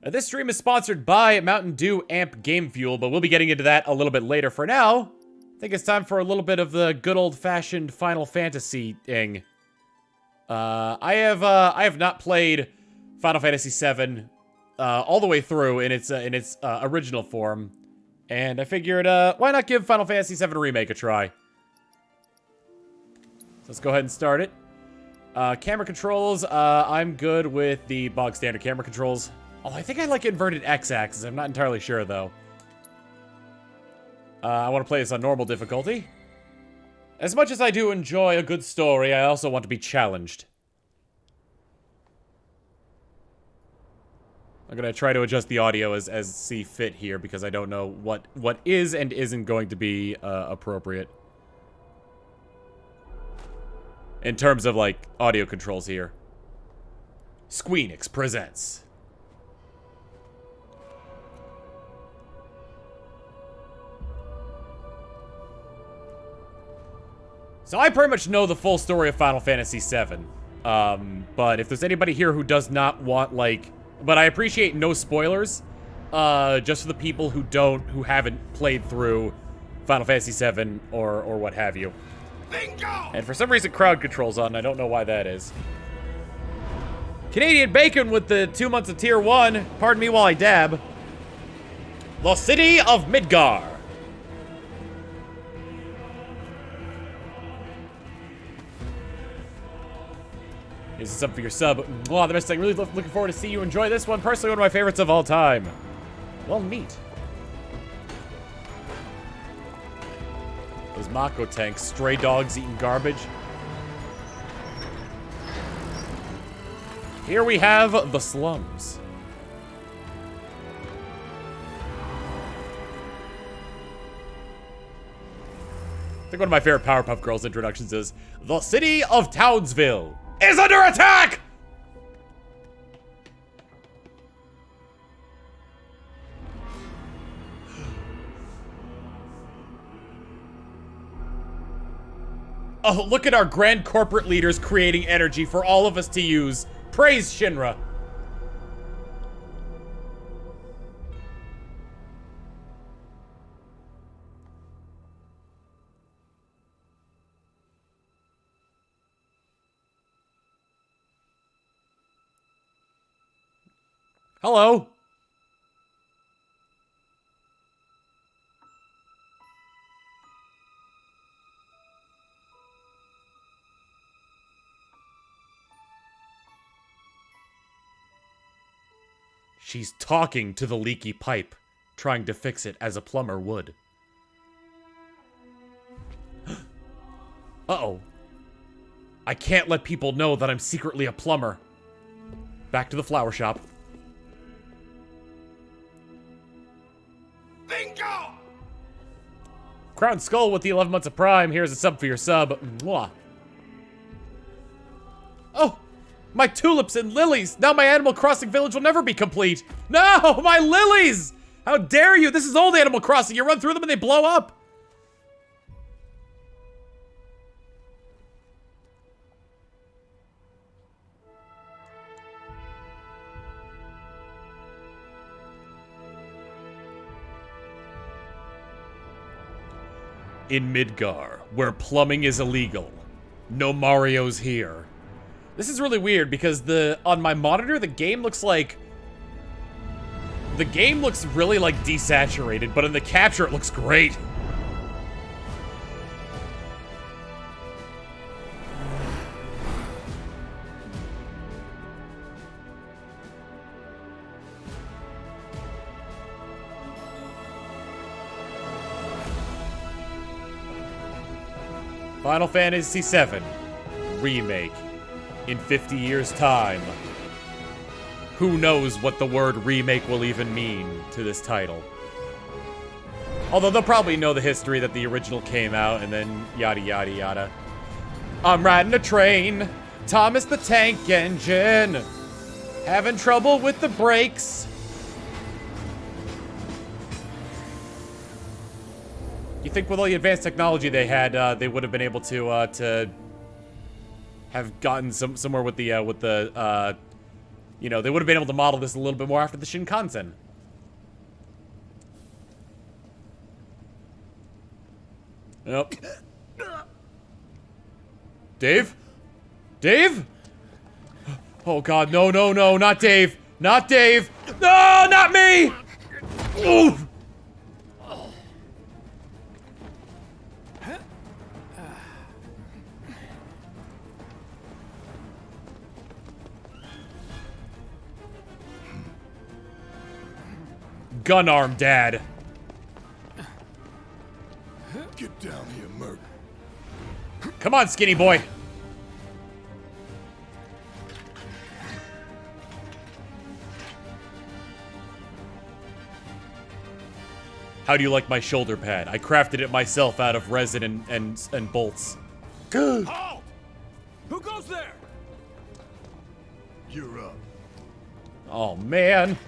This stream is sponsored by Mountain Dew Amp Game Fuel, but we'll be getting into that a little bit later. For now, I think it's time for a little bit of the good old-fashioned Final Fantasy-ing. I have not played Final Fantasy VII all the way through in its original form, and I figured why not give Final Fantasy VII Remake a try? So let's go ahead and start it. Camera controls, I'm good with the bog standard camera controls. Oh, I think I like inverted X-axis. I'm not entirely sure, though. I want to play this on normal difficulty. As much as I do enjoy a good story, I also want to be challenged. I'm gonna try to adjust the audio as see fit here, because I don't know what is and isn't going to be appropriate. In terms of, like, audio controls here. Squeenix presents... So I pretty much know the full story of Final Fantasy VII. But if there's anybody here who does not want, like... But I appreciate no spoilers. Just for the people who haven't played through Final Fantasy VII or what have you. Bingo! And for some reason crowd control's on, I don't know why that is. Canadian Bacon with the 2 months of Tier 1. Pardon me while I dab. The City of Midgar. Here's something for your sub. Wow, the best thing. Really looking forward to see you enjoy this one. Personally, one of my favorites of all time. Well, neat. Those Mako tanks. Stray dogs eating garbage. Here we have the Slums. I think one of my favorite Powerpuff Girls introductions is the City of Townsville is under attack! Oh, look at our grand corporate leaders creating energy for all of us to use. Praise Shinra. Hello. She's talking to the leaky pipe, trying to fix it as a plumber would. Uh-oh. I can't let people know that I'm secretly a plumber. Back to the flower shop. Bingo! Crown Skull with the 11 months of Prime. Here's a sub for your sub. Mwah. Oh! My tulips and lilies! Now my Animal Crossing village will never be complete! No! My lilies! How dare you! This is old Animal Crossing! You run through them and they blow up! In Midgar, where plumbing is illegal. No Mario's here. This is really weird because on my monitor, the game looks like... The game looks really, like, desaturated, but in the capture, it looks great. Final Fantasy VII Remake. In 50 years' time. Who knows what the word remake will even mean to this title. Although they'll probably know the history that the original came out and then yada yada yada. I'm riding a train, Thomas the Tank Engine, having trouble with the brakes. You think with all the advanced technology they had, they would have been able to have gotten somewhere with the You know, they would have been able to model this a little bit more after the Shinkansen. Yep. Dave? Dave? Oh god, no, no, no, not Dave. Not Dave. No, not me! Oof. Gun arm, Dad. Get down here, Merc. Come on, skinny boy. How do you like my shoulder pad? I crafted it myself out of resin and bolts. Halt! Who goes there? You're up. Oh, man.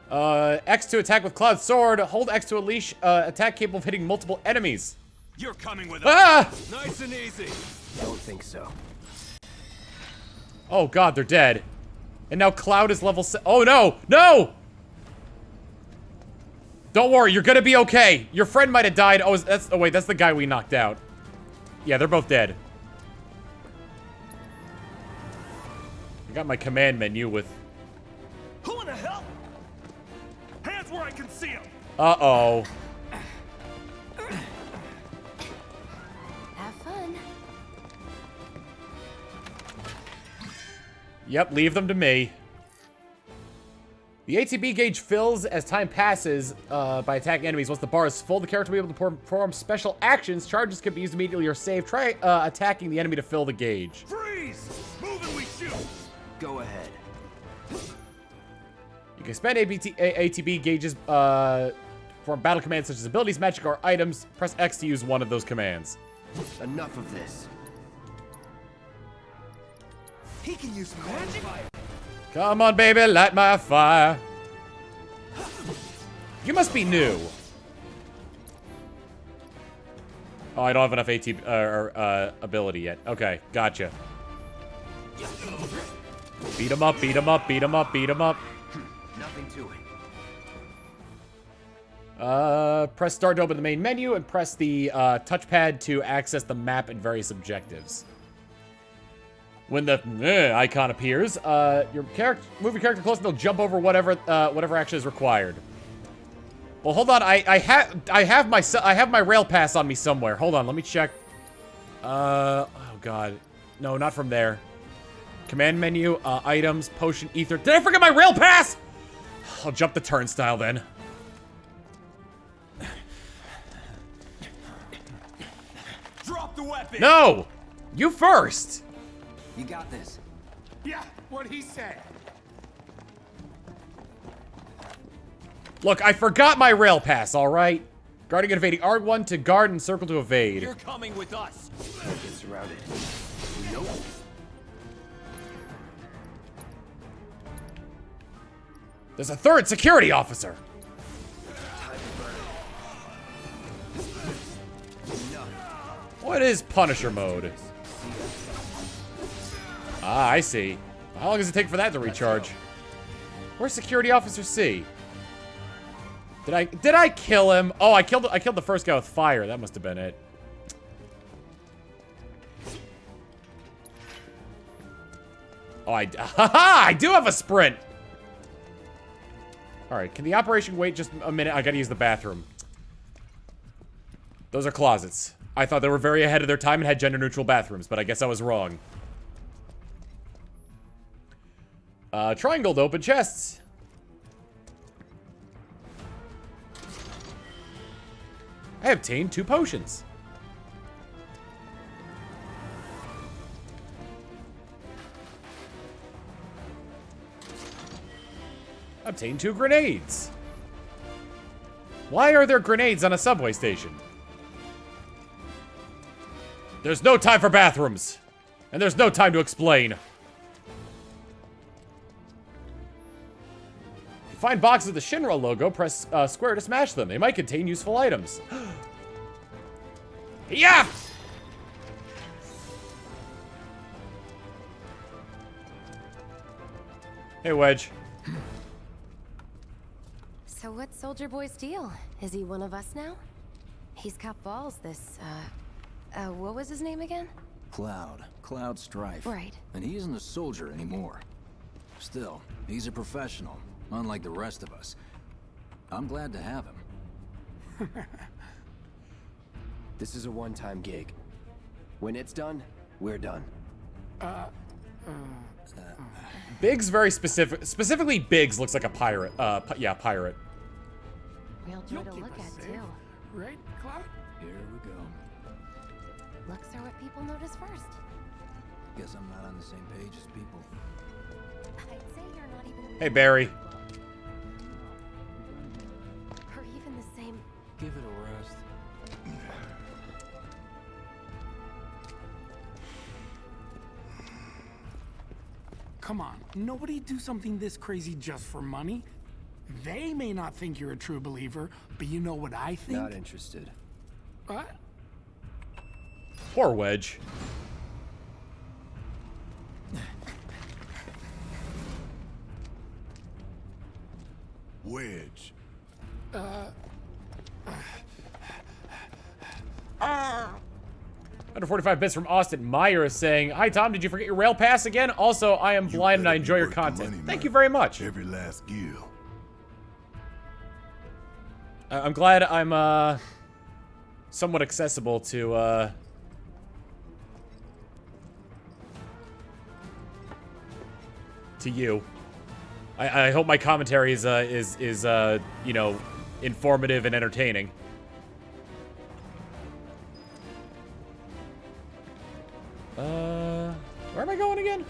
X to attack with Cloud Sword. Hold X to unleash attack capable of hitting multiple enemies. You're coming with Ah! us. Nice and easy. Don't think so. Oh, God, they're dead. And now Cloud is level 7. Oh, no! No! Don't worry, you're gonna be okay. Your friend might have died. Oh, oh, wait, that's the guy we knocked out. Yeah, they're both dead. I got my command menu with... Who in the hell? Hands where I can see them. Uh-oh. Have fun. Yep, leave them to me. The ATB gauge fills as time passes by attacking enemies. Once the bar is full, the character will be able to perform special actions. Charges can be used immediately or saved. Try attacking the enemy to fill the gauge. Freeze! Move and we shoot. Go ahead. You can spend ATB gauges for battle commands such as abilities, magic, or items. Press X to use one of those commands. Enough of this. He can use magic. Come on, baby, light my fire. You must be new. Oh, I don't have enough ability yet. Okay, gotcha. Beat him up, beat him up, beat him up, beat him up. Nothing to it. Press start to open the main menu and press the touchpad to access the map and various objectives. When the icon appears, move your character close and they'll jump over whatever action is required. Well, hold on. I have my rail pass on me somewhere. Hold on, let me check. Oh god, no, not from there. Command menu, items, potion, ether. Did I forget my rail pass? I'll jump the turnstile then. Drop the weapon. No, you first. You got this. Yeah, what he said. Look, I forgot my rail pass, alright? Guarding and evading R1 to guard and circle to evade. You're coming with us. Get surrounded. Nope. There's a third security officer. Time to burn. Enough. What is Punisher mode? Ah, I see. How long does it take for that to recharge? Where's security officer C? Did I kill him? Oh, I killed the first guy with fire. That must have been it. Oh, I do have a sprint. All right, can the operation wait just a minute? I gotta use the bathroom. Those are closets. I thought they were very ahead of their time and had gender-neutral bathrooms, but I guess I was wrong. Triangle to open chests. I obtained 2 potions. Obtained 2 grenades. Why are there grenades on a subway station? There's no time for bathrooms. And there's no time to explain. Find boxes with the Shinra logo, press square to smash them. They might contain useful items. Yeah! Hey, Wedge. So what's Soldier Boy's deal? Is he one of us now? He's got balls, this, what was his name again? Cloud Strife. Right. And he isn't a soldier anymore. Still, he's a professional, unlike the rest of us. I'm glad to have him. This is a one-time gig. When it's done, we're done. Biggs very specific. Specifically, Biggs looks like a pirate. Yeah, pirate. Real joy to look at, too. Right, Cloud? Here we go. Looks are what people notice first. Guess I'm not on the same page as people. I'd say you're not even... Hey, Barry. Or even the same... Give it a rest. Come on, nobody do something this crazy just for money. They may not think you're a true believer, but you know what I think? Not interested. What? Poor Wedge. Wedge. Under 45 bits from Austin Meyer is saying, "Hi Tom, did you forget your rail pass again? Also, I am blind and I enjoy your content. Thank you very much. Every last gill. I'm glad I'm somewhat accessible to you. I hope my commentary is you know, informative and entertaining. Where am I going again?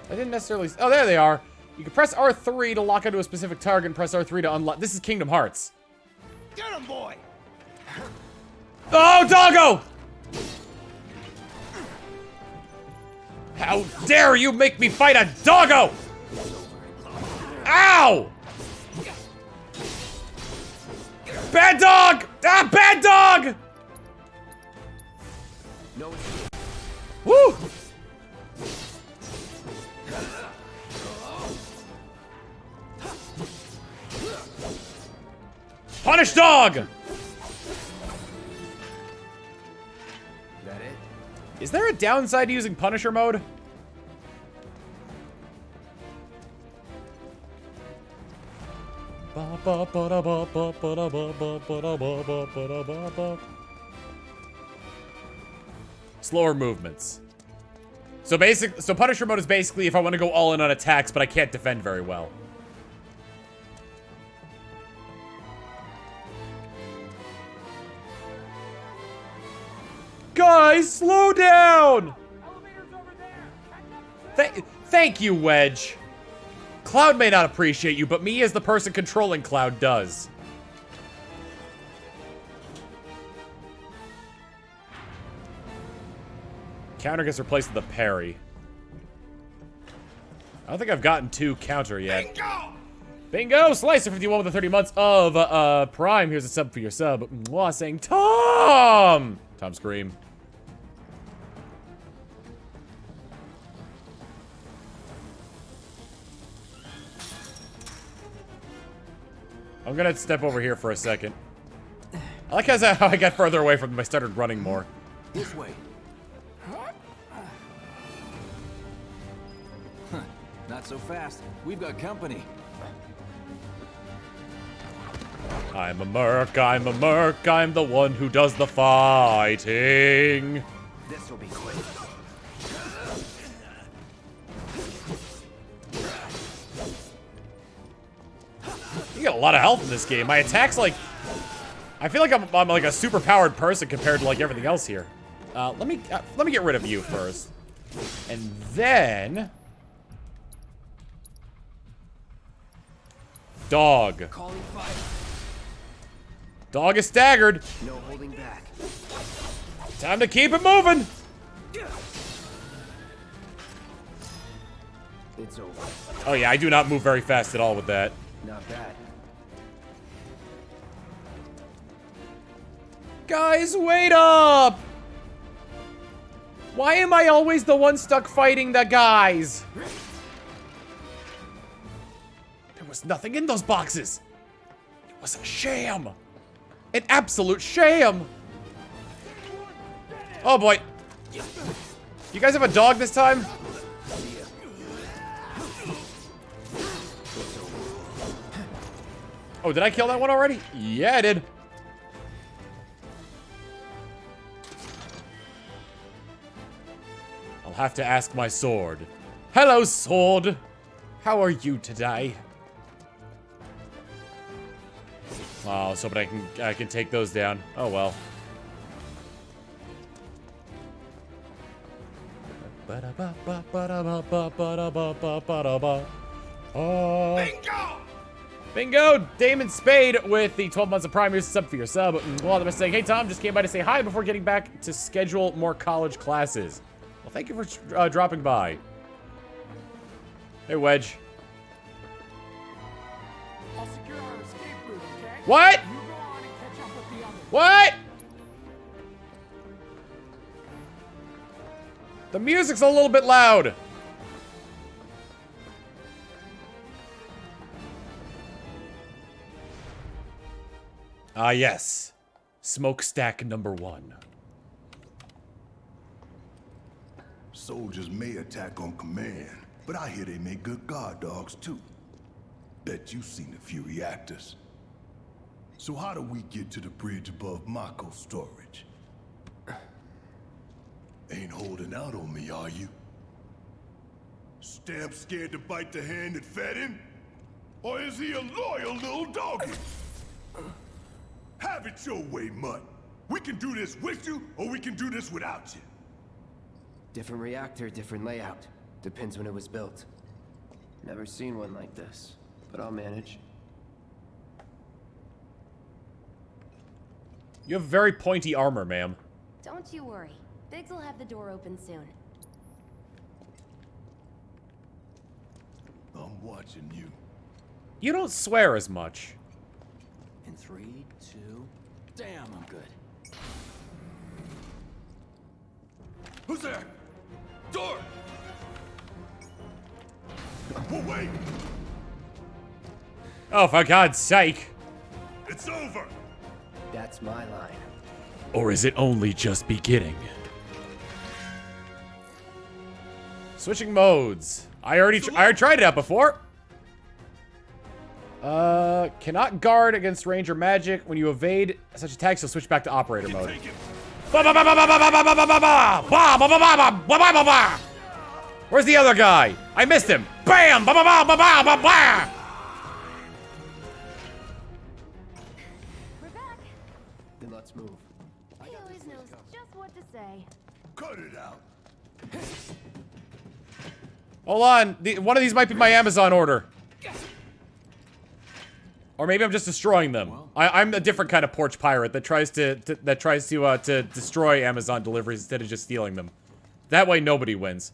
I didn't necessarily... Oh, there they are. You can press R3 to lock onto a specific target and press R3 to unlock... This is Kingdom Hearts. Get him, boy! Oh, doggo! How dare you make me fight a doggo! Ow! Bad dog! Ah, bad dog! No, Woo! Punish dog! that it? Is there a downside to using Punisher mode? Slower movements. So Punisher mode is basically if I want to go all in on attacks, but I can't defend very well. Guys, slow down! Thank you, Wedge. Cloud may not appreciate you, but me as the person controlling Cloud does. Counter gets replaced with a parry. I don't think I've gotten to counter yet. Bingo! Bingo! Slicer 51 with the 30 months of Prime. Here's a sub for your sub. Mwah, saying Tom! Tom Scream. I'm gonna step over here for a second. I like how I got further away from them. I started running more. This way. Huh. Not so fast. We've got company. I'm a merc, I'm a merc, I'm the one who does the fighting. This will be quick. You get a lot of health in this game. My attack's like... I feel like I'm like a super powered person compared to like everything else here. Let me get rid of you first. And then... Dog. Calling fire. Dog is staggered. No holding back. Time to keep it moving. It's over. Oh yeah, I do not move very fast at all with that. Not bad. Guys, wait up! Why am I always the one stuck fighting the guys? was nothing in those boxes. It was a sham. An absolute sham. Oh boy. You guys have a dog this time? Oh, did I kill that one already? Yeah, I did. I'll have to ask my sword. Hello, sword. How are you today? Oh, I was hoping I can take those down. Oh well. Bingo! Bingo! Damon Spade with the 12 months of Prime. Here's a sub for your sub. Well, I'm saying, hey Tom, just came by to say hi before getting back to schedule more college classes. Well, thank you for dropping by. Hey, Wedge. I'll secure our escape route, okay? What? You go on and catch up with the others. What? The music's a little bit loud. Ah, yes. Smokestack number 1. Soldiers may attack on command, but I hear they make good guard dogs too. Bet you've seen a few reactors. So how do we get to the bridge above Mako storage? Ain't holding out on me, are you? Stamp scared to bite the hand that fed him? Or is he a loyal little doggy? Have it your way, Mutt. We can do this with you, or we can do this without you. Different reactor, different layout. Depends when it was built. Never seen one like this, but I'll manage. You have very pointy armor, ma'am. Don't you worry. Biggs will have the door open soon. I'm watching you. You don't swear as much. In 3, 2... Damn, I'm good. Who's there? Door! Well, wait! Oh, for God's sake. It's over! That's my line. Or is it only just beginning? Switching modes. I already tried it out before. Cannot guard against range or magic. When you evade such attacks, you'll switch back to operator mode. Where's the other guy? I missed him. Bam! We're back. Then let's move. He always knows just what to say. Cut it out. Hold on. One of these might be my Amazon order. Or maybe I'm just destroying them. I'm a different kind of porch pirate that tries to destroy Amazon deliveries instead of just stealing them. That way nobody wins.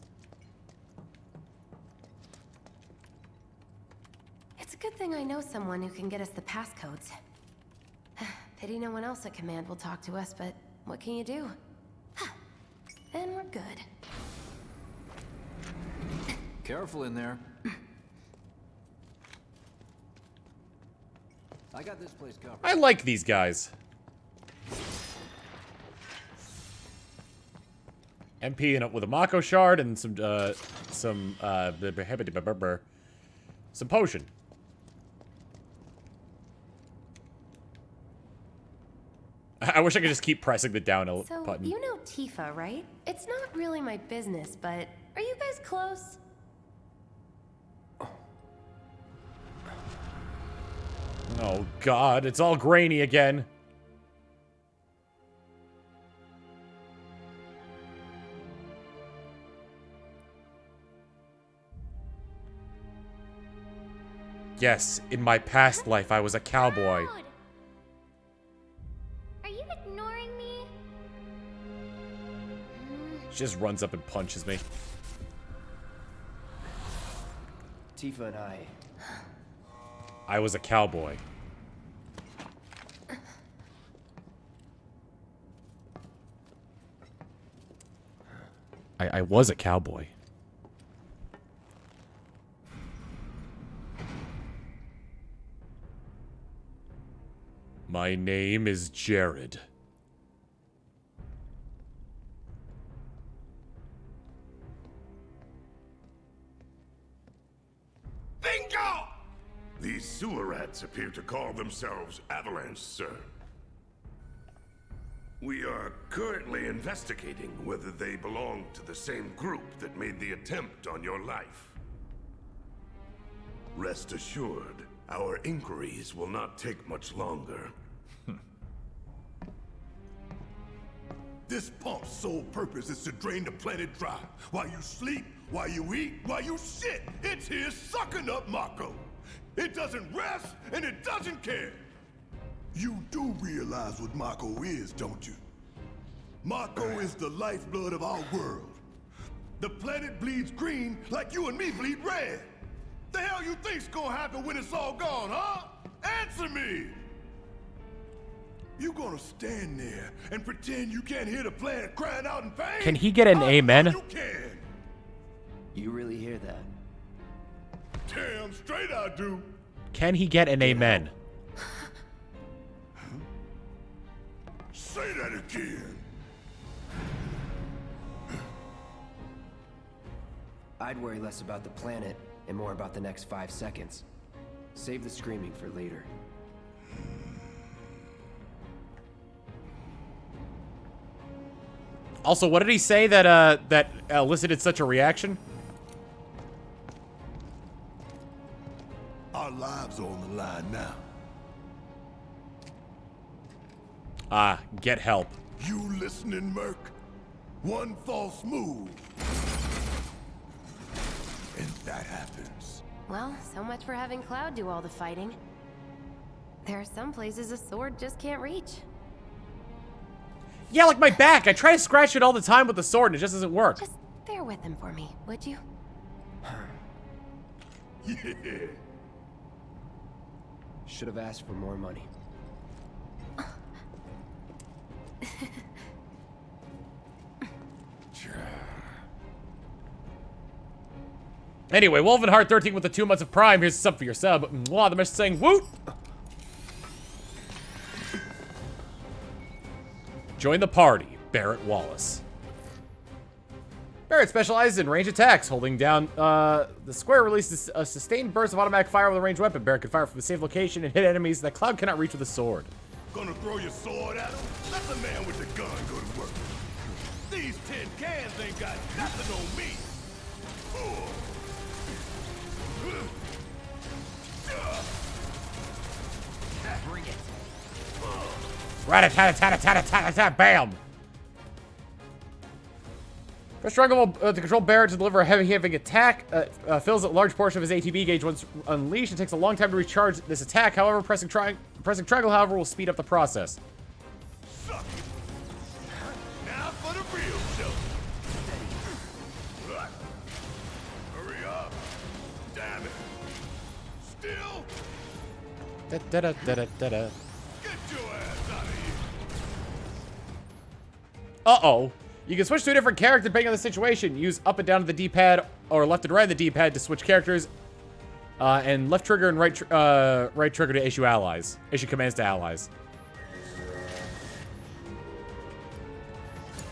It's a good thing I know someone who can get us the passcodes. Pity no one else at command will talk to us, but what can you do? Then we're good. Careful in there. I got this place covered. I like these guys. MP with a Mako shard and some potion. I wish I could just keep pressing the down button. You know Tifa, right? It's not really my business, but are you guys close? Oh God, it's all grainy again. Yes, in my past life, I was a cowboy. Are you ignoring me? She just runs up and punches me. Tifa and I was a cowboy. I was a cowboy. My name is Jared. Bingo! These sewer rats appear to call themselves Avalanche, sir. We are currently investigating whether they belong to the same group that made the attempt on your life. Rest assured, our inquiries will not take much longer. This pump's sole purpose is to drain the planet dry. While you sleep, while you eat, while you shit, it's here sucking up Mako. It doesn't rest, and it doesn't care. You do realize what Mako is, don't you? Mako is the lifeblood of our world. The planet bleeds green like you and me bleed red. The hell you think's gonna happen when it's all gone, huh? Answer me! You gonna stand there and pretend you can't hear the planet crying out in pain? Can he get an amen? You can! You really hear that? Damn straight I do! Can he get an amen? Say that again! I'd worry less about the planet and more about the next 5 seconds. Save the screaming for later. Also, what did he say that elicited such a reaction? Our lives are on the line now. Get help. You listening, Merc? One false move. And that happens. Well, so much for having Cloud do all the fighting. There are some places a sword just can't reach. Yeah, like my back. I try to scratch it all the time with the sword and it just doesn't work. Just bear with him for me, would you? Yeah. Should have asked for more money. Anyway, Wolvenheart 13 with the 2 months of Prime. Here's a sub for your sub. Wow, the message saying, woot! Join the party, Barrett Wallace. Barrett specializes in range attacks. Holding down the square releases a sustained burst of automatic fire with a ranged weapon. Barrett can fire from a safe location and hit enemies that Cloud cannot reach with a sword. Gonna throw your sword at him? Let the man with the gun go to work. These tin cans ain't got nothing on me. Bring it. Rat-a-tat-a-tat-a-tat-a-tat, bam! Press triangle to control Barrett to deliver a heavy attack. Fills a large portion of his ATB gauge once unleashed. It takes a long time to recharge this attack. However, pressing triangle, however, will speed up the process. Suck it. Now for the real show. Hurry up. Damn it. Still. Da-da-da-da-da-da. Get your ass out of here. Uh-oh. You can switch to a different character depending on the situation. Use up and down to the D-pad or left and right of the D-pad to switch characters. And left trigger and right trigger to issue allies. Issue commands to allies.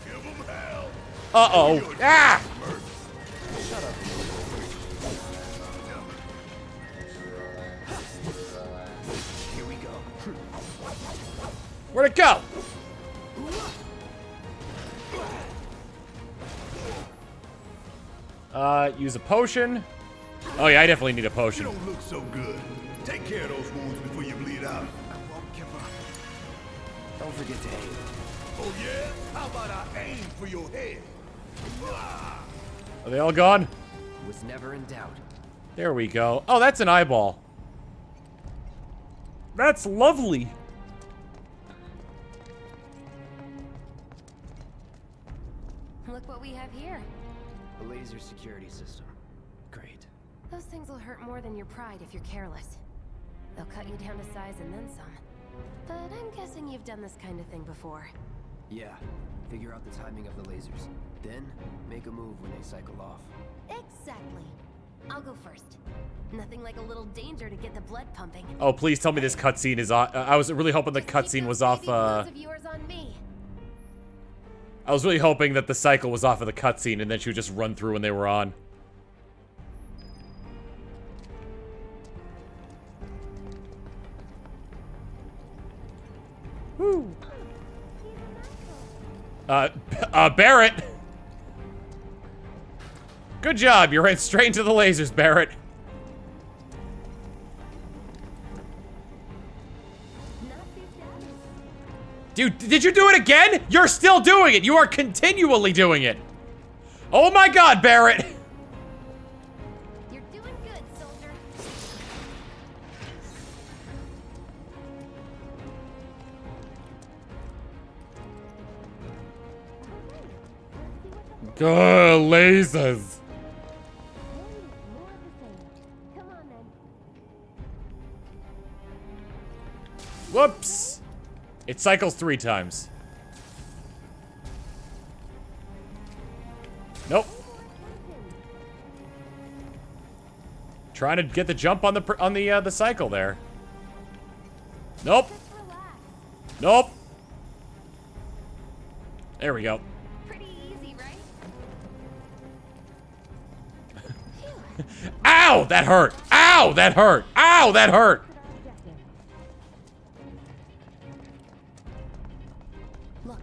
Give them hell. Uh-oh. Ah! Shut up. Here we go. Where'd it go? Use a potion. Oh yeah, I definitely need a You potion. don't look so good. Take care of those wounds before you bleed out. I won't give up. Don't forget to aim. Oh yeah? How about I aim for your head? Are they all gone? Was never in doubt. There we go. Oh, that's an eyeball. That's lovely. Look what we have here. A laser security system. Great. Those things will hurt more than your pride if you're careless. They'll cut you down to size and then some. But I'm guessing you've done this kind of thing before. Yeah. Figure out the timing of the lasers. Then, make a move when they cycle off. Exactly. I'll go first. Nothing like a little danger to get the blood pumping. Oh, please tell me this cutscene is off. I was really hoping the cutscene was off, Of yours on me. I was really hoping that the cycle was off of the cutscene and then she would just run through when they were on. Woo. Barrett! Good job, you ran straight into the lasers, Barrett. Dude, did you do it again? You're still doing it! You are continually doing it! Oh my god, Barrett! You're doing good, soldier. Gah, lasers! Come on then. Whoops! It cycles 3 times. Nope. Trying to get the jump on the cycle there. Nope. Nope. There we go. Pretty easy, right? Ow! That hurt! Ow! That hurt! Ow! That hurt! Look.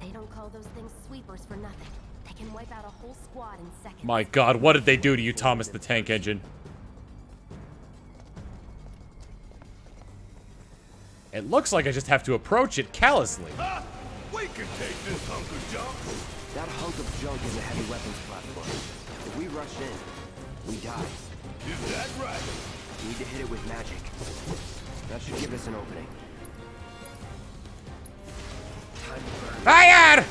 They don't call those things sweepers for nothing. They can wipe out a whole squad in seconds. My god, what did they do to you, Thomas the Tank Engine? It looks like I just have to approach it callously. We can take this hunk of junk. That hunk of junk is a heavy weapons platform. If we rush in, we die. Is that right? We need to hit it with magic. That should give us an opening. Time to burn. Fire!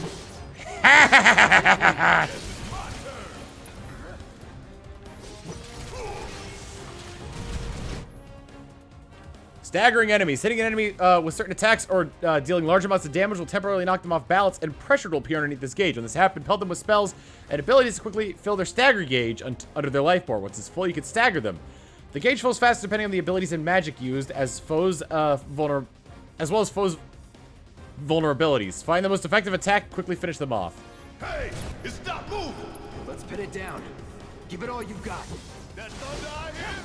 Staggering enemies. Hitting an enemy with certain attacks or dealing large amounts of damage will temporarily knock them off balance, and pressure will appear underneath this gauge. When this happens, pelt them with spells and abilities to quickly fill their stagger gauge under their life bar. Once it's full, you can stagger them. The gauge fills fast depending on the abilities and magic used, as well as foes' vulnerabilities. Find the most effective attack, quickly finish them off. Hey, it's stop moving. Let's pin it down. Give it all you've got. That thunder I hear?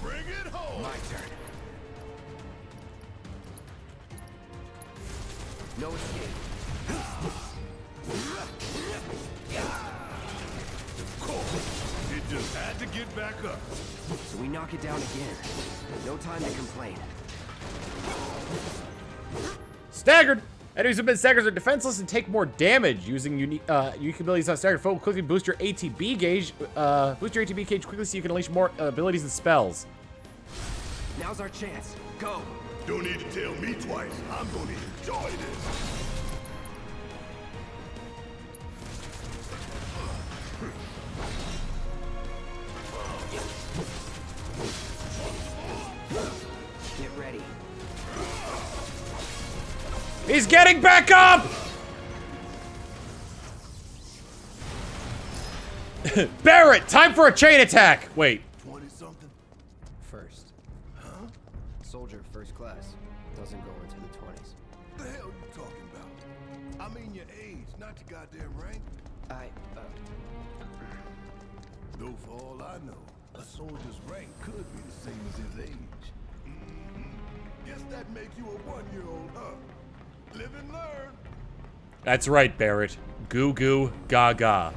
Bring it home. My turn. No escape. Of course. It just had to get back up. So we knock it down again. No time to complain. Staggered! Enemies who've been staggered are defenseless and take more damage. Using unique abilities on staggered foe will quickly boost your ATB gauge. Boost your ATB gauge quickly so you can unleash more abilities and spells. Now's our chance. Go. Don't need to tell me twice. I'm gonna enjoy this. Get ready. He's getting back up! Barrett, time for a chain attack! Wait. 20-something? First. Huh? Soldier first class. Doesn't go into the 20s. The hell you talking about? I mean your age, not your goddamn rank. Though for all I know, a soldier's rank could be the same as his age. Guess that makes you a 1-year-old, huh? Live and learn. That's right, Barrett. Goo goo gaga.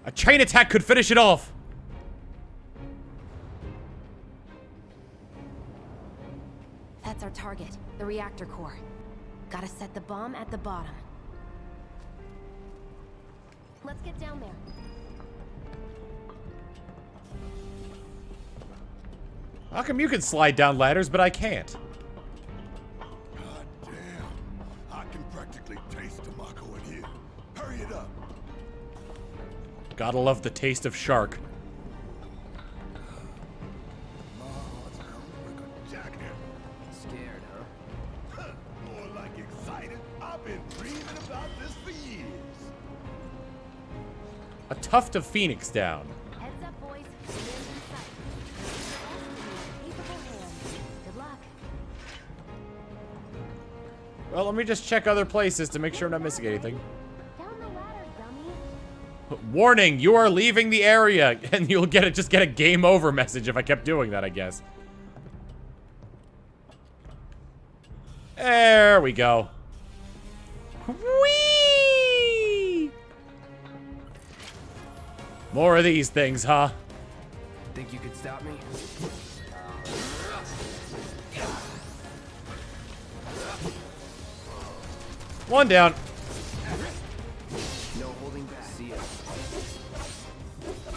A chain attack could finish it off. That's our target, the reactor core. Gotta set the bomb at the bottom. Let's get down there. How come you can slide down ladders, but I can't? God damn. I can practically taste tobacco in here. Hurry it up. Gotta love the taste of shark. My heart's pounding like a jackhammer. Scared, huh? More like excited. I've been dreaming about this for years. A tuft of phoenix down. Heads up, boys. Command's in sight. Capable hands. Good luck. Well, let me just check other places to make sure I'm not missing anything. Down the ladder, dummy. Warning, you are leaving the area, and you'll just get a game over message if I kept doing that, I guess. There we go. Whee! More of these things, huh? Think you could stop me? One down. No holding back. See ya.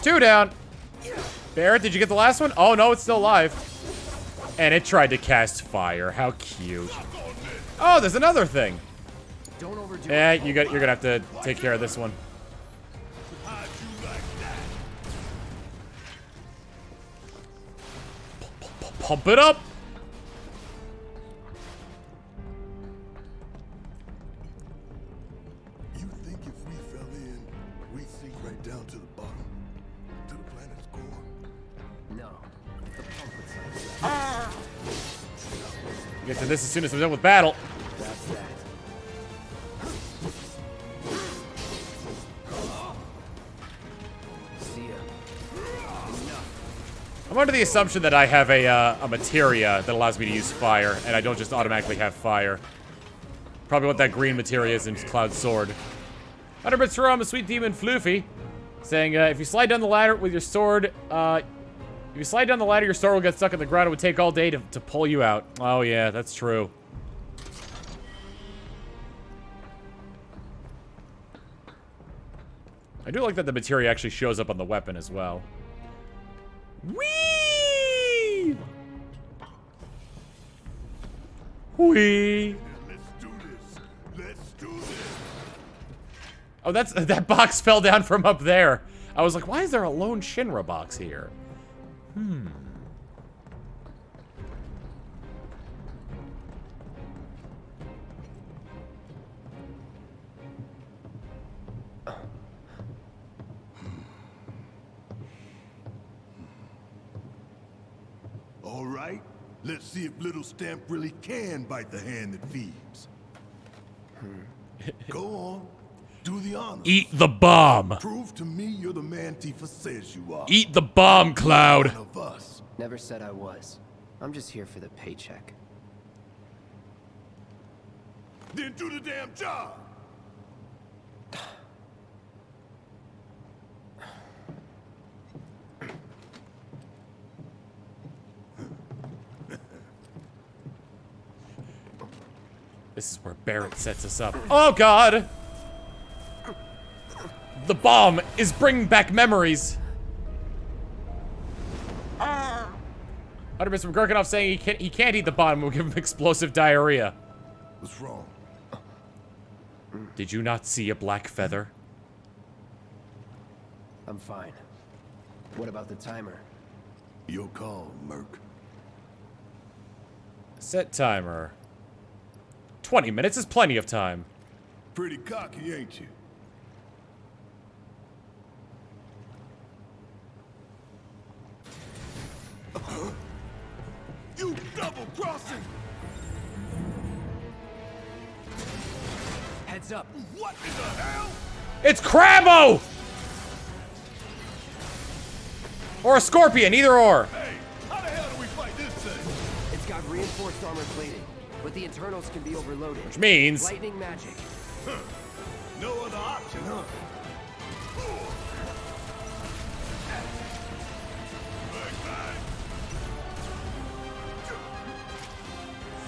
Two down. Barrett, did you get the last one? Oh, no, it's still alive. And it tried to cast fire. How cute. Oh, there's another thing. Don't overdo You're gonna have to take care of this one. Pump it up. You think if we fell in, we'd sink right down to the bottom? To the planet's core? No. The pump would say Get to this as soon as we're done with battle. that's that. See ya. Enough. I'm under the assumption that I have a materia that allows me to use fire, and I don't just automatically have fire. Probably what that green materia is in Cloud's sword. 100 bits from a sweet demon Floofy, saying, if you slide down the ladder with your sword, if you slide down the ladder, your sword will get stuck in the ground. It would take all day to pull you out. Oh yeah, that's true. I do like that the materia actually shows up on the weapon as well. Whee! Whee! Let's do this. Let's do this. Oh, that box fell down from up there. I was like, why is there a lone Shinra box here? All right. Let's see if little Stamp really can bite the hand that feeds. Go on. Do the honors. Eat the bomb. Prove to me you're the man Tifa says you are. Eat the bomb, Cloud. One of us. Never said I was. I'm just here for the paycheck. Then do the damn job. This is where Barrett sets us up. Oh, God. The bomb is bringing back memories. 100 bits from Gurkanov saying he can't eat the bomb. We'll give him explosive diarrhea. What's wrong? Did you not see a black feather? I'm fine. What about the timer? Your call, Merc. Set timer. 20 minutes is plenty of time. Pretty cocky, ain't you? You double-crossing! Heads up. What in the hell? It's Crabbo! Or a scorpion, either or. Hey, how the hell do we fight this thing? It's got reinforced armor plating, but the internals can be overloaded. Which means... Lightning magic. No other option, huh?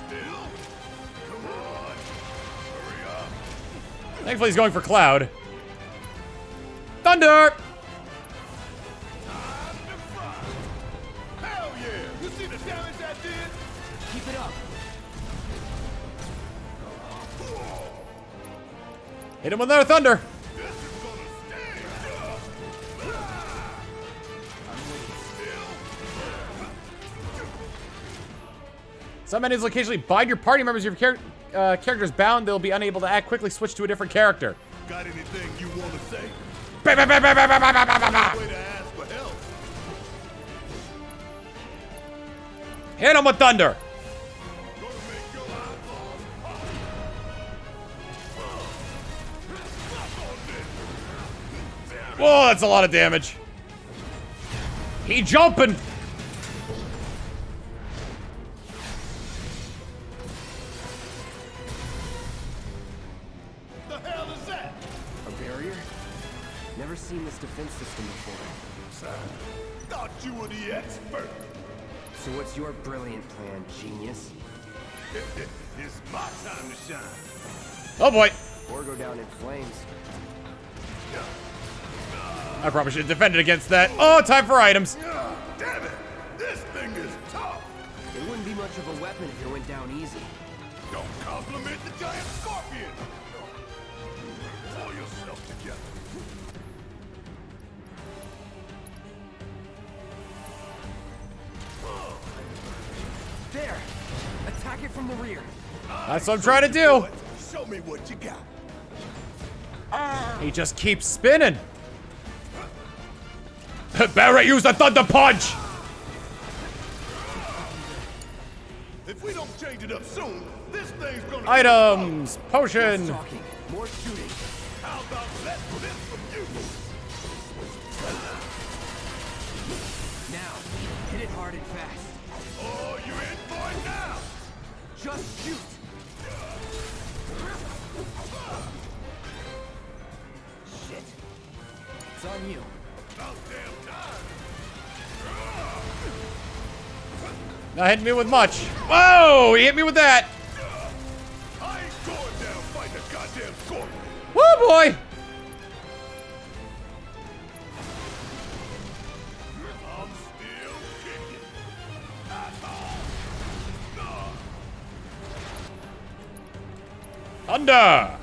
Still? Come on. Hurry up. Thankfully, he's going for Cloud. Thunder! Time to fry. Hell yeah! You see the damage that did? Keep it up. Hit him with another thunder. This is gonna stay. Some enemies will occasionally bind your party members. If your character is bound, they'll be unable to act quickly. Switch to a different character. Got anything you want to say? Bah, bah, bah, bah, bah, bah, bah, bah, bah, bah. Way to ask for help. Hit him with thunder. Gonna make your eyeballs pop. Whoa, that's a lot of damage. He jumping. The hell is that? A barrier? Never seen this defense system before. Thought you were the expert. So what's your brilliant plan, genius? It's my time to shine. Oh boy. Or go down in flames. I probably should have defended against that. Oh, time for items. Damn it! This thing is tough. It wouldn't be much of a weapon if it went down easy. Don't compliment the giant scorpion. Pull yourself together. There! Attack it from the rear. That's what I'm trying to do. Show me what you got. He just keeps spinning. Barrett, use the thunder punch. If we don't change it up soon, this thing's gonna. Items. Potion. Talking. More shooting. How about less of this from you? Now, hit it hard and fast. Oh, you're in for it now. Just shoot! Shit. It's on you. About damn time. Not hitting me with much. Whoa, he hit me with that. I ain't going down fighting a goddamn scorpion. Whoa, boy. I'm still kicking. Thunder.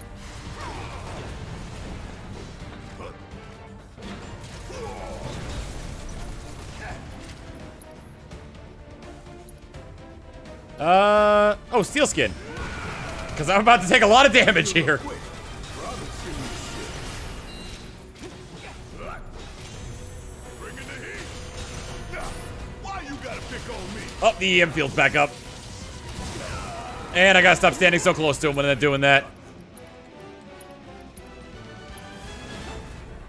Oh, steel skin. Because I'm about to take a lot of damage here. Bring in the heat. Now, why you gotta pick on me? Oh, the EM field's back up. And I gotta stop standing so close to him when they're doing that.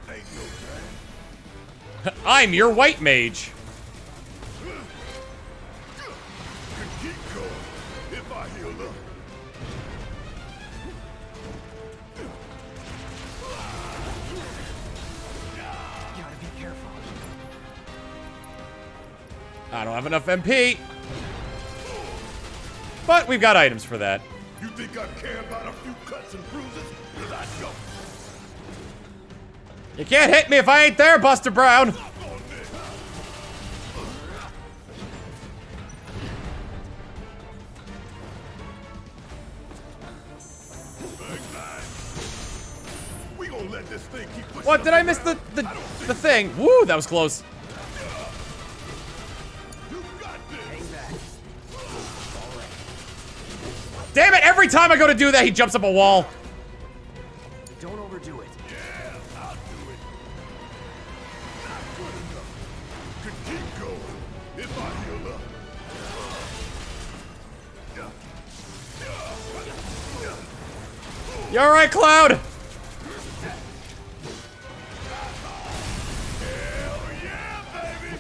Ain't no thing. I'm your white mage. Could keep going if I heal up. Gotta be careful. I don't have enough MP. But we've got items for that. You think I care about a few cuts and bruises? Cause I don't. You can't hit me if I ain't there, Buster Brown. Fuck on this. Big bang. We gonna let this thing keep pushing. What, did us I miss around? the thing? Woo, that was close. You got this. Damn it, every time I go to do that, he jumps up a wall. Don't overdo it. Yeah, I'll do it. Not good enough. Could keep going if I heal up. You alright, Cloud? Hell yeah, baby!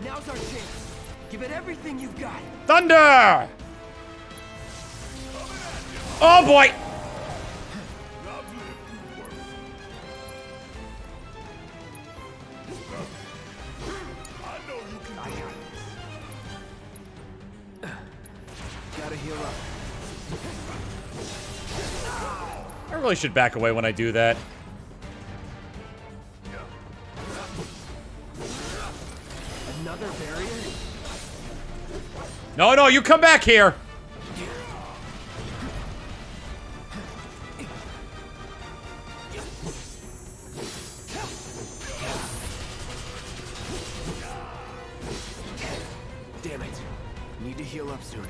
Now's our chance. Give it everything you've got. Thunder! Oh boy! I've lived through worse. I know you can do it. Gotta heal up. I really should back away when I do that. Another barrier? No, no, you come back here. Damn it. Need to heal up soon.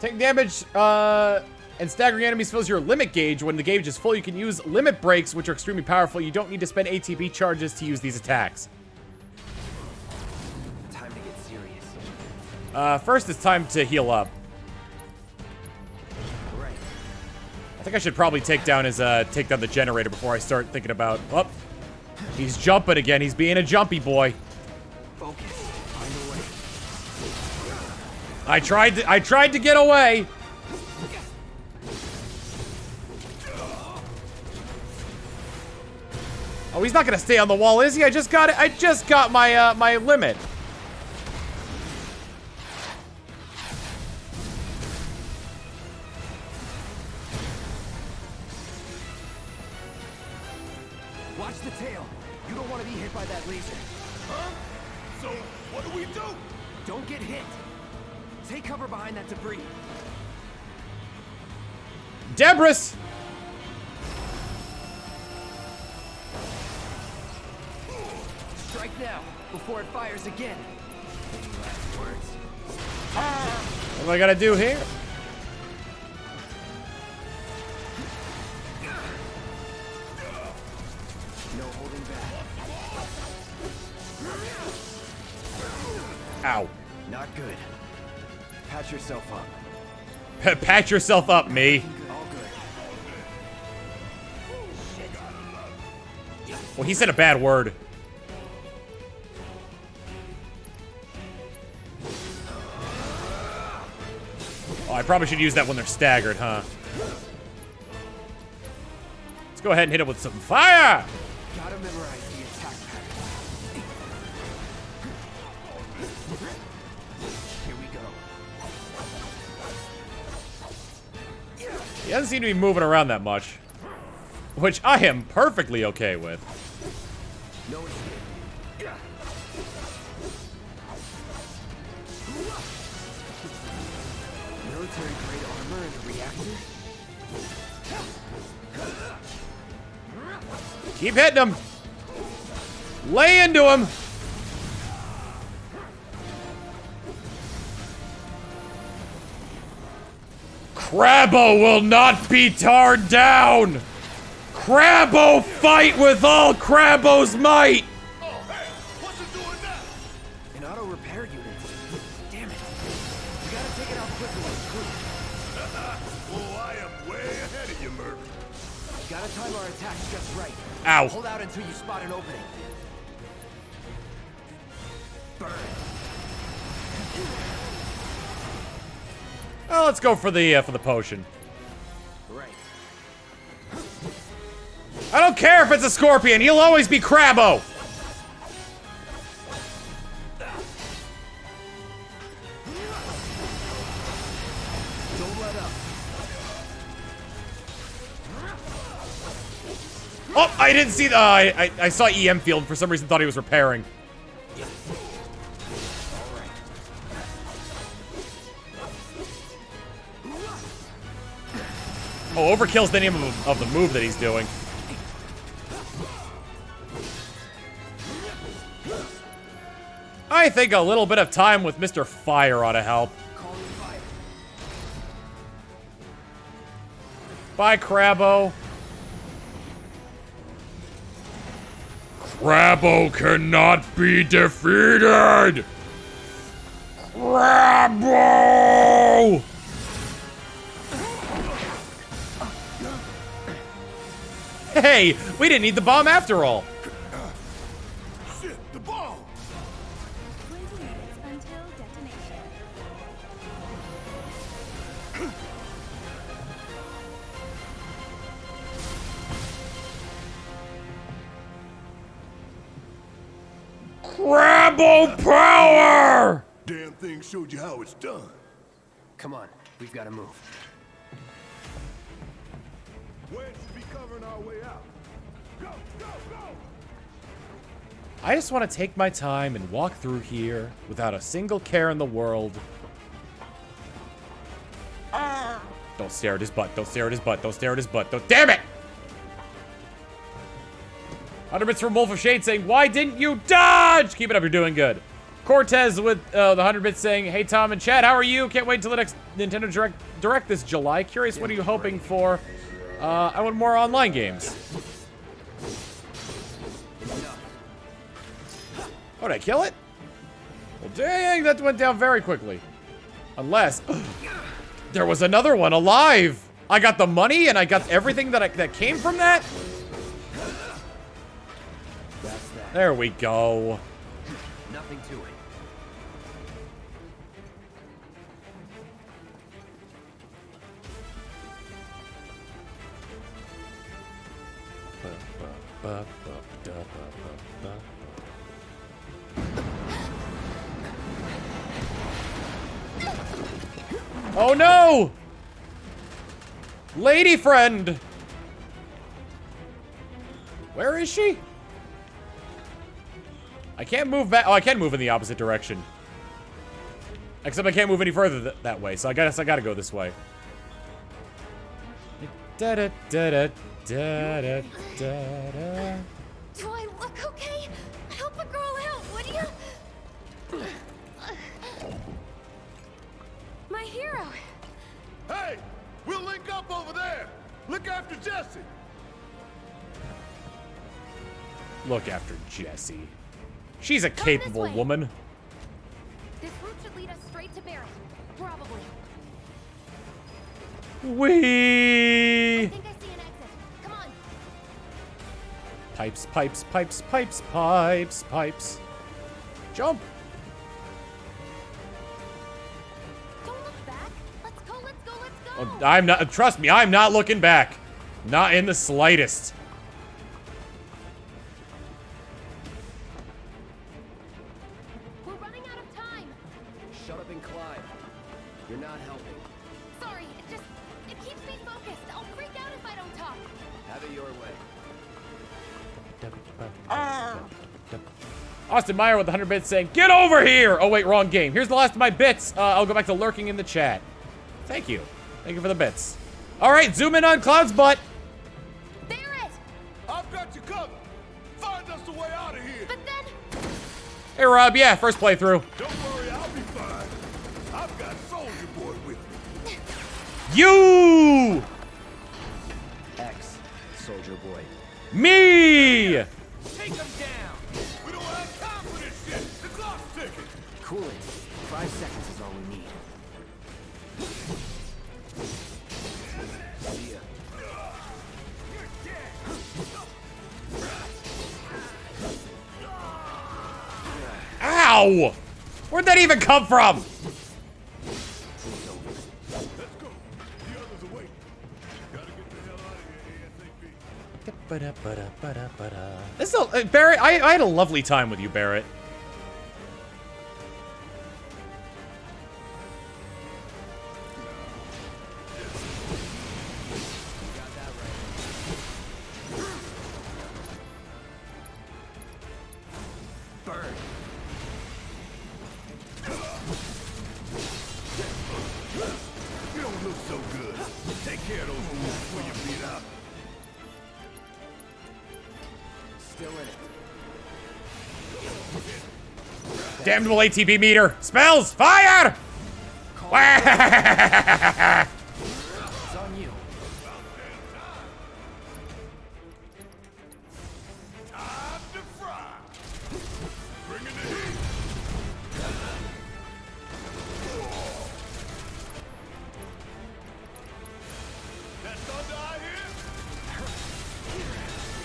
Taking damage, and staggering enemies fills your limit gauge. When the gauge is full, you can use limit breaks, which are extremely powerful. You don't need to spend ATB charges to use these attacks. Time to get serious. First, it's time to heal up. Right. I think I should probably take down the generator before I start thinking about. Oh, he's jumping again. He's being a jumpy boy. Focus. Find a way. I tried to get away. Oh, he's not gonna stay on the wall, is he? I just got my my limit. Watch the tail. You don't want to be hit by that laser. Huh? So, what do we do? Don't get hit. Take cover behind that debris. Debris! Strike now, before it fires again. Any last words? What do I gotta do here? No holding back. Ow. Not good. Patch yourself up. Patch yourself up, me. All good. Well, he said a bad word. Oh, I probably should use that when they're staggered, huh? Let's go ahead and hit it with some fire! Gotta memorize the attack pattern. Here we go. He doesn't seem to be moving around that much. Which I am perfectly okay with. No escape. Military-grade armor and a reactor? Keep hitting him! Lay into him! Crabbo will not be torn down! Crabbo fight with all Crabbo's might! Oh, hey, what's it doing now? An auto repair unit. Damn it. We gotta take it out quickly with crew. Oh, I am way ahead of you, Merc. Gotta time our attacks just right. Ow. Hold out until you spot an opening. Burn. Oh, let's go for the potion. Right. I don't care if it's a scorpion, he'll always be Crabbo! Don't let up. Oh, I didn't see the. I saw EM field. For some reason, thought he was repairing. Oh, overkill's the name of the move that he's doing. I think a little bit of time with Mr. Fire ought to help. Calling fire. Bye, Crabbo. Crabbo cannot be defeated! Crabbo! Hey, we didn't need the bomb after all. Shit, the bomb! 20 minutes until detonation. Crabbo power! Damn thing showed you how it's done. Come on, we've gotta move. Wedge should be covering our way out. Go, go, go! I just want to take my time and walk through here without a single care in the world. Don't stare at his butt. Don't stare at his butt. Don't stare at his butt. Don't. Damn it! 100 bits from Wolf of Shade saying, "Why didn't you dodge?" Keep it up. You're doing good. Cortez with the 100 bits saying, "Hey Tom and Chad, how are you? Can't wait till the next Nintendo Direct this July. Curious, what are you hoping for? I want more online games." Oh, did I kill it? Well, dang, that went down very quickly. Unless there was another one alive. I got the money and I got everything that came from that. There we go. Nothing to it. Oh no! Lady friend! Where is she? I can't move back. Oh, I can move in the opposite direction. Except I can't move any further that way, so I guess I gotta go this way. Da da da da da da da da. Do I look okay? Help a girl out, would you? My hero. Hey, we'll link up over there. Look after Jesse. Look after Jessie. She's a capable way. woman. This route should lead us straight to Barrett. Probably. I Whee! think I see an exit. Come on. Pipes, pipes, pipes, pipes, pipes, pipes. Jump! Don't look back. Let's go, let's go, let's go. Oh, I'm not. Trust me, I'm not looking back. Not in the slightest. We're running out of time. Shut up and climb. You're not helping. Sorry, it keeps me focused. I'll freak out if I don't talk. Have it your way. Austin Meyer with 100 bits saying, "Get over here!" Oh wait, wrong game. Here's the last of my bits. I'll go back to lurking in the chat. Thank you. Thank you for the bits. All right, zoom in on Cloud's butt. Barrett! I've got you covered. Find us a way out of here. But then, Hey Rob, yeah, first playthrough. Don't worry, I'll be fine. I've got Soldier Boy with me. You! X, Soldier Boy. Me! Take him down. We don't have time for this shit. The clock's ticking. Cool it. 5 seconds is all we need. See ya. Ow! Where'd that even come from? Let's go. The others are waiting. Gotta get the hell out of here ASAP. This is Barrett. I had a lovely time with you, Barrett. You don't look so good. Take care of those wounds before you beat up. Still in it. Damnable ATB meter. Spells! Fire! It's on you. Time to fry. Bring in the heat. That thunder I hear?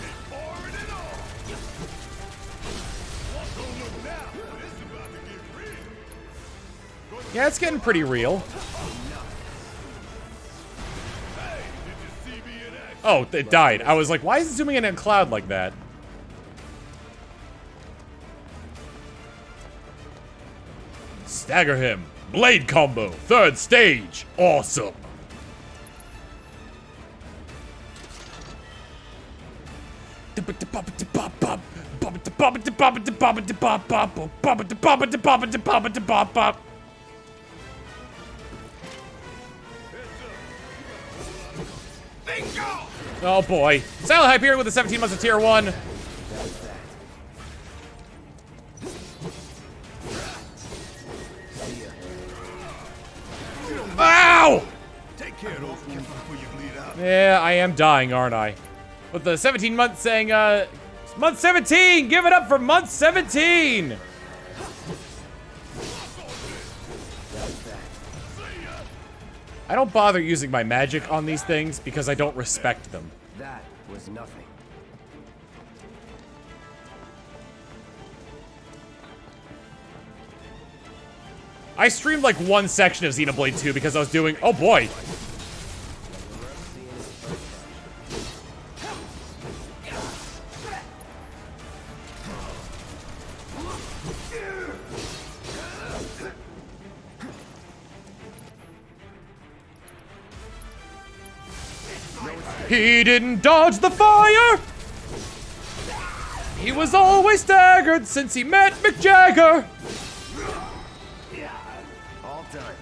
It's pouring it on. Don't look now. This is about to get real. Yeah, it's getting pretty real. Hey, did you see me in action? Oh, it died. I was like, why is it zooming in on Cloud like that? Stagger him. Blade combo. 3rd stage. Awesome. Oh boy. Silent Hyperion with the 17 months of tier 1. care of those wounds before you bleed out. Yeah, I am dying, aren't I? With the 17 months saying, month 17! Give it up for month 17! I don't bother using my magic on these things because I don't respect them. That was nothing. I streamed like one section of Xenoblade 2 because I was doing, oh boy. He didn't dodge the fire! He was always staggered since he met Mick Jagger! All done.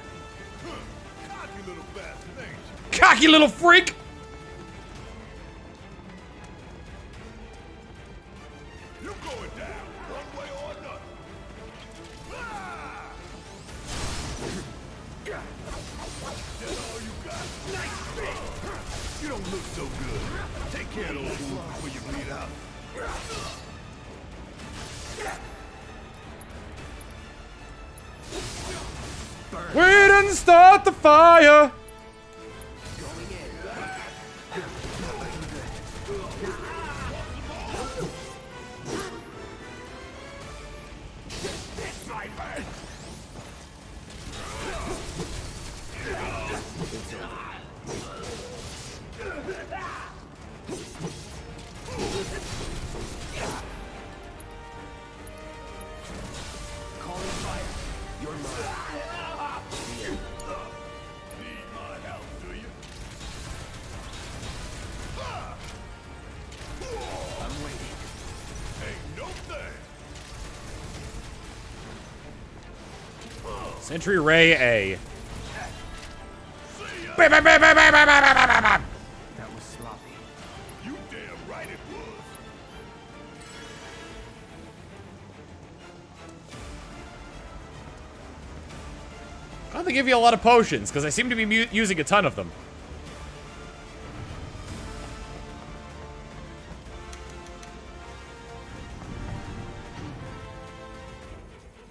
Cocky little bastard, ain't you? Cocky little freak! You going down, one way or another. Ah! That's all you got? You don't look so good. Take care of those wounds before you bleed out. We didn't start the fire! Need my help, do you? I'm waiting. Ain't no thing. Sentry Ray A. That was sloppy. You damn right it was. I don't think they give you a lot of potions, because I seem to be using a ton of them.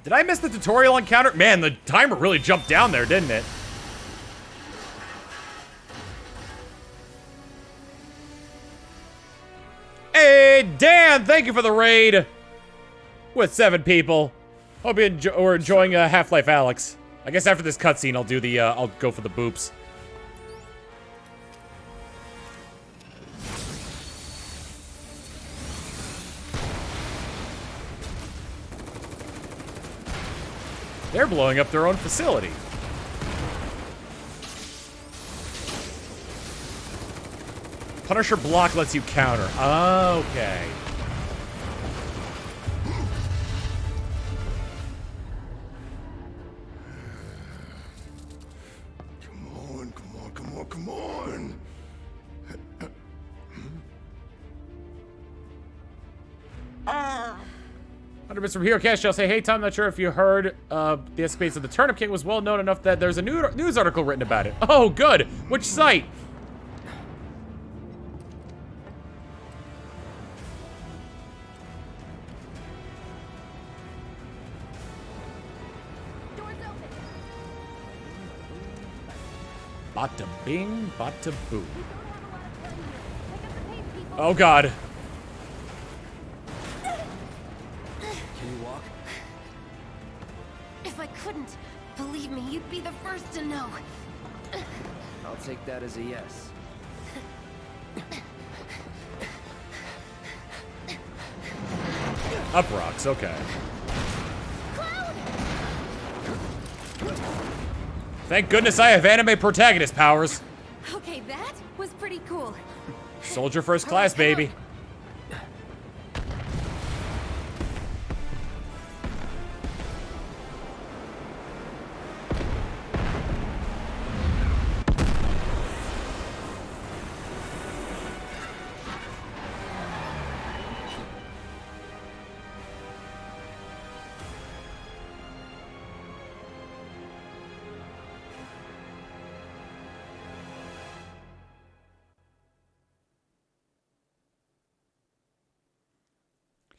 Did I miss the tutorial encounter? Man, the timer really jumped down there, didn't it? Hey, Dan, thank you for the raid. With 7 people. Hope you are enjoying Half-Life Alyx. I guess after this cutscene, I'll do the, I'll go for the boops. They're blowing up their own facility. Punisher block lets you counter. Okay. Come on. 100 bits from Hero Cash. I'll say, hey, Tom, not sure if you heard the escapades of the Turnip King was well known enough that there's a news article written about it. Oh, good. Which site? Bada bing, bada boo. Oh, God. Can you walk? If I couldn't, believe me, you'd be the first to know. I'll take that as a yes. Up rocks, okay. Thank goodness I have anime protagonist powers. Okay, that was pretty cool. Soldier first class, baby.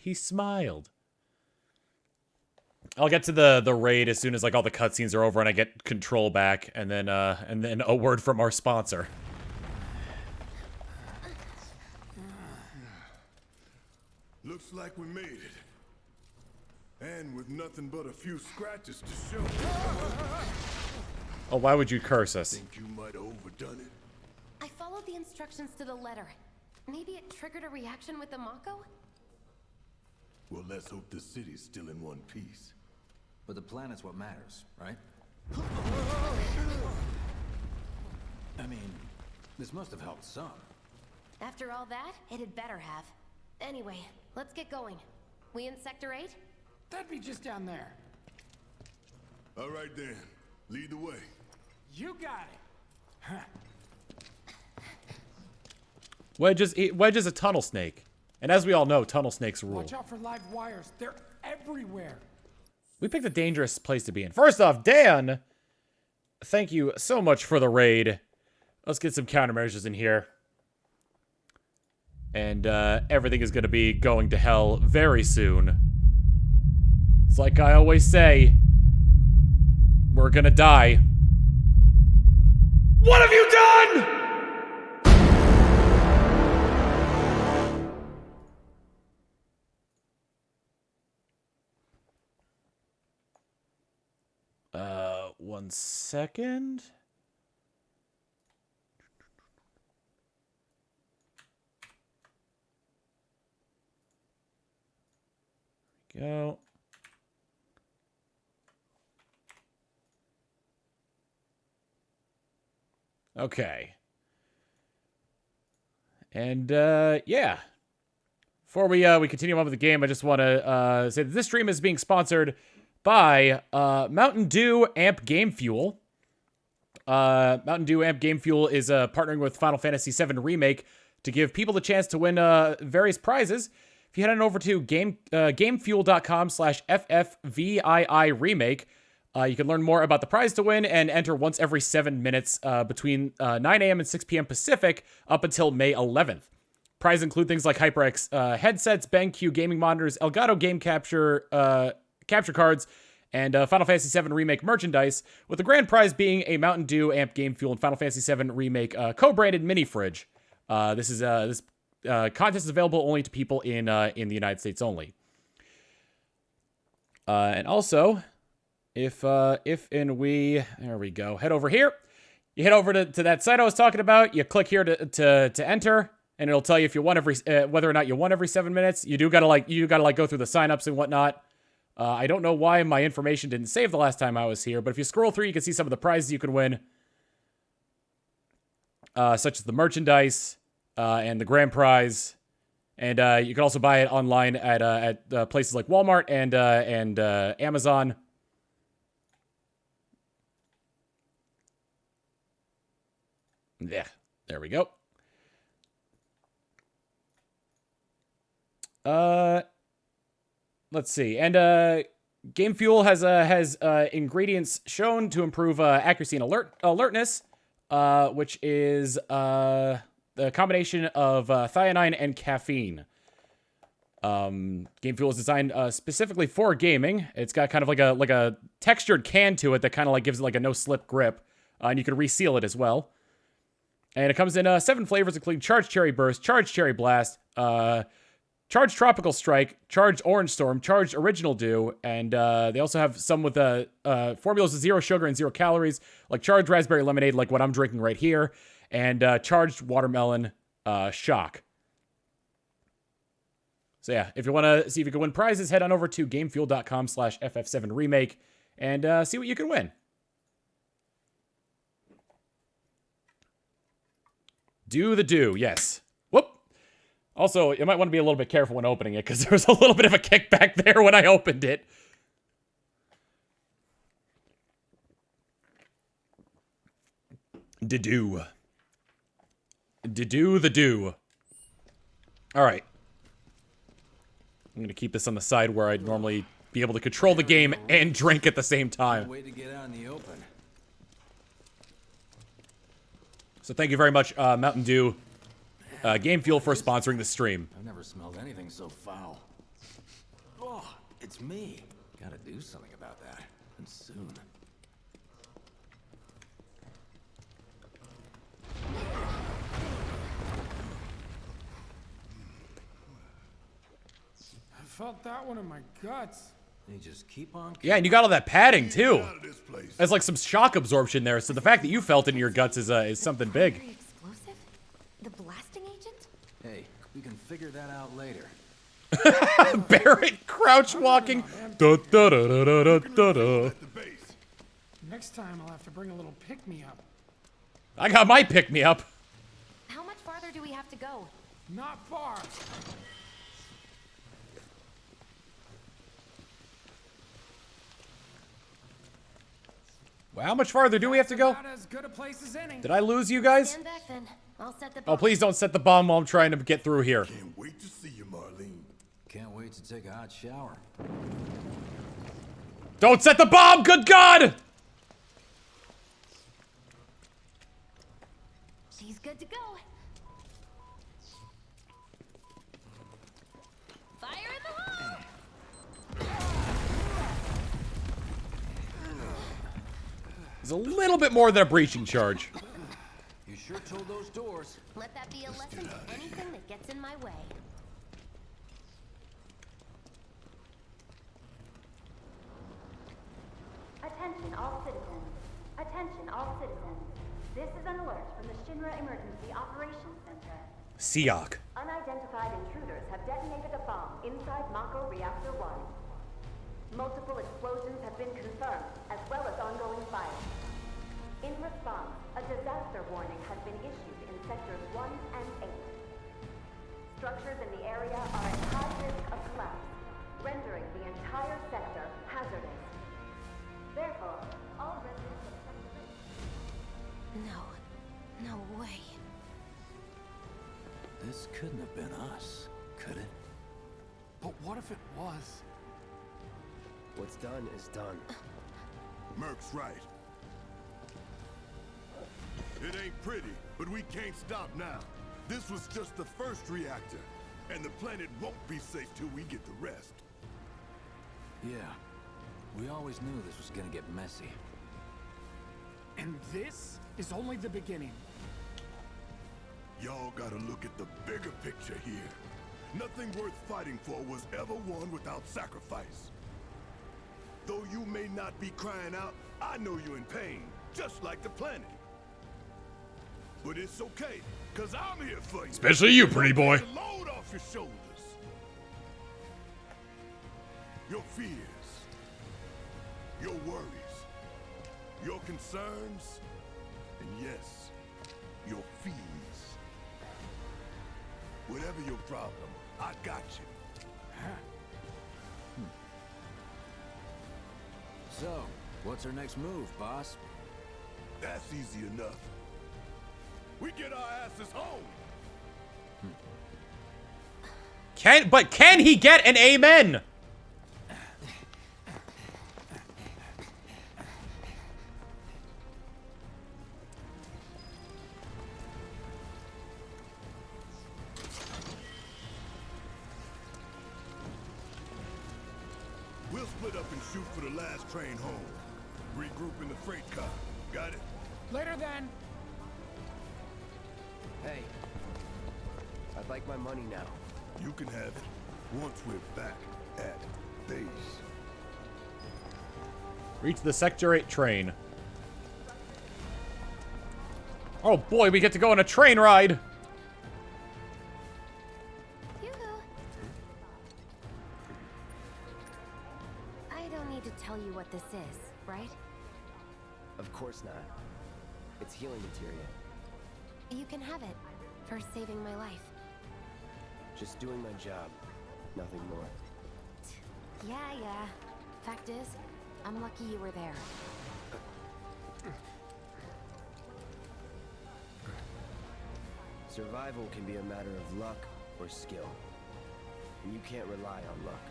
He smiled. I'll get to the raid as soon as like all the cutscenes are over and I get control back, and then a word from our sponsor. Looks like we made it. And with nothing but a few scratches to show. Oh, why would you curse us? Think you might have overdone it? I followed the instructions to the letter. Maybe it triggered a reaction with the Mako? Well, let's hope the city's still in one piece. But the planet's what matters, right? I mean, this must have helped some. After all that, it had better have. Anyway, let's get going. We in Sector 8? That'd be just down there. All right then, lead the way. You got it. Huh. Wedge is a tunnel snake. And as we all know, tunnel snakes rule. Watch out for live wires. They're everywhere. We picked a dangerous place to be in. First off, Dan, thank you so much for the raid. Let's get some countermeasures in here. And everything is going to be going to hell very soon. It's like I always say, we're going to die. What have you done? One second. Go. Okay. And yeah. Before we continue on with the game, I just want to say that this stream is being sponsored by Mountain Dew Amp Game Fuel. Mountain Dew Amp Game Fuel is partnering with Final Fantasy VII Remake to give people the chance to win various prizes. If you head on over to gamefuel.com/FFVII Remake, you can learn more about the prize to win and enter once every 7 minutes between 9 a.m. and 6 p.m. Pacific up until May 11th. Prizes include things like HyperX headsets, BenQ gaming monitors, Elgato game capture cards, and Final Fantasy VII Remake merchandise, with the grand prize being a Mountain Dew Amp Game Fuel and Final Fantasy VII Remake co-branded mini fridge. This contest is available only to people in the United States only. And also, there we go. Head over here. You head over to that site I was talking about. You click here to enter, and it'll tell you if you won whether or not you won every 7 minutes. You gotta go through the signups and whatnot. I don't know why my information didn't save the last time I was here, but if you scroll through, you can see some of the prizes you can win, such as the merchandise and the grand prize, and you can also buy it online at places like Walmart and Amazon. Yeah, there we go. Let's see. And Game Fuel has ingredients shown to improve accuracy and alertness, which is the combination of thionine and caffeine. Game Fuel is designed specifically for gaming. It's got kind of like a textured can to it that kind of like gives it like a no-slip grip, and you can reseal it as well. And it comes in 7 flavors, including Charged Cherry Burst, Charged Cherry Blast, Charged Tropical Strike, Charged Orange Storm, Charged Original Dew, and they also have some with formulas of 0 sugar and 0 calories, like Charged Raspberry Lemonade, like what I'm drinking right here, and Charged Watermelon Shock. So yeah, if you want to see if you can win prizes, head on over to gamefuel.com/FF7Remake and see what you can win. Do the do, yes. Whoop. Also, you might want to be a little bit careful when opening it, because there was a little bit of a kickback there when I opened it. Do. Do the do. Alright. I'm going to keep this on the side where I'd normally be able to control the game and drink at the same time. Way to get out in the open. So thank you very much, Mountain Dew Game Fuel, for sponsoring the stream. I've never smelled anything so foul. It's me. Gotta do something about that. And soon. I felt that one in my guts. You just keep on. Yeah, and you got all that padding too. Out of this place. There's like some shock absorption there. So the fact that you felt it in your guts is something big. Very explosive? The blasting agent? Hey, we can figure that out later. Barrett crouch walking. Da, da, da, da, da, da, da. At the base. Next time I'll have to bring a little pick-me-up. I got my pick me up. How much farther do we have to go? Not far. Well, how much farther do we have to go? About as good a place as any. Did I lose you guys? Stand back then. I'll set the Oh, please don't set the bomb while I'm trying to get through here. Can't wait to see you, Marlene. Can't wait to take a hot shower. Don't set the bomb, good God! She's good to go. Fire in the hole! It's a little bit more than a breaching charge. You sure told those doors. Let that be a lesson to anything that gets in my way. Attention all citizens. Attention all citizens. This is an alert from the Shinra Emergency Operations Center. Siak. Unidentified intruders have detonated a bomb inside Mako Reactor 1. Multiple explosions have been confirmed, as well as ongoing fire. In response, a disaster warning has been issued in Sectors 1 and 8. Structures in the area are at high risk of collapse, rendering the entire sector hazardous. Therefore, all residents of Sector No. No way. This couldn't have been us, could it? But what if it was? What's done is done. Merc's right. It ain't pretty, but we can't stop now. This was just the first reactor, and the planet won't be safe till we get the rest. Yeah. We always knew this was gonna get messy. And this is only the beginning. Y'all gotta look at the bigger picture here. Nothing worth fighting for was ever won without sacrifice. Though you may not be crying out, I know you're in pain, just like the planet. But it's okay, cause I'm here for you. Especially you, pretty boy. Take the load off your shoulders. Your fears, your worries, your concerns, and yes, your fees. Whatever your problem, I got you. So, what's our next move, boss? That's easy enough. We get our asses home. Can he get an amen? We'll split up and shoot for the last train home. Regroup in the freight car. Got it? Later then. Hey. I'd like my money now. You can have it once we're back at base. Reach the Sector 8 train. Oh boy, we get to go on a train ride. Yoo-hoo. I don't need to tell you what this is, right? Of course not. It's healing materia. You can have it for saving my life. Just doing my job. Nothing more. Yeah. Fact is, I'm lucky you were there. Survival can be a matter of luck or skill. And you can't rely on luck.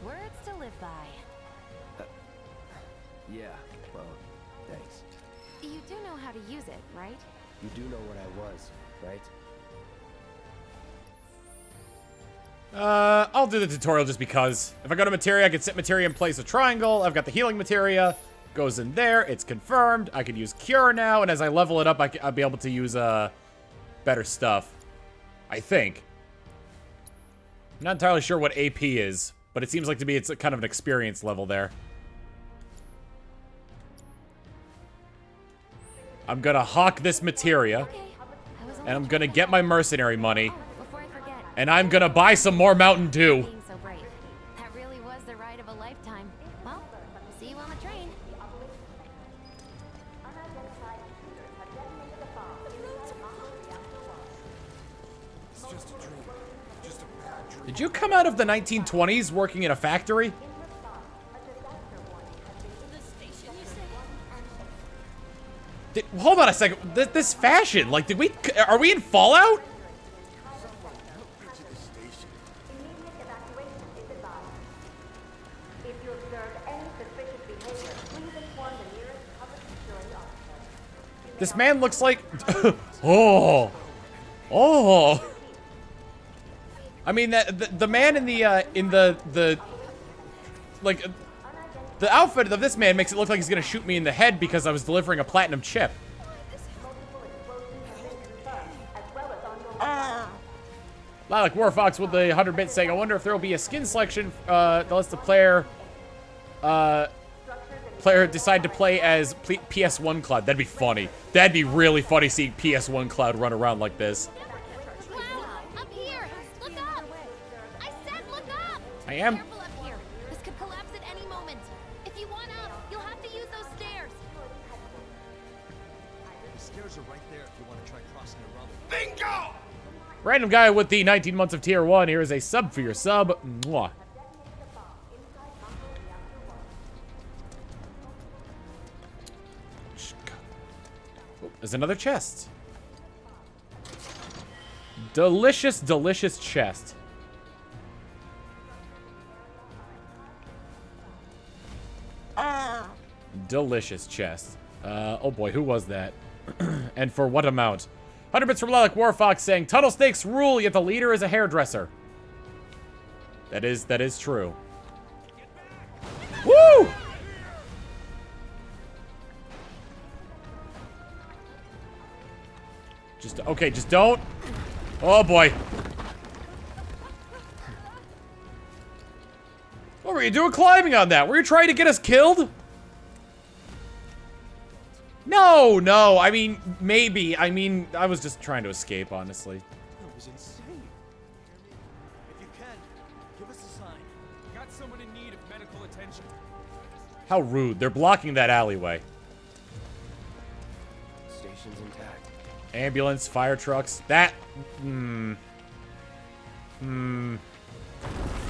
Words to live by. Yeah, well, thanks. You do know how to use it, right? You do know what I was, right? I'll do the tutorial just because. If I go to materia, I can set materia in place of triangle. I've got the healing materia. Goes in there. It's confirmed. I can use cure now, and as I level it up, I'll be able to use, better stuff. I think. I'm not entirely sure what AP is, but it seems like to me it's a kind of an experience level there. I'm gonna hawk this materia, and I'm gonna get my mercenary money, and I'm gonna buy some more Mountain Dew. Being so brave. That really was the ride of a lifetime. Well, see you on the train. Did you come out of the 1920s working in a factory? Hold on a second. This fashion, like, are we in Fallout? This man looks like, oh. I mean, the man in the like, the outfit of this man makes it look like he's gonna shoot me in the head because I was delivering a platinum chip. Like Warfox with the 100 bits saying, I wonder if there will be a skin selection that lets the player decide to play as PS1 Cloud. That'd be funny. That'd be really funny seeing PS1 Cloud run around like this. Up here! Look up! I said look up! I am. Careful up here. This could collapse at any moment. If you want up, you'll have to use those stairs. The stairs are right there if you want to try crossing the rubble. Bingo! Random guy with the 19 months of tier 1. Here is a sub for your sub. Mwah. Oh, there's another chest. Delicious, delicious chest. Delicious chest. Oh boy, who was that? And for what amount? 100 bits from Lilac Warfox saying, tunnel snakes rule, yet the leader is a hairdresser. That is true. Woo! Okay, just don't. Oh boy. What were you doing climbing on that? Were you trying to get us killed? No, I mean, maybe. I mean, I was just trying to escape, honestly. That was insane. If you can, give us a sign. Got someone in need of medical attention. How rude. They're blocking that alleyway. Station's intact. Ambulance, fire trucks. That.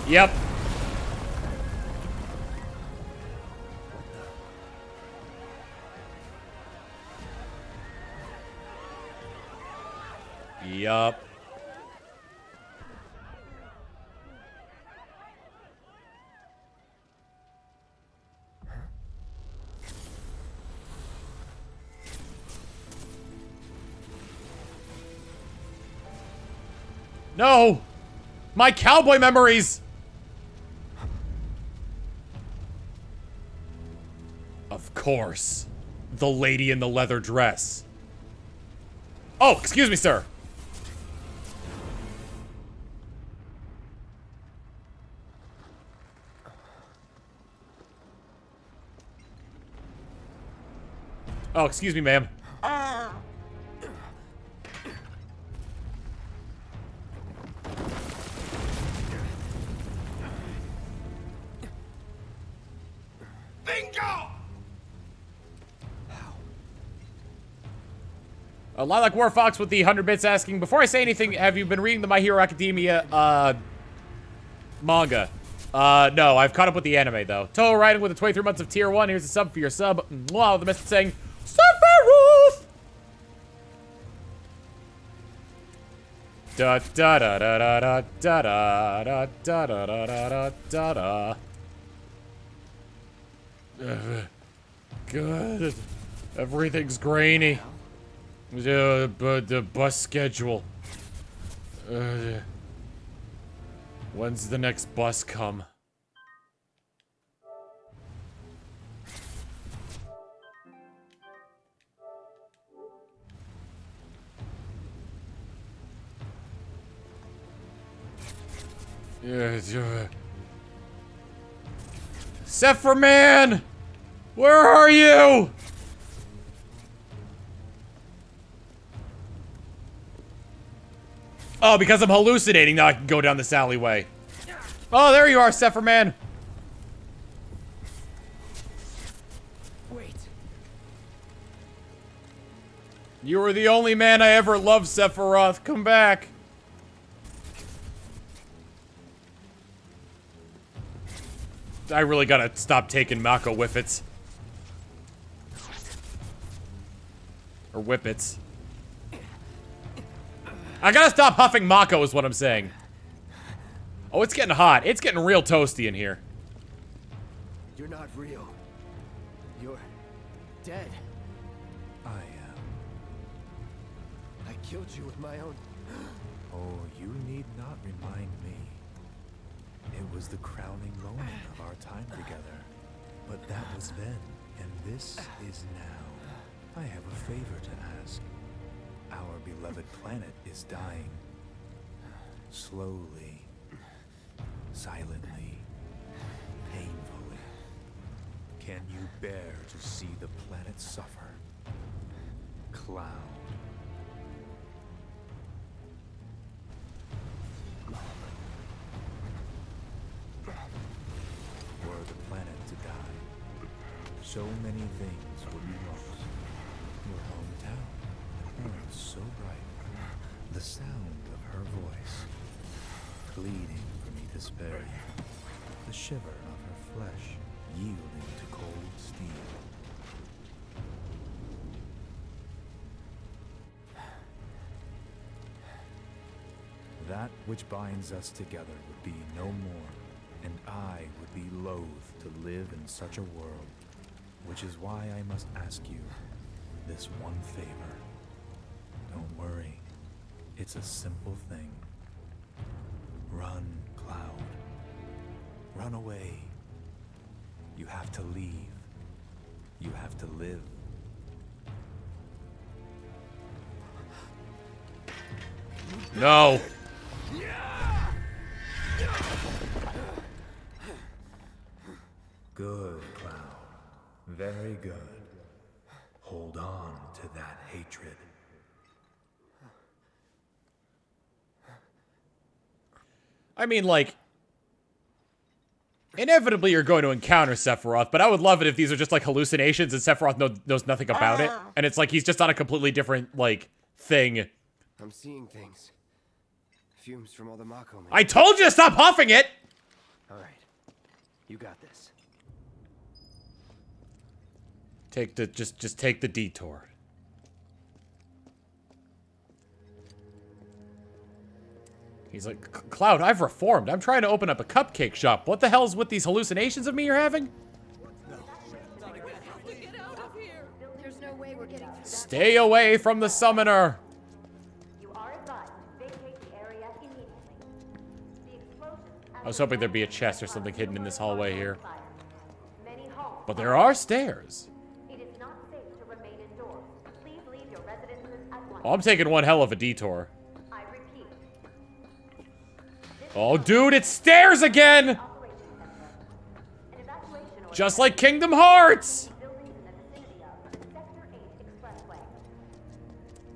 Yep. Yup. No! My cowboy memories! Of course. The lady in the leather dress. Oh, excuse me, sir. Oh, excuse me, ma'am. Bingo! Lilac Warfox with the 100 bits asking, before I say anything, have you been reading the My Hero Academia, manga? No, I've caught up with the anime, though. Toho riding with the 23 months of tier 1. Here's a sub for your sub. Wow, the message saying, Sephiroth! Da da da da da da da da da da da da da da. Good. Everything's grainy. But the bus schedule. When's the next bus come? Sephiroth, where are you? Oh, because I'm hallucinating, now I can go down this alleyway. Oh, there you are, Sephiroth. Wait. You were the only man I ever loved, Sephiroth. Come back. I really gotta stop taking Mako Whiffits. Or Whippets. I gotta stop huffing Mako is what I'm saying. Oh, it's getting hot. It's getting real toasty in here. You're not real. You're dead. I am. I killed you with my own... Oh, you need not remind me. It was the crowning moment of our time together. But that was then, and this is now. I have a favor to ask. Our beloved planet is dying. Slowly. Silently. Painfully. Can you bear to see the planet suffer? Cloud. Were the planet to die, so many things would be lost. Your hometown, burned so bright. The sound of her voice, pleading for me to spare you. The shiver of her flesh, yielding to cold steel. That which binds us together would be no more, and I would be loath to live in such a world, which is why I must ask you this one favor. Don't worry, it's a simple thing. Run, Cloud. Run away. You have to leave. You have to live. No. Good, Cloud. Very good. Hold on to that hatred. I mean, like, inevitably you're going to encounter Sephiroth, but I would love it if these are just like hallucinations and Sephiroth knows nothing about it. And it's like he's just on a completely different, like, thing. I'm seeing things. Fumes from all the Mako men. I told you to stop huffing it! Alright. You got this. Take the, just take the detour. He's like, Cloud, I've reformed. I'm trying to open up a cupcake shop. What the hell's with these hallucinations of me you're having? Stay away from the summoner. You are advised to vacate the area immediately. The explosions I was hoping there'd be a chest or something hidden in this hallway here. Many homes But there are stairs. It is not safe to remain indoors. Please leave your residences at once. Oh, I'm taking one hell of a detour. I repeat. Oh, dude, it's stairs again! Operation Center. An evacuation order. Just like Kingdom Hearts! Buildings in the vicinity of Sector 8 Expressway.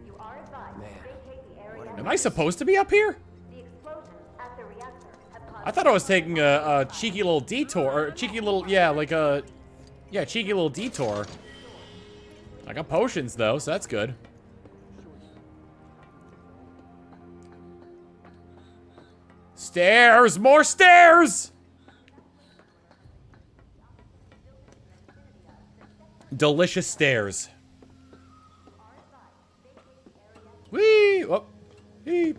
You are advised to vacate the area. Am I supposed to be up here? The explosions at the reactor have caused... I thought I was taking a cheeky little detour, or cheeky little, yeah, like a, yeah, cheeky little detour. I got potions though, so that's good. Stairs! More stairs! Delicious stairs. Whee! Oh. Whee!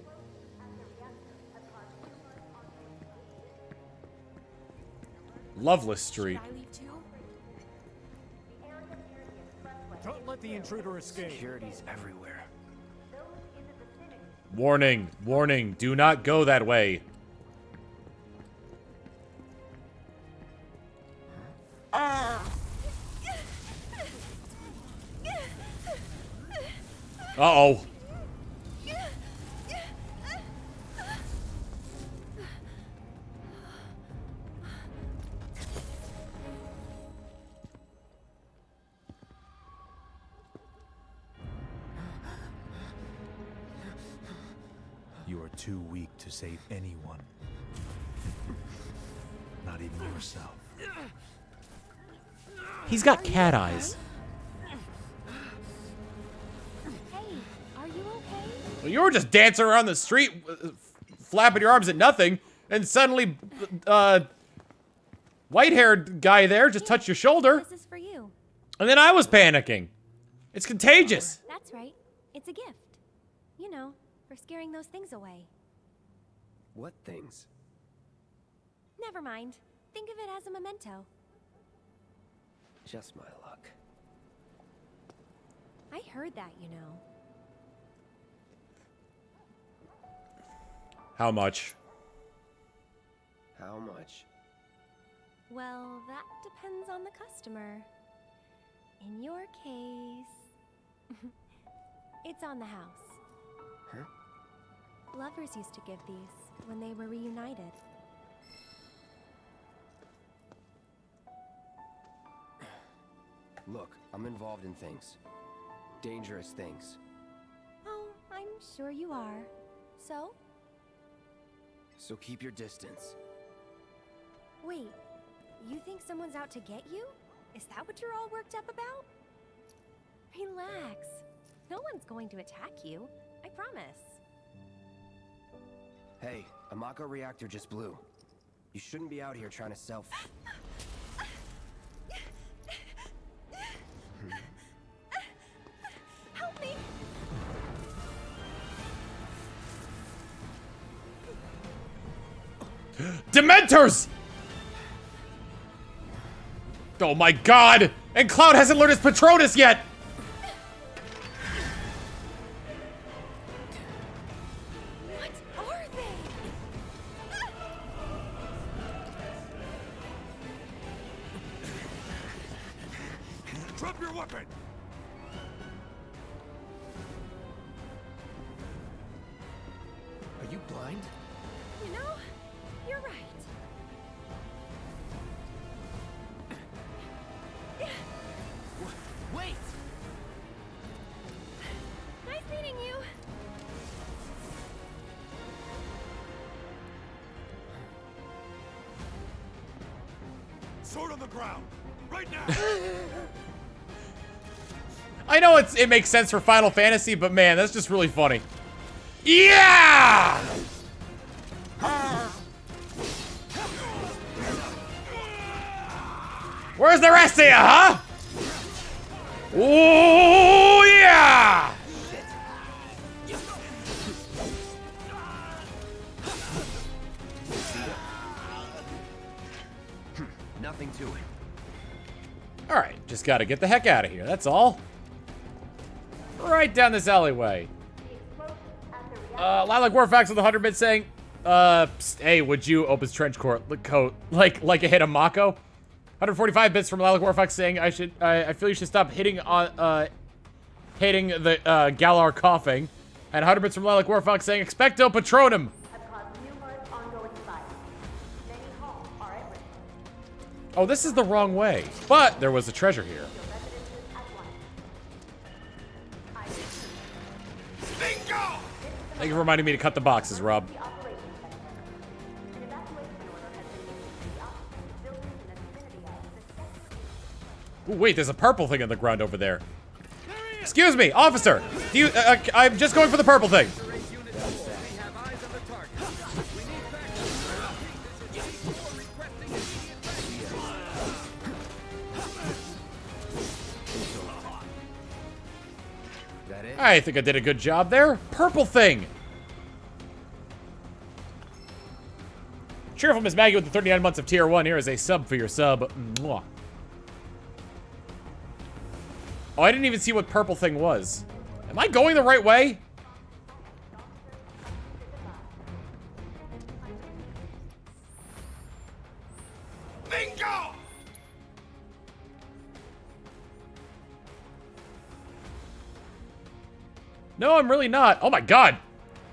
Loveless Street. Don't let the intruder escape. Security's everywhere. Warning, warning, do not go that way. Uh-oh. You are too weak to save anyone. Not even yourself. He's got cat eyes. Hey, are you okay? Well, you were just dancing around the street, flapping your arms at nothing, and suddenly, white-haired guy there just touched your shoulder. This is for you. And then I was panicking. It's contagious. That's right. It's a gift. You know, for scaring those things away. What things? Never mind. Think of it as a memento. Just my luck. I heard that, you know. How much? How much? Well, that depends on the customer. In your case, it's on the house. Huh? Lovers used to give these when they were reunited. Look, I'm involved in things. Dangerous things. Oh, I'm sure you are. So? So keep your distance. Wait, you think someone's out to get you? Is that what you're all worked up about? Relax. No one's going to attack you. I promise. Hey, a Mako reactor just blew. You shouldn't be out here trying to sell. Help me! Dementors! Oh my god! And Cloud hasn't learned his Patronus yet! What are they? Drop your weapon! Are you blind? You know, you're right. Wait! Nice meeting you. Sword on the ground! Right now! I know it makes sense for Final Fantasy, but man, that's just really funny. Yeah! Where's the rest of you, huh? Oh yeah! Nothing to it. Alright, just gotta get the heck out of here, that's all. Right down this alleyway. Lilac Warfax with 100 bits saying, psst, hey, would you open his trench coat, like a hit a Mako? 145 bits from Lilac Warfax saying, I feel you should stop hitting the Galar coughing. And 100 bits from Lilac Warfox saying, Expecto Patronum! Have caused numerous ongoing fires. Many homes are at risk. Oh, this is the wrong way. But there was a treasure here. Your residences at once. Bingo! Thank you for reminding me to cut the boxes, Rob. The operations center. An evacuation order has been issued to the occupants of buildings in the vicinity of the Ooh, wait, there's a purple thing on the ground over there. Excuse me, officer! Do you, I'm just going for the purple thing. That it? I think I did a good job there. Purple thing! Cheerful Miss Maggie with the 39 months of tier 1. Here is a sub for your sub. Mwah. Oh, I didn't even see what purple thing was. Am I going the right way? Bingo! No, I'm really not. Oh my god.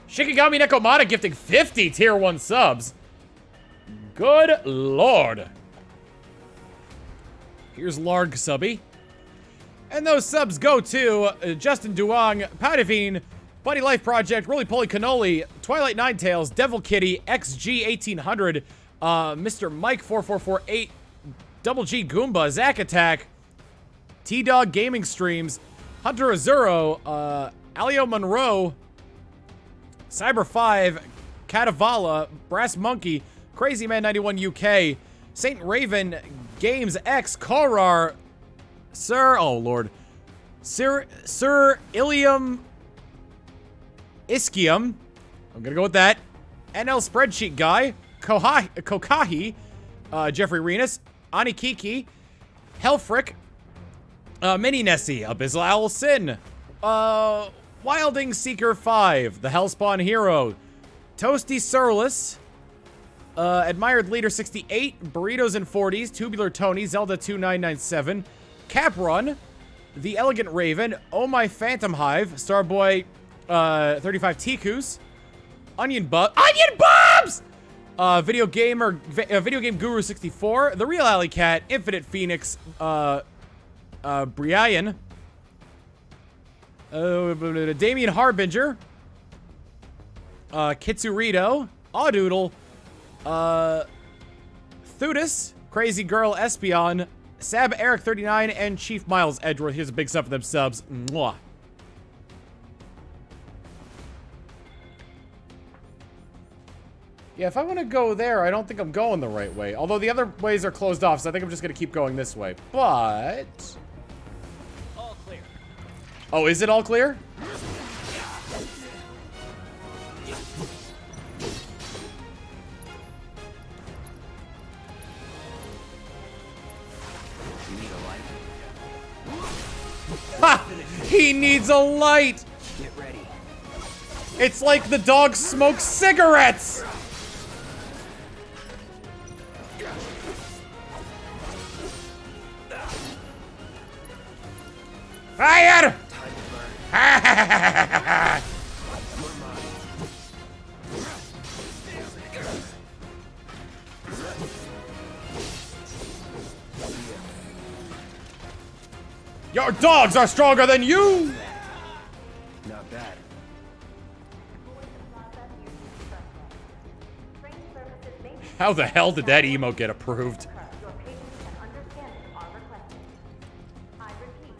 Shikigami Nekomata gifting 50 tier 1 subs. Good lord. Here's Larg Subby. And those subs go to Justin Duong, Padavine, Buddy Life Project, Roly Poly Cannoli, Twilight Ninetales, Devil Kitty, XG1800, Mr. Mike 4448, Double G Goomba, Zack Attack, T-Dog Gaming Streams, Hunter Azuro, Alio Monroe, Cyber 5, Catavala, Brass Monkey, Crazy Man 91 UK, Saint Raven, Games X, Korar, Sir Ilium Ischium, I'm gonna go with that, NL Spreadsheet Guy, Kokahi, Jeffrey Renus, Anikiki, Helfrick, Mini Nessie, Abyssal Owl Sin, Wilding Seeker 5, The Hellspawn Hero, Toasty Surless, Admired Leader 68, Burritos and 40s, Tubular Tony, Zelda 2997, Caprun, The Elegant Raven, Oh My Phantom Hive, Starboy 35 Tikus, Onion Bubs! Video Game Guru 64, The Real Alley Cat, Infinite Phoenix, Brian, Damien Harbinger, Kitsurito, Awdoodle, Thudis, Crazy Girl Espion, Sab Eric 39, and Chief Miles Edgeworth. Here's a big sub for them subs. Mwah. Yeah, if I want to go there, I don't think I'm going the right way. Although the other ways are closed off, so I think I'm just going to keep going this way. But... all clear. Oh, is it all clear? Ha! He needs a light! Get ready. It's like the dog smokes cigarettes! Fire! Your dogs are stronger than you! Not bad. How the hell did that emote get approved? Your patience and understanding are requested. I repeat.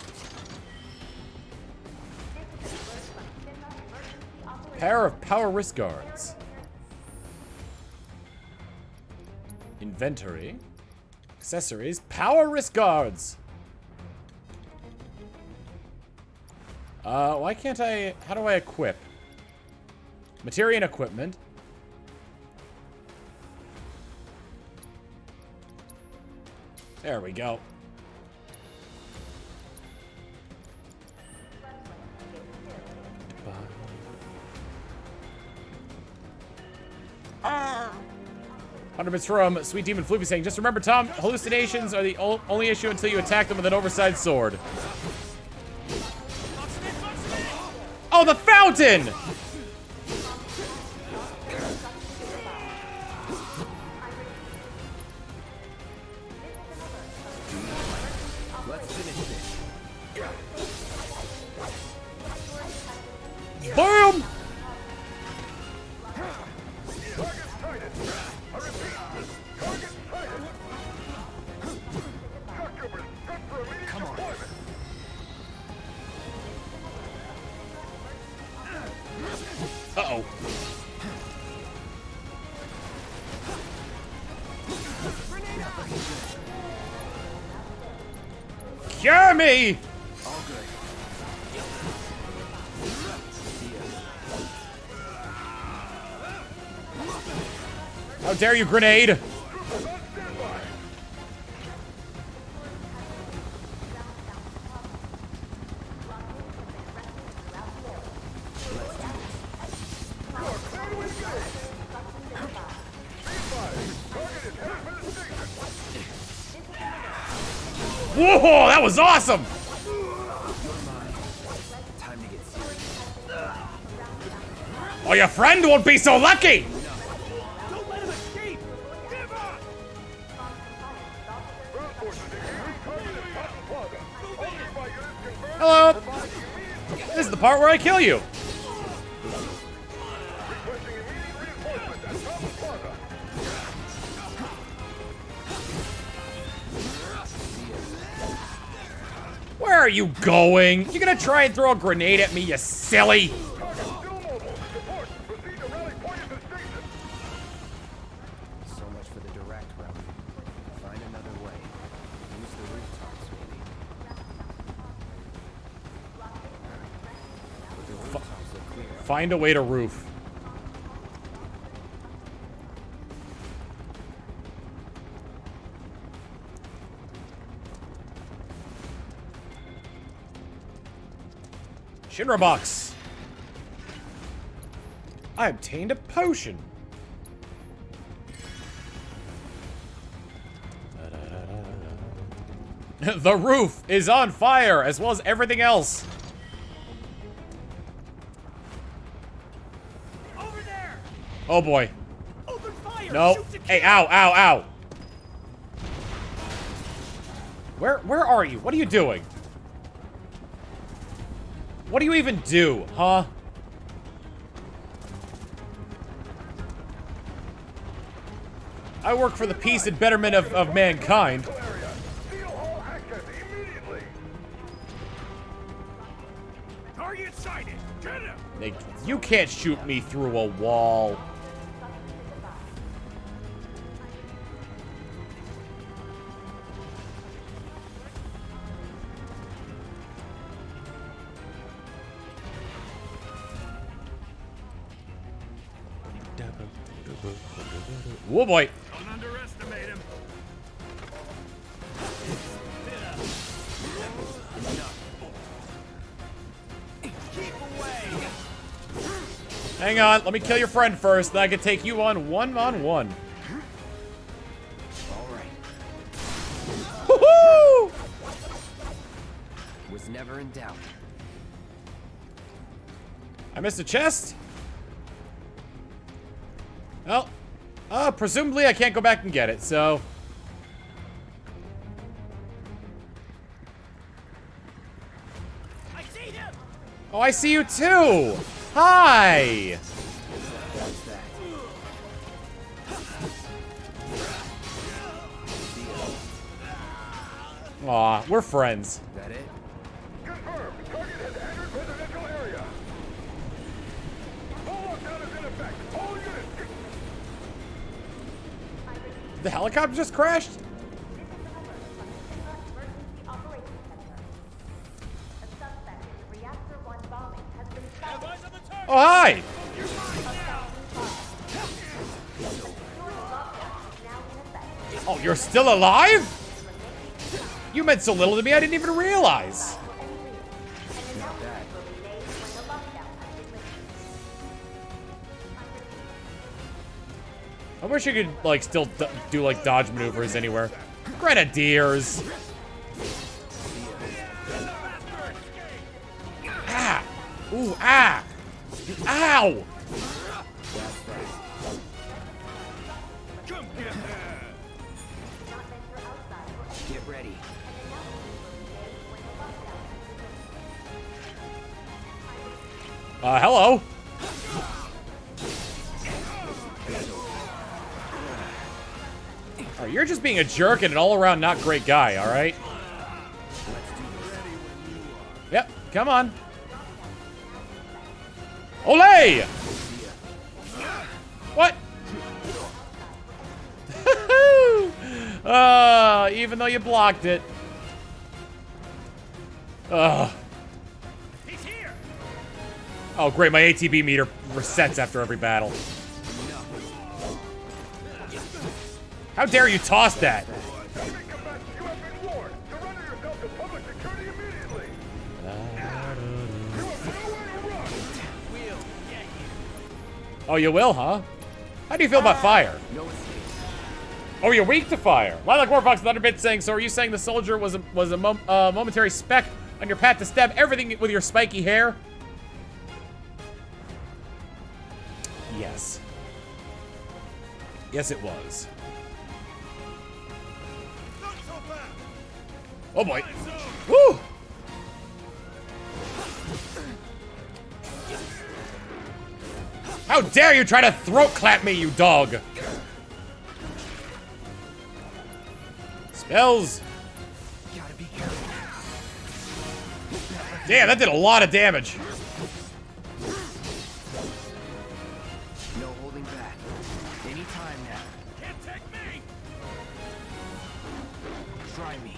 This is an alert from Shinra Emergency Operations. Pair of power wrist guards. Inventory. Accessories. Power wrist guards. Why can't I... How do I equip? Materia and equipment. There we go. Ah. 100 bits from Sweet Demon Floopy saying, just remember, Tom, hallucinations are the only issue until you attack them with an oversized sword. Oh, the fountain! Let's finish this. Boom! Come on. Uh-oh. Cure me! All good. How dare you, grenade! Whoa, that was awesome! Time to get serious. or your friend won't be so lucky! Don't let him escape! Give up! Hello! This is the part where I kill you. Where are you going? You gonna try and throw a grenade at me, you silly? So much for the direct route. Find another way. Use the rooftops, maybe. But the rooftops look clear. Find a way to roof. Shinra box. I obtained a potion. The roof is on fire, as well as everything else. Over there! Oh boy. Open fire! No. Shoot to Hey, kill. ow, ow, ow. Where are you? What are you doing? What do you even do, huh? I work for the peace and betterment of mankind. Target sighted! Get him! You can't shoot me through a wall. Whoa, boy. Don't underestimate him. Keep away! Hang on, let me kill your friend first, then I can take you on one-on-one. All right. Woohoo! Was never in doubt. I missed a chest? Well, presumably I can't go back and get it, so... I see him! Oh, I see you too! Hi! Aw, we're friends. That it? Confirmed. Target has entered residential area. Full lockdown is in effect. All units. Did the helicopter just crashed? This is an alert from the Shinra Emergency Operations Center. A suspect in the Reactor 1 bombing has been found. Eyes on the target! Oh, hi! You're mine now! Oh, you're still alive? You meant so little to me, I didn't even realize. I wish you could, like, still do, like, dodge maneuvers anywhere. Grenadiers! Ah! Ooh, ah! Ow! Come get that! Get ready. Hello? Oh, you're just being a jerk and an all-around not great guy, alright? Yep, come on. Olay! What? Even though you blocked it. He's here! Oh, great, my ATB meter resets after every battle. How dare you toss that? Oh, you will, huh? How do you feel about fire? Oh, you're weak to fire. Lilac Warfox Thunderbit saying, so are you saying the soldier was a momentary speck on your path to stab everything with your spiky hair? Yes. Yes, it was. Oh boy. Woo! How dare you try to throat clap me, you dog! Spells! Gotta be careful. Damn, that did a lot of damage. No holding back. Any time now. Can't take me! Try me.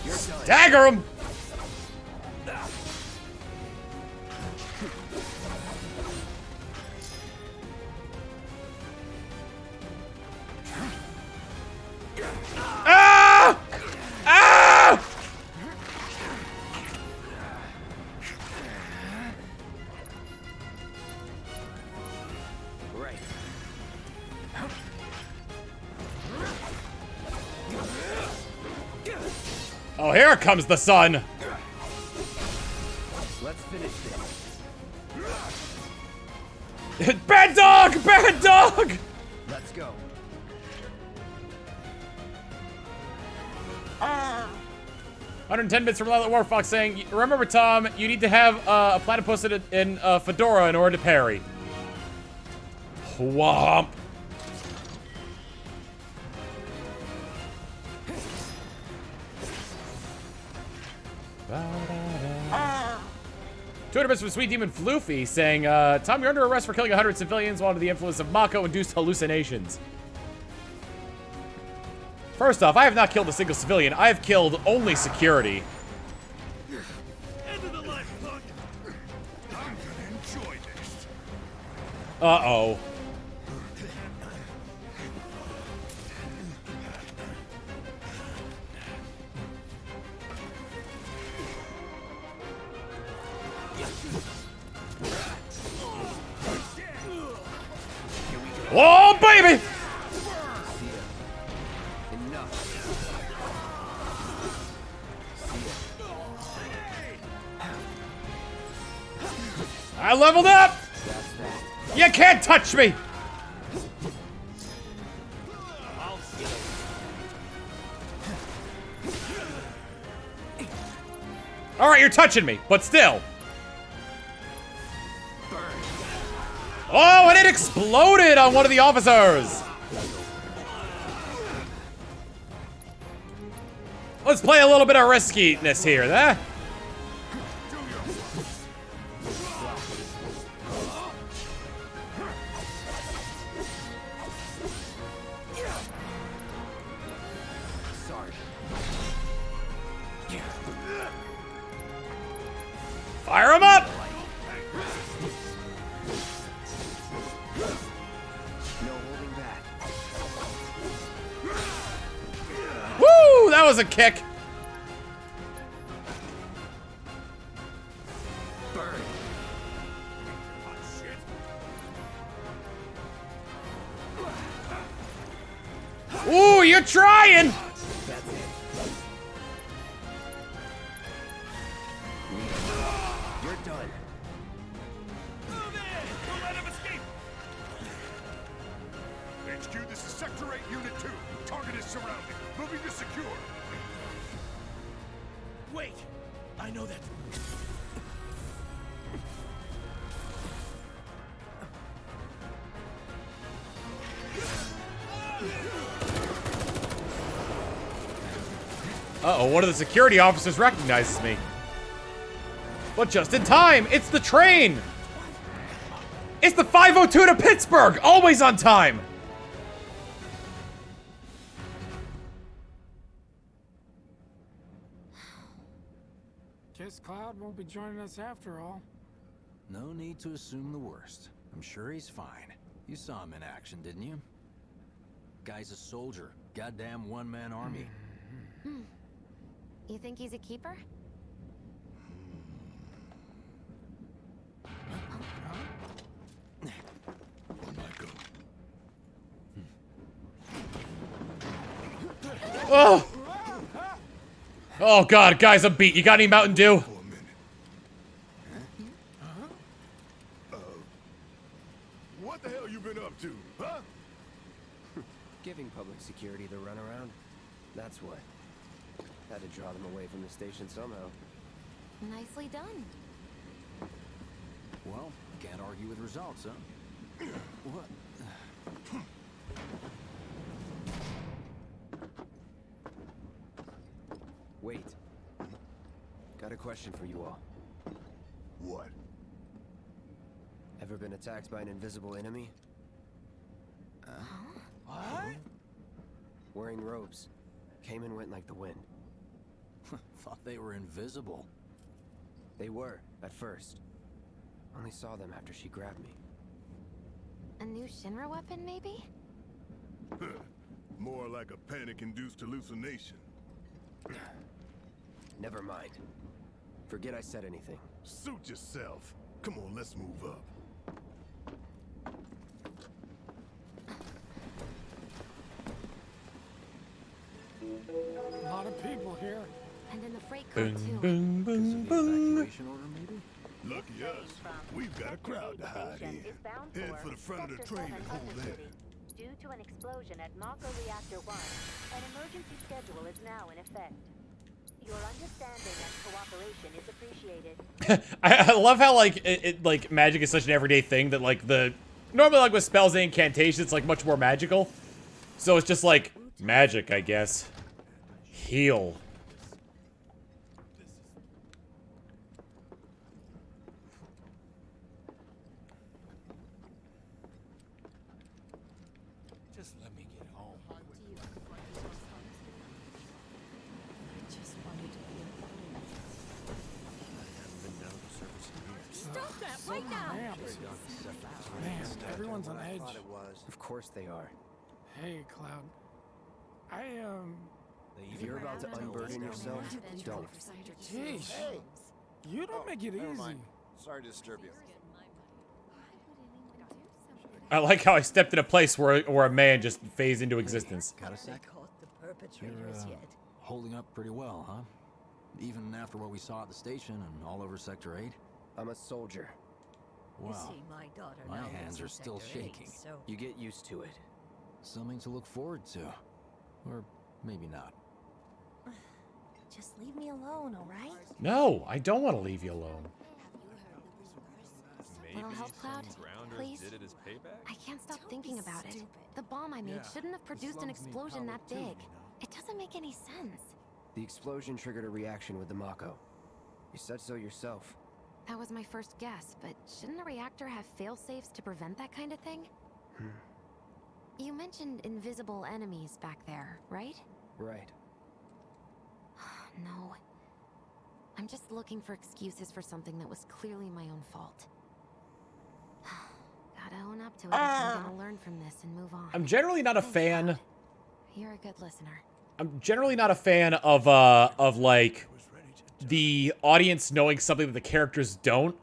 You're done. Dagger him! Ah! Ah! Right. Oh, here comes the sun! Let's finish this. Bad dog! Bad dog! Let's go. 110 bits from Lila Warfox saying, remember, Tom, you need to have a platypus in a fedora in order to parry. Whomp. Ah. 200 bits from Sweet Demon Floofy saying, Tom, you're under arrest for killing 100 civilians while under the influence of Mako-induced hallucinations. First off, I have not killed a single civilian. I have killed only security. End of the line, punk! I'm gonna enjoy this. Uh-oh. Oh, baby! I leveled up! You can't touch me! Alright, you're touching me, but still. Oh, and it exploded on one of the officers! Let's play a little bit of riskiness here, huh? Fire him up! No holding back. Woo! That was a kick. Burn. Ooh, you're trying! That's it. You're done. Move in! Don't let him escape! HQ, this is Sector 8, Unit 2. Target is surrounded. Moving to secure. Wait! I know that. Uh-oh, one of the security officers recognizes me. But just in time, it's the train! It's the 502 to Pittsburgh! Always on time! Guess Cloud won't be joining us after all. No need to assume the worst. I'm sure he's fine. You saw him in action, didn't you? Guy's a soldier. Goddamn one-man army. You think he's a keeper? Oh! Oh god, guys, I'm beat. You got any Mountain Dew? giving public security the runaround. That's what. Had to draw them away from the station somehow. Nicely done. Well, can't argue with results, huh? What? Wait. Got a question for you all. What? Ever been attacked by an invisible enemy? What? Wearing robes. Came and went like the wind. Thought they were invisible. They were, at first. Only saw them after she grabbed me. A new Shinra weapon, maybe? More like a panic-induced hallucination. Never mind. Forget I said anything. Suit yourself. Come on, let's move up. A lot of people here. And in the freight car, Boom, too. boom, boom, boom. Evacuation order, maybe? Lucky us. We've got a crowd to hide in. Head for the front of the train and hold in. Due to an explosion at Mako Reactor 1, an emergency schedule is now in effect. Your understanding and cooperation is appreciated. I love how like like magic is such an everyday thing that like normally like with spells and incantations it's like much more magical. So it's just like magic, I guess. Heal. Just let me get home. Stop that right now! Man, everyone's on edge. Of course they are. Hey, Cloud. If you're about to unburden yourself, don't. Jeez. You don't make it easy. Sorry to disturb you. I like how I stepped in a place where a man just phased into existence. Got a sec? You're holding up pretty well, huh? Even after what we saw at the station and all over Sector 8? I'm a soldier. Wow. My hands are still shaking. You get used to it. Something to look forward to. Or maybe not. Just leave me alone, alright? No, I don't want to leave you alone. Little help, Cloud? Please? I can't stop thinking about it. The bomb I made shouldn't have produced an explosion that big. It doesn't make any sense. The explosion triggered a reaction with the Mako. You said so yourself. That was my first guess, but shouldn't a reactor have fail-safes to prevent that kind of thing? You mentioned invisible enemies back there, right? Right. No. I'm just looking for excuses for something that was clearly my own fault. Gotta own up to it if I'm gonna learn from this and move on. I'm generally not a fan. Cloud. You're a good listener. I'm generally not a fan of like the audience knowing something that the characters don't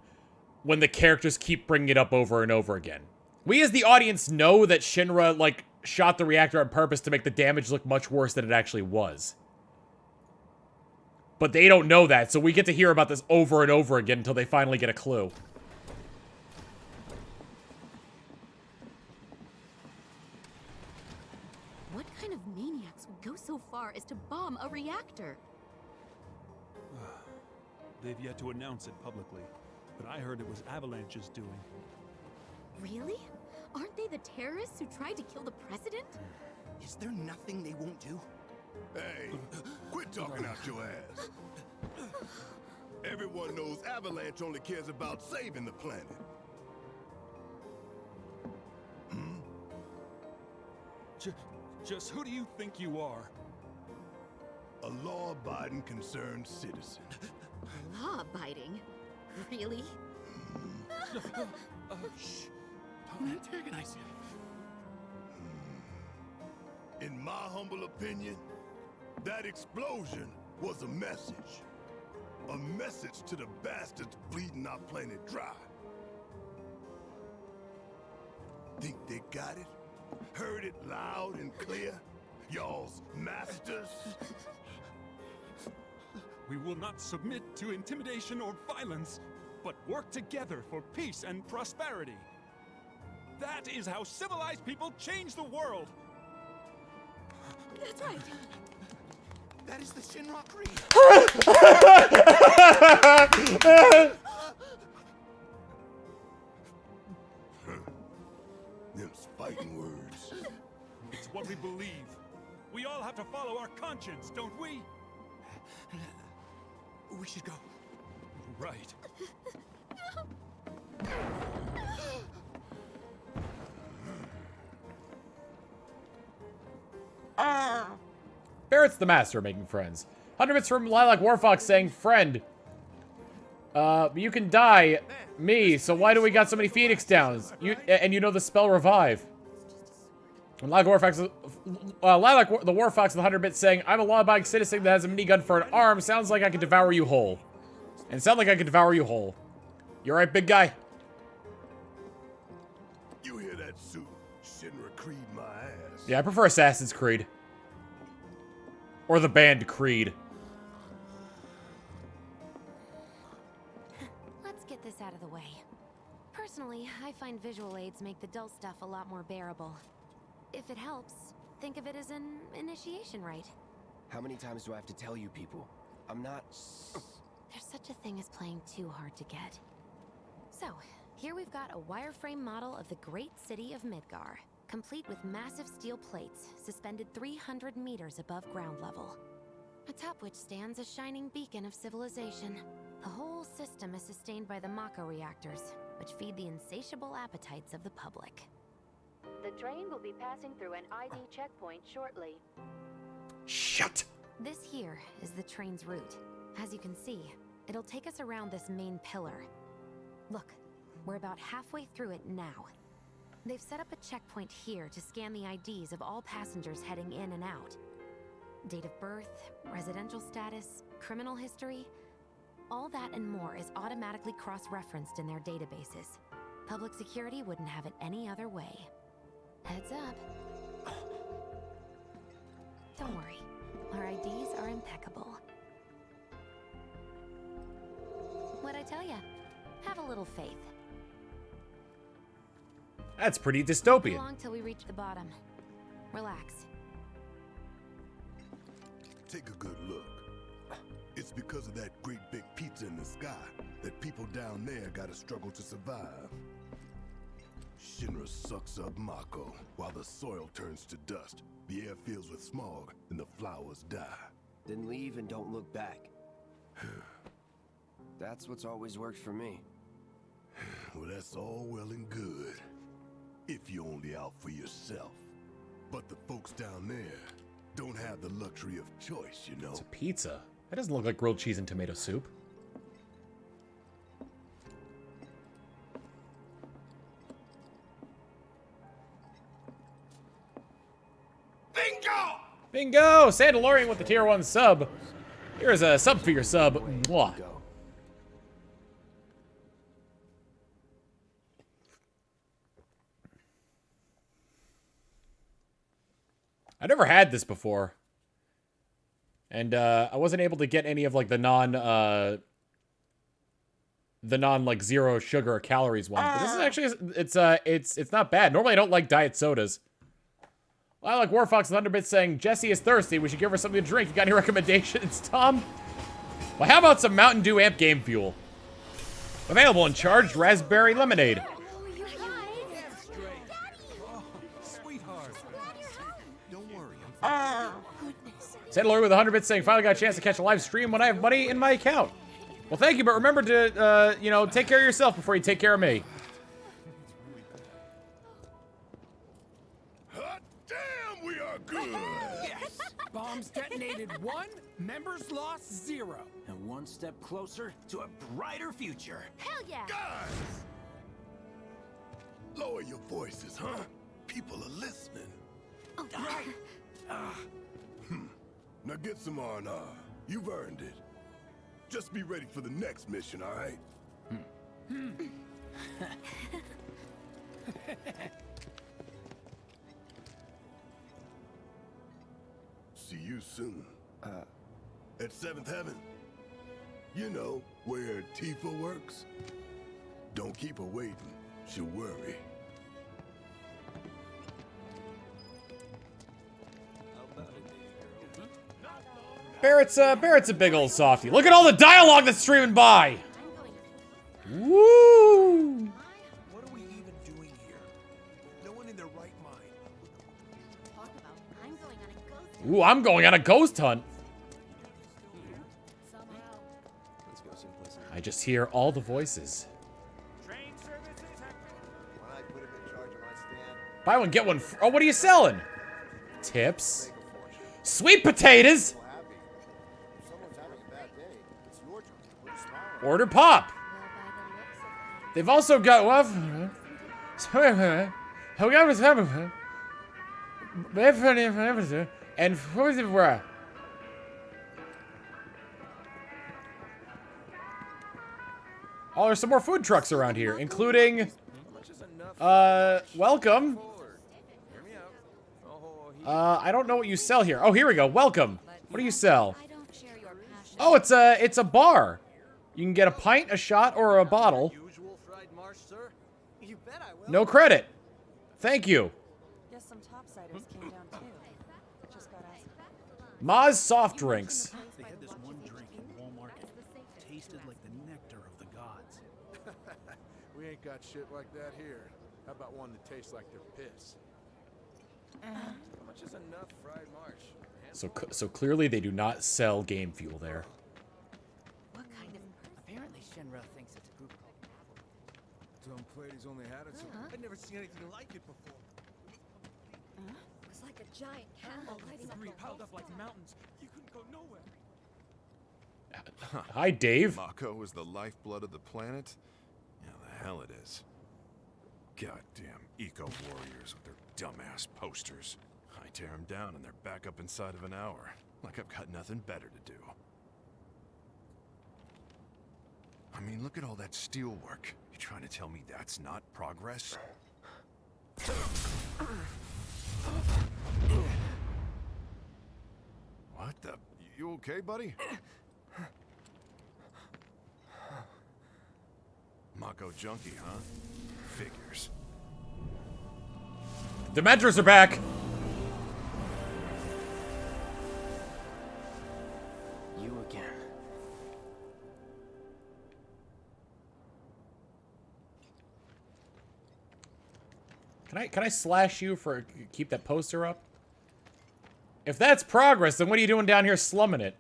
when the characters keep bringing it up over and over again. We as the audience know that Shinra like shot the reactor on purpose to make the damage look much worse than it actually was. But they don't know that, so we get to hear about this over and over again until they finally get a clue. What kind of maniacs would go so far as to bomb a reactor? They've yet to announce it publicly, but I heard it was Avalanche's doing. Really? Aren't they the terrorists who tried to kill the president? Is there nothing they won't do? Hey, quit talking out your ass. Everyone knows Avalanche only cares about saving the planet. Just who do you think you are? A law-abiding, concerned citizen. Law-abiding? Really? Shh. Don't antagonize him. In my humble opinion, that explosion was a message. A message to the bastards bleeding our planet dry. Think they got it? Heard it loud and clear? Y'all's masters? We will not submit to intimidation or violence, but work together for peace and prosperity. That is how civilized people change the world. That's right. That is the Shinra Creed. Them's fighting words. It's what we believe. We all have to follow our conscience, don't we? We should go. Right. Barrett's the master of making friends. 100 bits from Lilac Warfox saying, friend. You can die, me, so why do we got so many Phoenix Downs? And you know the spell revive. And Lilac Warfox, Lilac the Warfox with 100 bits saying, I'm a law-abiding citizen that has a minigun for an arm. Sounds like I could devour you whole. And sound like I could devour you whole. You alright, big guy? You hear that, Sue? Shinra Creed my ass. Yeah, I prefer Assassin's Creed. Or the band Creed. Let's get this out of the way. Personally, I find visual aids make the dull stuff a lot more bearable. If it helps, think of it as an initiation rite. How many times do I have to tell you people? I'm not... There's such a thing as playing too hard to get. So, here we've got a wireframe model of the great city of Midgar, complete with massive steel plates suspended 300 meters above ground level, atop which stands a shining beacon of civilization. The whole system is sustained by the Mako reactors, which feed the insatiable appetites of the public. The train will be passing through an ID checkpoint shortly. Shut! This here is the train's route. As you can see, it'll take us around this main pillar. Look, we're about halfway through it now. They've set up a checkpoint here to scan the IDs of all passengers heading in and out. Date of birth, residential status, criminal history, all that and more is automatically cross-referenced in their databases. Public security wouldn't have it any other way. Heads up. Don't worry, our IDs are impeccable. What'd I tell ya? Have a little faith. That's pretty Won't be dystopian. long till we reach the bottom. Relax. Take a good look. It's because of that great big pizza in the sky that people down there gotta struggle to survive. Shinra sucks up Mako while the soil turns to dust, the air fills with smog, and the flowers die. Then leave and don't look back. That's what's always worked for me. Well, that's all well and good. If you're only out for yourself. But the folks down there don't have the luxury of choice, you know. It's a pizza. That doesn't look like grilled cheese and tomato soup. Bingo! Bingo! Sandalorian with the tier 1 sub. Here's a sub for your sub. Mwah. I never had this before. And I wasn't able to get any of like the non like zero sugar or calories ones. But this is actually it's not bad. Normally I don't like diet sodas. I like Warfox and Thunderbit saying Jessie is thirsty. We should give her something to drink. You got any recommendations, Tom? Well, how about some Mountain Dew Amp Game Fuel? Available in charged raspberry lemonade. Sentinel with 100 bits saying, finally got a chance to catch a live stream when I have money in my account. Well, thank you, but remember to, you know, take care of yourself before you take care of me. Hot damn, we are good! Yes! Bombs detonated 1, members lost 0. And one step closer to a brighter future. Hell yeah! Guys! Lower your voices, huh? People are listening. Oh, right. Now get some R&R. You've earned it. Just be ready for the next mission, all right? See you soon. At 7th Heaven. You know, where Tifa works. Don't keep her waiting. She'll worry. How about a Barrett's a big old softie. Look at all the dialogue that's streaming by. Woo! What are we even doing here? No one in their right mind. Talk about I'm going on a ghost. Ooh, I'm going on a ghost hunt. Let's go someplace. I just hear all the voices. Buy one, get one. Oh, what are you selling? Tips. Sweet potatoes. Order pop. They've also got what? And oh, there's some more food trucks around here, including welcome. I don't know what you sell here. Oh, here we go. Welcome. What do you sell? Oh, it's a bar. You can get a pint, a shot, or a bottle. No credit. Thank you. Guess some topsiders came down too. Just got asked. Ma's soft drinks. They had this one drink in Walmart. Tasted like the nectar of the gods. We ain't got shit like that here. How about one that tastes like their piss? How much is enough fried marsh? So clearly they do not sell game fuel there. What kind of... Apparently Shinra thinks it's a group called Battle. Some ladies only had it, so I'd never seen anything like it before. It was like a giant camel lighting up the piled up like mountains. You couldn't go nowhere. Hi, Dave. Mako is the lifeblood of the planet? Yeah, the hell it is. Goddamn eco-warriors with their dumbass posters. I tear them down and they're back up inside of an hour. Like I've got nothing better to do. I mean, look at all that steel work. You trying to tell me that's not progress? What the? You okay, buddy? Mako junkie, huh? Figures. Dementors are back. You again. Can I slash you for keep that poster up? If that's progress, then what are you doing down here slumming it?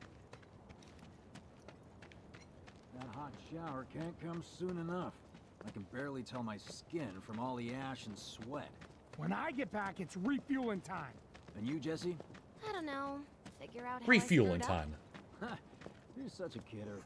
That hot shower can't come soon enough. I can barely tell my skin from all the ash and sweat. When I get back, it's refueling time. And you, Jesse? I don't know. Figure out how Refueling time. Ha! You're such a kidder.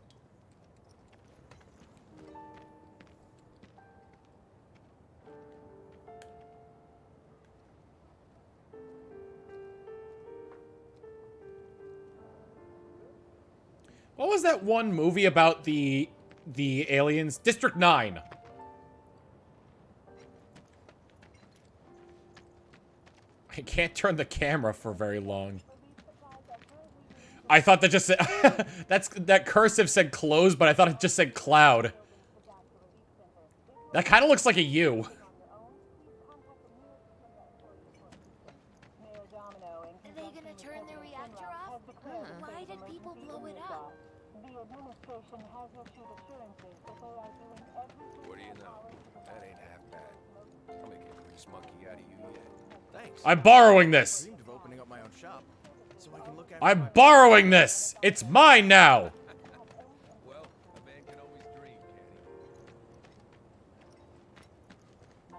What was that one movie about the aliens? District 9. I can't turn the camera for very long. I thought that just said that cursive said close, but I thought it just said cloud. That kind of looks like a U. Are they gonna turn the reactor off? Why did people blow it up? What do you know? That ain't half bad. I'll make a grease monkey out of you yet. Thanks. I'm borrowing this. I dreamed of opening up my own shop, so I can look after I'm borrowing this. It's mine now. Well, a man can always dream, can he?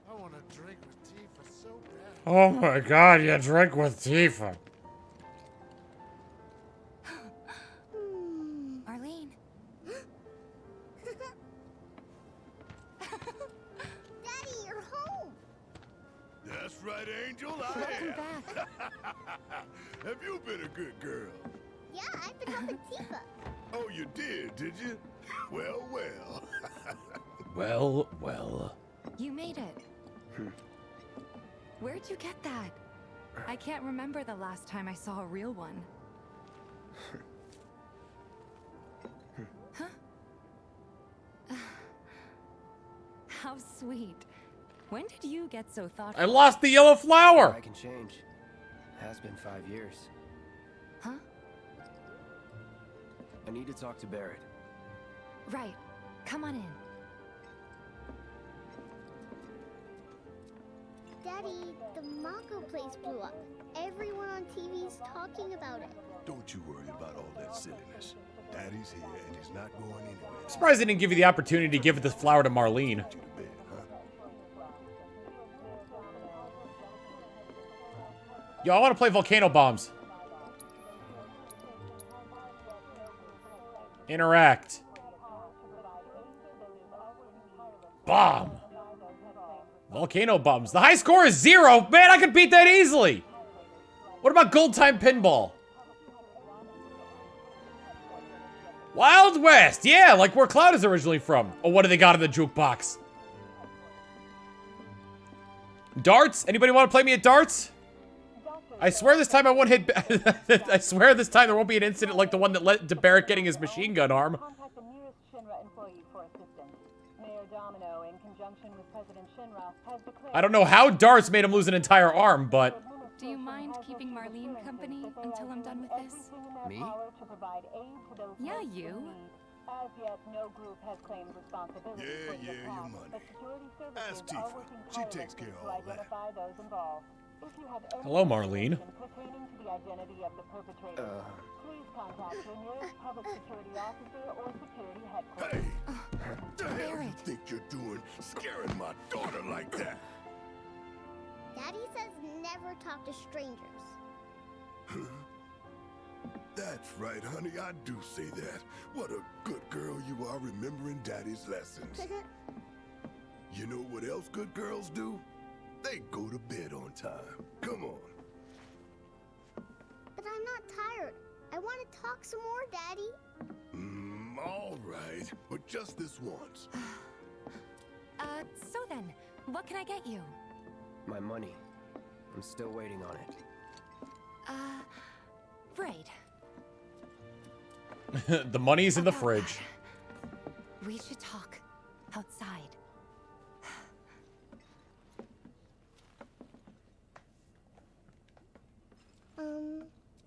I want to drink with Tifa so bad. Oh my god, you drink with Tifa. Arlene. Daddy, you're home. That's right, Angel. I Welcome am. back. Have you been a good girl? Yeah, I've been helping Tifa. Oh, you did you? Well, well. Well, well. You made it. Where'd you get that? I can't remember the last time I saw a real one. Huh? How sweet. When did you get so thoughtful? I lost the yellow flower. I can change. Has been 5 years. Huh? I need to talk to Barrett. Right. Come on in. Daddy, the Mako place blew up. Everyone on TV's talking about it. Don't you worry about all that silliness. Daddy's here and he's not going anywhere. I'm surprised they didn't give you the opportunity to give the flower to Marlene. Yo, I want to play Volcano Bombs. Interact. Bomb. Volcano Bombs. The high score is 0. Man, I could beat that easily. What about Gold Time Pinball? Wild West. Yeah, like where Cloud is originally from. Oh, what do they got in the jukebox? Darts? Anybody want to play me at darts? I swear this time I won't hit... I swear this time there won't be an incident like the one that led to Barrett getting his machine gun arm. Contact the nearest Shinra employee for assistance. Mayor Domino, in conjunction with President Shinra, has declared... I don't know how darts made him lose an entire arm, but... Do you mind keeping Marlene company until I'm done with this? Me? Yeah, you. As yet, no group has claimed responsibility for the your attack, money. but security Ask services are Tifa. working She takes care of tirelessly to all that. identify those involved. If you have any Hello, Marlene. information pertaining to the identity of the perpetrator, please contact your nearest public security officer or security headquarters. What the hell you think you're doing, scaring my daughter like that? Daddy says never talk to strangers. That's right, honey, I do say that. What a good girl you are remembering Daddy's lessons. You know what else good girls do? They go to bed on time. Come on. But I'm not tired. I want to talk some more, Daddy. All right, but just this once. So then, what can I get you? My money. I'm still waiting on it. Right. The money's in the fridge. We should talk outside.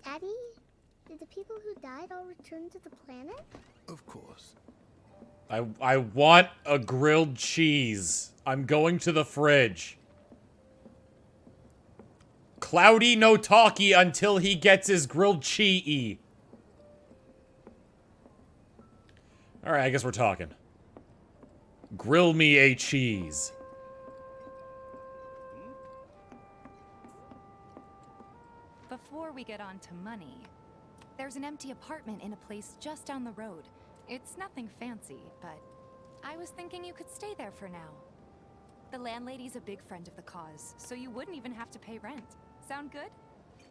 Daddy? Did the people who died all return to the planet? Of course. I want a grilled cheese. I'm going to the fridge. Cloudy no talkie until he gets his grilled cheese. Alright, I guess we're talking. Grill me a cheese. Before we get on to money, there's an empty apartment in a place just down the road. It's nothing fancy, but I was thinking you could stay there for now. The landlady's a big friend of the cause, so you wouldn't even have to pay rent. Sound good?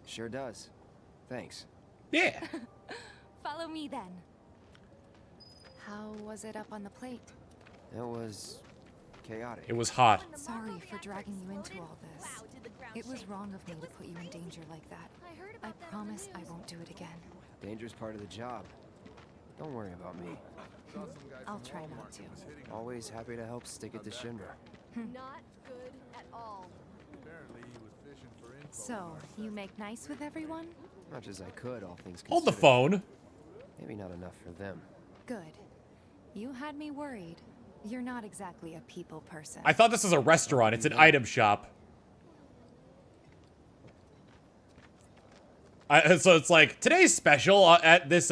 Sure does. Thanks. Yeah. Follow me then. How was it up on the plate? It was chaotic. It was hot. Sorry for dragging you into all this. It was wrong of me to put you in danger like that. I promise I won't do it again. Dangerous part of the job. Don't worry about me. I'll try not to. Always happy to help stick it to Shinra. Not good at all. Apparently he was fishing for info. So, you make nice with everyone? Much as I could, all things considered. Hold the phone. Maybe not enough for them. Good. You had me worried. You're not exactly a people person. I thought this was a restaurant. It's an item shop. So it's like, today's special at this,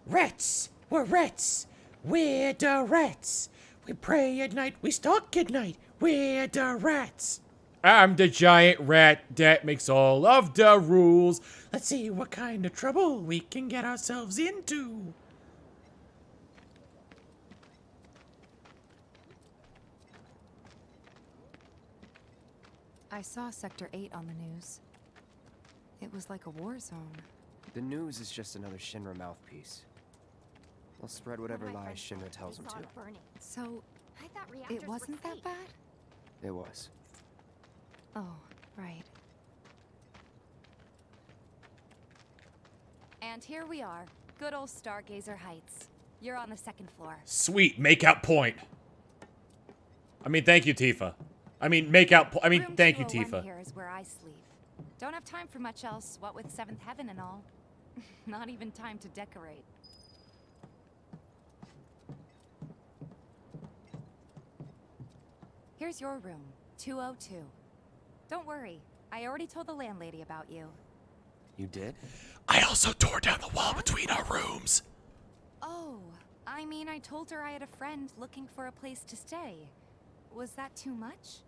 Rats! We're rats! We're the rats! We pray at night, we stalk at night. We're the rats! I'm the giant rat that makes all of the rules. Let's see what kind of trouble we can get ourselves into. I saw Sector 8 on the news. It was like a war zone. The news is just another Shinra mouthpiece. They'll spread whatever lies Shinra tells them to. So, I thought reactors it wasn't were that fake. bad? It was. Oh, right. And here we are. Good old Stargazer Heights. You're on the second floor. Sweet, make out point. I mean, thank you, Tifa. I mean, make out I mean, thank you, Room 201 Tifa. here is where I sleep. Don't have time for much else, what with Seventh Heaven and all. Not even time to decorate. Here's your room, 202. Don't worry, I already told the landlady about you. You did? I also tore down the wall between our rooms. Oh, I mean, I told her I had a friend looking for a place to stay. Was that too much?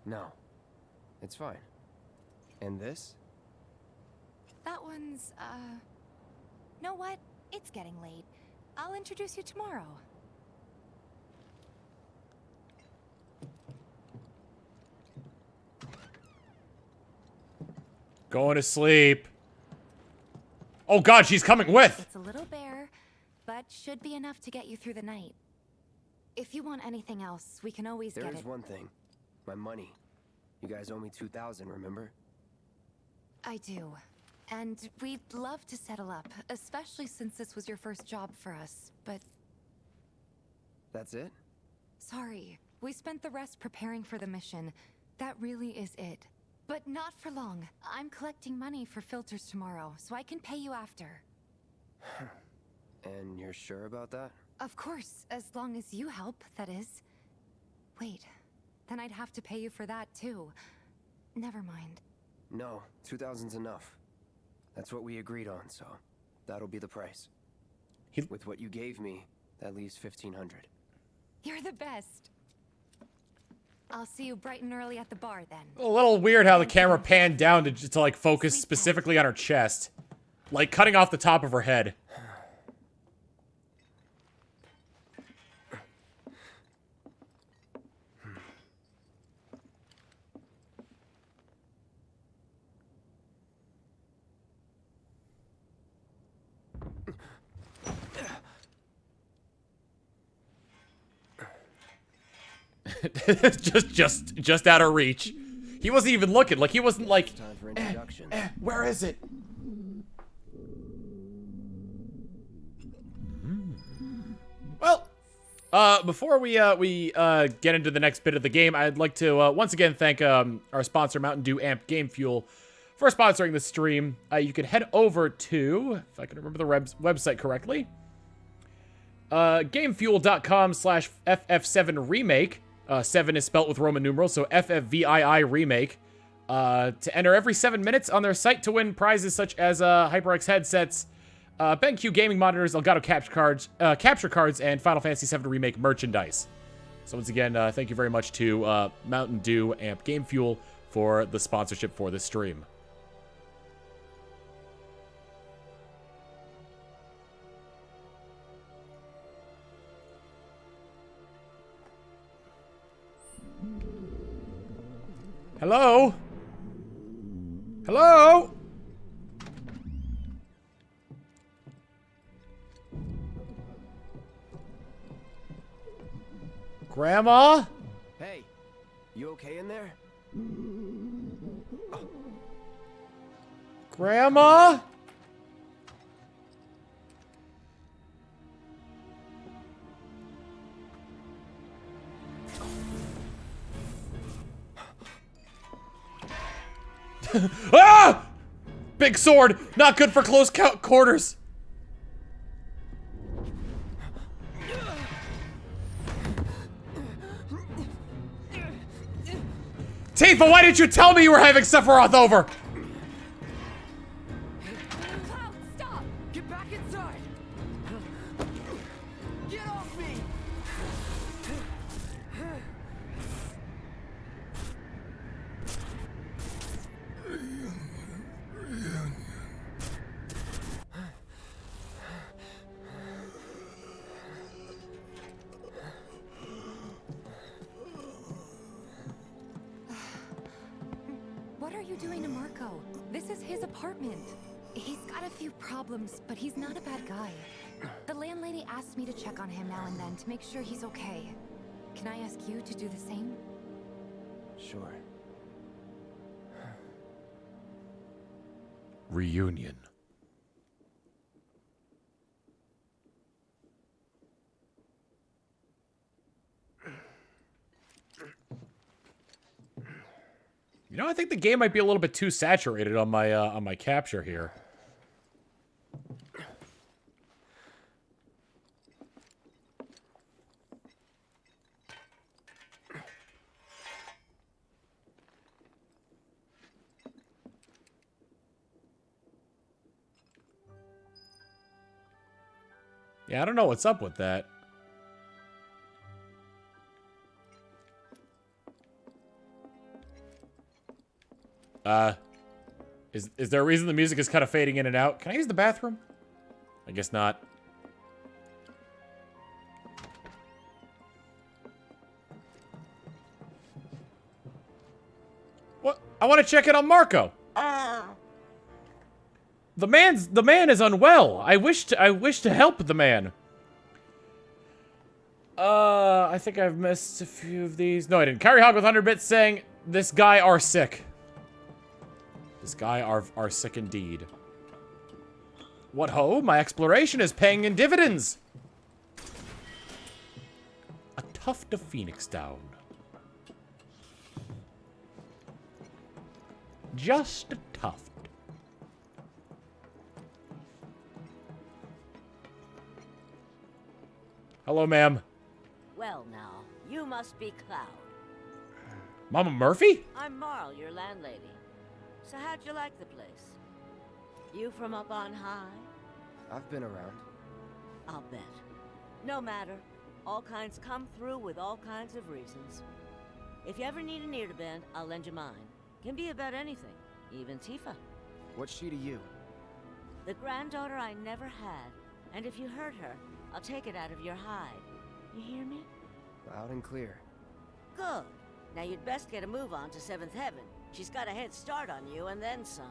No. It's fine. And this? That one's, know what? It's getting late. I'll introduce you tomorrow. Going to sleep. Oh god, she's coming with! It's a little bare, but should be enough to get you through the night. If you want anything else, we can always get it. There's one thing. My money. You guys owe me 2,000, remember? I do. And we'd love to settle up, especially since this was your first job for us, but... That's it? Sorry. We spent the rest preparing for the mission. That really is it. But not for long. I'm collecting money for filters tomorrow, so I can pay you after. And you're sure about that? Of course, as long as you help, that is. Wait, then I'd have to pay you for that too. Never mind. No, 2,000's enough. That's what we agreed on, so that'll be the price. With what you gave me, that leaves 1,500. You're the best. I'll see you bright and early at the bar then. A little weird how the camera panned down to like focus specifically on her chest. Like cutting off the top of her head. just out of reach. He wasn't even looking. Like he wasn't like. Time for introduction. Where is it? Well, before we get into the next bit of the game, I'd like to once again thank our sponsor, Mountain Dew Amp Game Fuel, for sponsoring the stream. You can head over to, if I can remember the website correctly, gamefuel.com/FF7 Remake. 7 is spelt with Roman numerals, so FFVII Remake. To enter every 7 minutes on their site to win prizes such as HyperX headsets, BenQ gaming monitors, Elgato capture cards, and Final Fantasy VII Remake merchandise. So once again, thank you very much to Mountain Dew Amp Game Fuel for the sponsorship for this stream. Hello? Hello? Grandma? Hey, you okay in there? Grandma? Ah! Big sword! Not good for close quarters! Tifa, why didn't you tell me you were having Sephiroth over? Cloud, stop! Get back inside! Get off me! What are you doing to Marco? This is his apartment. He's got a few problems, but he's not a bad guy. The landlady asked me to check on him now and then to make sure he's okay. Can I ask you to do the same? Sure. Reunion. You know, I think the game might be a little bit too saturated on my capture here. Yeah, I don't know what's up with that. Is there a reason the music is kind of fading in and out? Can I use the bathroom? I guess not. What? I want to check in on Marco. The man is unwell. I wish to help the man. I think I've missed a few of these. No, I didn't. Carry Hog with 100 bits saying, "This guy are sick." This guy are sick indeed. What ho? My exploration is paying in dividends. A tuft of phoenix down. Just a tuft. Hello, ma'am. Well, now, you must be Cloud. Mama Murphy? I'm Marl, your landlady. So how'd you like the place? You from up on high? I've been around. I'll bet. No matter. All kinds come through with all kinds of reasons. If you ever need an ear to bend, I'll lend you mine. Can be about anything, even Tifa. What's she to you? The granddaughter I never had. And if you hurt her, I'll take it out of your hide. You hear me? Loud and clear. Good. Now you'd best get a move on to 7th Heaven. She's got a head start on you, and then some.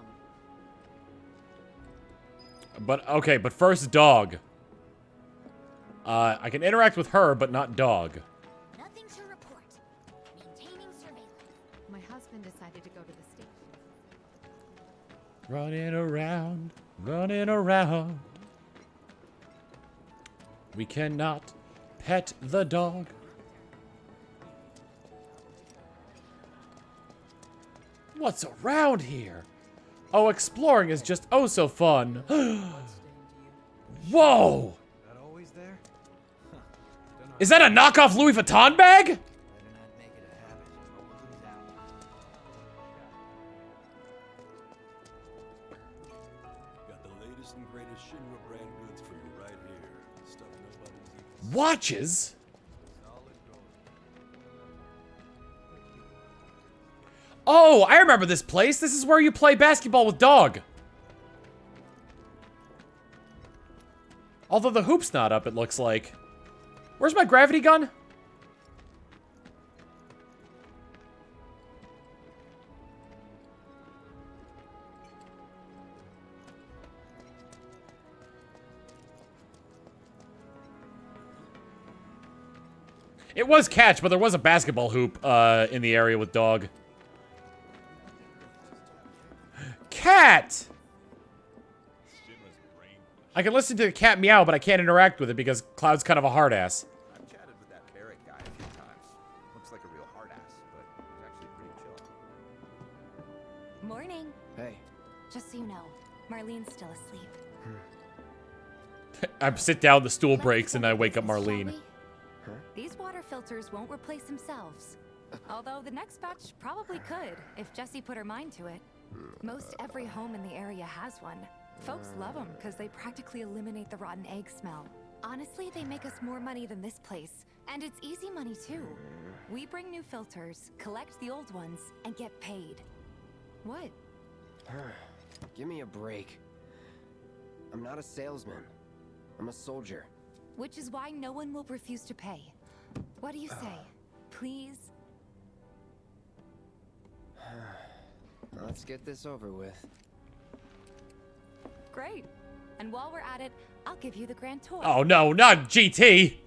But, okay, but first dog. I can interact with her, but not dog. Nothing to report. Maintaining surveillance. My husband decided to go to the station. Running around, running around. We cannot pet the dog. What's around here? Oh, exploring is just oh so fun. Whoa! Is that a knockoff Louis Vuitton bag? Got the latest and greatest Shinra brand goods for you right here. Stuff nobody's even Watches? Oh, I remember this place. This is where you play basketball with dog. Although the hoop's not up, it looks like. Where's my gravity gun? It was catch, but there was a basketball hoop in the area with dog. Cat! I can listen to the cat meow, but I can't interact with it because Cloud's kind of a hard ass. I've chatted with that parrot guy a few times. Looks like a real hard ass, but he's actually pretty chill. Morning. Hey. Just so you know, Marlene's still asleep. I sit down, the stool breaks, and I wake up Marlene. These water filters won't replace themselves. Although the next batch probably could, if Jessie put her mind to it. Most every home in the area has one. Folks love them because they practically eliminate the rotten egg smell. Honestly, they make us more money than this place. And it's easy money too. We bring new filters, collect the old ones, and get paid. What? Give me a break. I'm not a salesman. I'm a soldier. Which is why no one will refuse to pay. What do you say? Please? Let's get this over with. Great. And while we're at it, I'll give you the Grand Tour. Oh no, not GT!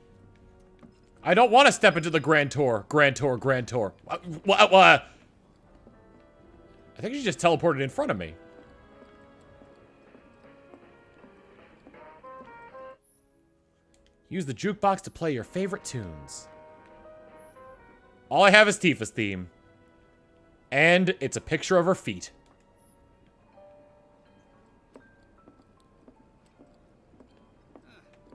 I don't want to step into the Grand Tour. Grand Tour, Grand Tour. I think she just teleported in front of me. Use the jukebox to play your favorite tunes. All I have is Tifa's theme. And it's a picture of her feet.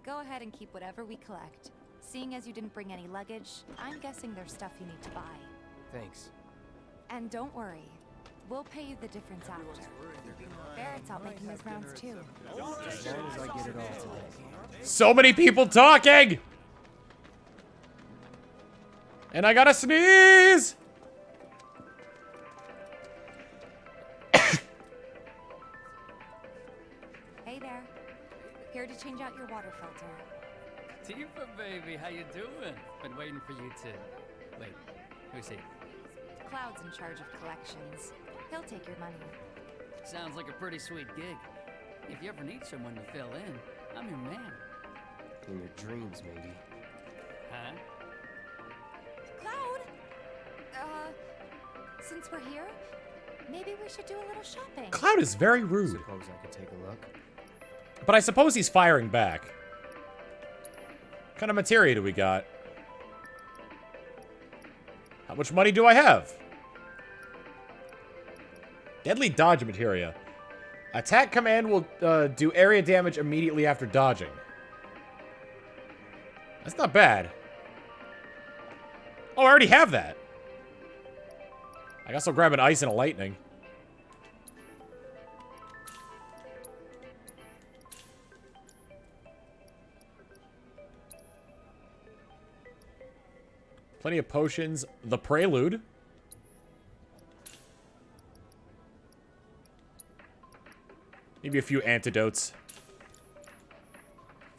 Go ahead and keep whatever we collect. Seeing as you didn't bring any luggage, I'm guessing there's stuff you need to buy. Thanks. And don't worry, We'll pay you the difference after. Barrett's out making his rounds too. As long as I get it all today. So many people talking! And I gotta sneeze! Hey there. Here to change out your water filter. Tifa, baby, how you doing? Been waiting for you to... Wait, who's he? Cloud's in charge of collections. He'll take your money. Sounds like a pretty sweet gig. If you ever need someone to fill in, I'm your man. In your dreams, maybe. Huh? Cloud! Since we're here, maybe we should do a little shopping. Cloud is very rude. Suppose I could take a look. But I suppose he's firing back. What kind of materia do we got? How much money do I have? Deadly dodge materia. Attack command will do area damage immediately after dodging. That's not bad. Oh, I already have that. I guess I'll grab an ice and a lightning. Plenty of potions. The Prelude. Maybe a few antidotes.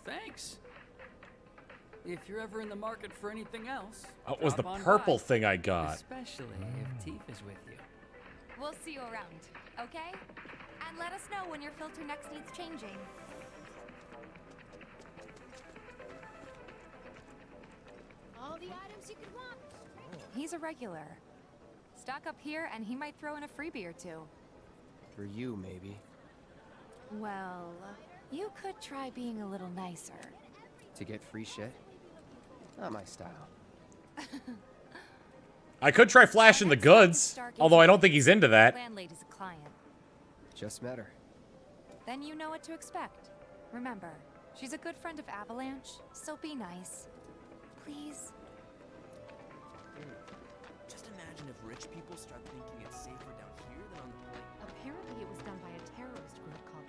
Thanks. If you're ever in the market for anything else, Oh, it was the drop on purple by. thing I got. Especially if Tifa's with you. We'll see you around, okay? And let us know when your filter next needs changing. All the items you could want. He's a regular. Stock up here and he might throw in a freebie or two. For you, maybe. Well, you could try being a little nicer. To get free shit? Not my style. I could try flashing the goods, although I don't think he's into that. Landlady's a client. Just met her. Then you know what to expect. Remember, she's a good friend of Avalanche, so be nice. Please. Just imagine if rich people start thinking it's safer down here than on the plane. Apparently it was done by a terrorist group called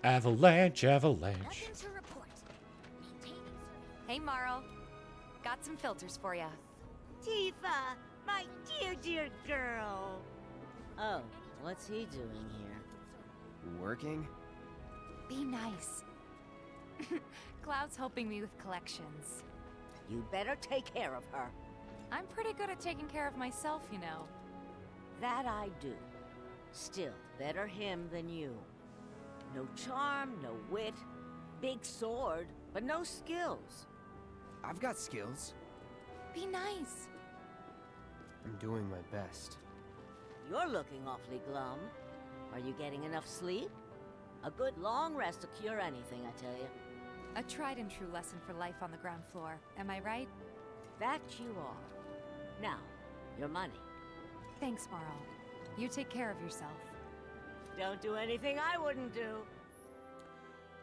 Avalanche, avalanche. Nothing to report. Maintaining Hey, Marl. Got some filters for ya. Tifa, my dear, dear girl. Oh, what's he doing here? Working? Be nice. Cloud's helping me with collections. You better take care of her. I'm pretty good at taking care of myself, you know. That I do. Still, better him than you. No charm, no wit. Big sword, but no skills. I've got skills. Be nice. I'm doing my best. You're looking awfully glum. Are you getting enough sleep? A good long rest will cure anything, I tell you. A tried and true lesson for life on the ground floor. Am I right? That you are. Now, your money. Thanks, Marl. You take care of yourself. Don't do anything I wouldn't do.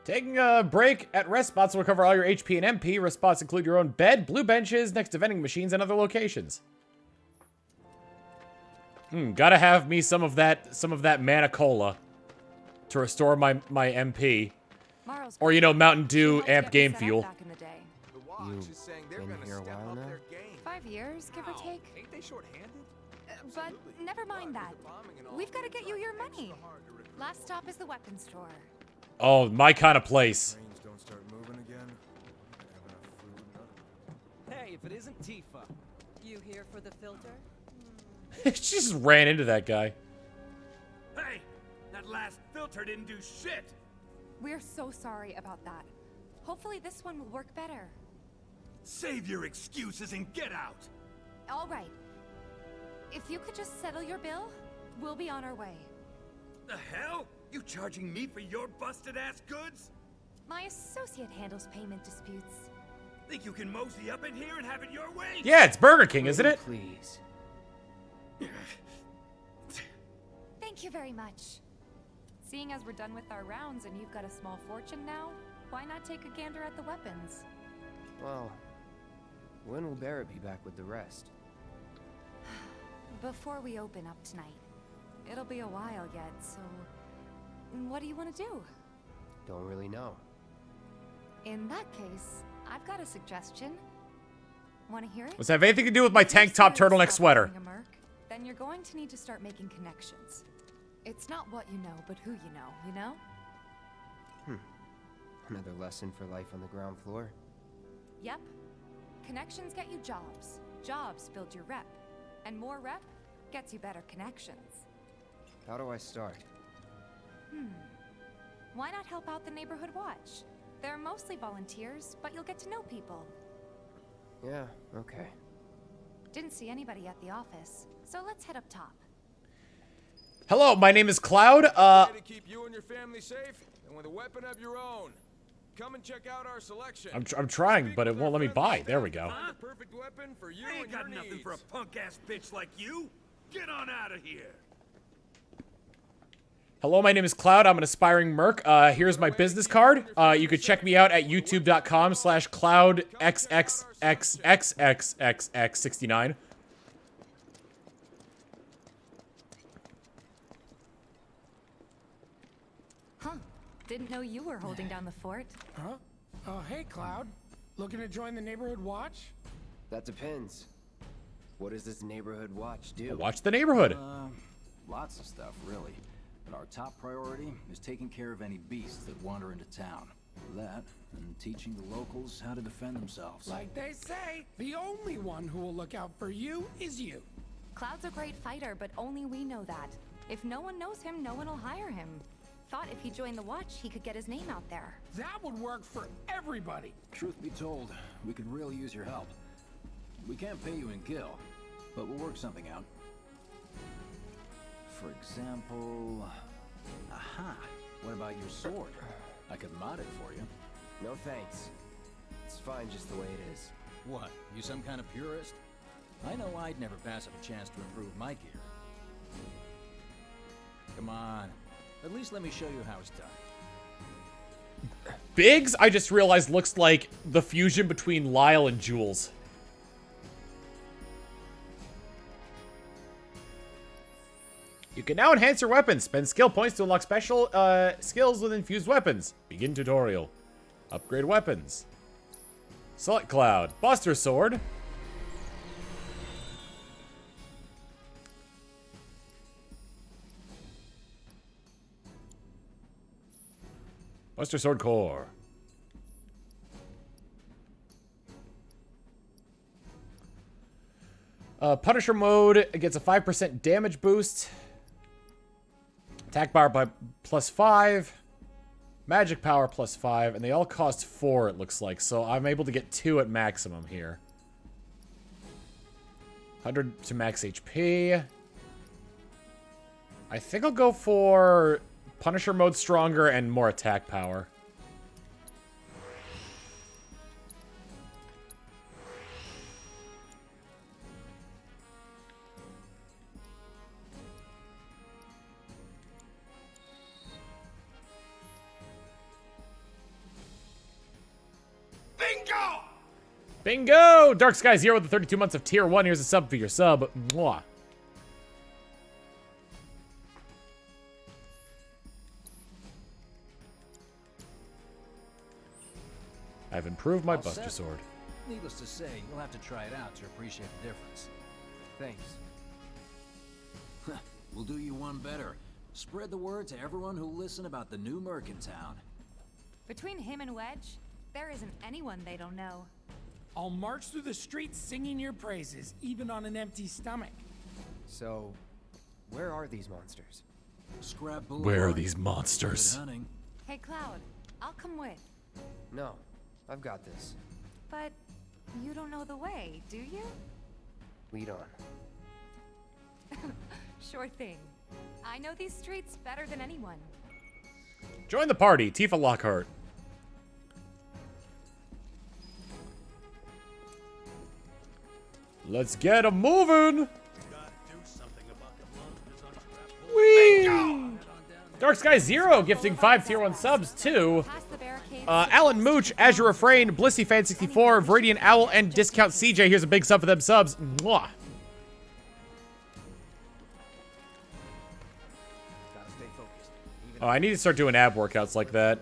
Taking a break at rest spots will recover all your HP and MP. Rest spots include your own bed, blue benches next to vending machines, and other locations. Gotta have me some of that mana cola to restore my MP. Marl's Or, you know, Mountain Dew amp game fuel. Back in the day. You've been here a while now? 5 years, give or take. Ain't they short-handed? But never mind that. We've got to get you your money. Last stop is the weapons store. Oh, my kind of place. Trains don't start moving again. Hey, if it isn't Tifa. You here for the filter? She just ran into that guy. Hey, that last filter didn't do shit. We're so sorry about that. Hopefully this one will work better. Save your excuses and get out. All right. If you could just settle your bill, we'll be on our way. The hell? You charging me for your busted-ass goods? My associate handles payment disputes. Think you can mosey up in here and have it your way? Yeah, it's Burger King, isn't it? Please. Thank you very much. Seeing as we're done with our rounds and you've got a small fortune now, why not take a gander at the weapons? Well, when will Barrett be back with the rest? Before we open up tonight. it'll be a while yet, so... What do you want to do? Don't really know. In that case, I've got a suggestion. Want to hear it? Does that have anything to do with my tank top turtleneck sweater? Then you're going to need to start making connections. It's not what you know, but who you know? Another lesson for life on the ground floor. Yep. Connections get you jobs. Jobs build your rep. And more rep gets you better connections. How do I start? Why not help out the neighborhood watch? They're mostly volunteers, but you'll get to know people. Yeah, okay. Didn't see anybody at the office, so let's head up top. Hello, my name is Cloud. To keep you and your family safe, and with a weapon of your own. Come and check out our selection. I'm trying, but it won't let me buy. There we go. The perfect weapon for you I ain't and got your nothing needs. for a punk-ass bitch like you. Get on out of here. Hello, my name is Cloud. I'm an aspiring merc. Here's my business card. You could check me out at youtube.com/cloudxxxxxxxx69. Huh. Didn't know you were holding down the fort. Huh? Oh, hey, Cloud. Looking to join the neighborhood watch? That depends. What does this neighborhood watch do? Watch the neighborhood. Lots of stuff, really. But our top priority is taking care of any beasts that wander into town. That, and teaching the locals how to defend themselves. Like they say, the only one who will look out for you is you. Cloud's a great fighter, but only we know that. If no one knows him, no one will hire him. Thought if he joined the watch, he could get his name out there. That would work for everybody. Truth be told, we could really use your help. We can't pay you in gil, but we'll work something out. For example... Aha! What about your sword? I could mod it for you. No thanks. It's fine just the way it is. What? You some kind of purist? I know I'd never pass up a chance to improve my gear. Come on. At least let me show you how it's done. Biggs, I just realized, looks like the fusion between Lyle and Jules. You can now enhance your weapons. Spend skill points to unlock special skills with infused weapons. Begin tutorial. Upgrade weapons. Select Cloud. Buster Sword. Buster Sword Core. Punisher mode gets a 5% damage boost. Attack bar by +5. Magic power +5. And they all cost 4, it looks like. So I'm able to get 2 at maximum here. 100 to max HP. I think I'll go for Punisher mode stronger and more attack power. Bingo! Bingo! Dark Sky Zero with the 32 months of tier 1. Here's a sub for your sub. Mwah. I've improved my Buster Sword. Needless to say, you'll have to try it out to appreciate the difference. Thanks. We'll do you one better. Spread the word to everyone who'll listen about the new merc in town. Between him and Wedge, there isn't anyone they don't know. I'll march through the streets singing your praises, even on an empty stomach. So, where are these monsters? Scrap Where are these monsters? Hey, Cloud, I'll come with. No, I've got this. But you don't know the way, do you? Lead on. Sure thing. I know these streets better than anyone. Join the party, Tifa Lockhart. Let's get 'em moving. Whee! Dark Sky Zero gifting 5 tier 1 subs to Alan Mooch, Azure Refrain, Blissy Fan 64, Viridian Owl, and Discount CJ. Here's a big sub for them subs. Mwah. Oh, I need to start doing ab workouts like that.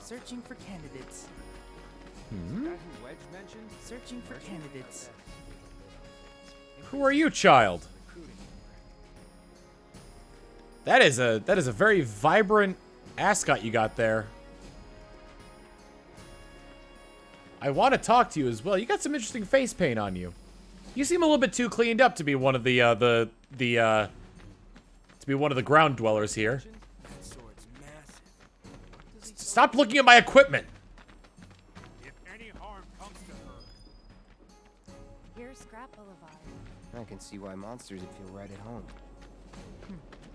Searching for candidates. Searching for candidates. Who are you, child? That is a very vibrant ascot you got there. I want to talk to you as well. You got some interesting face paint on you. You seem a little bit too cleaned up to be one of the ground dwellers here. Stop looking at my equipment. If any harm comes to her. Here's Scrap Boulevard. I can see why monsters would feel right at home.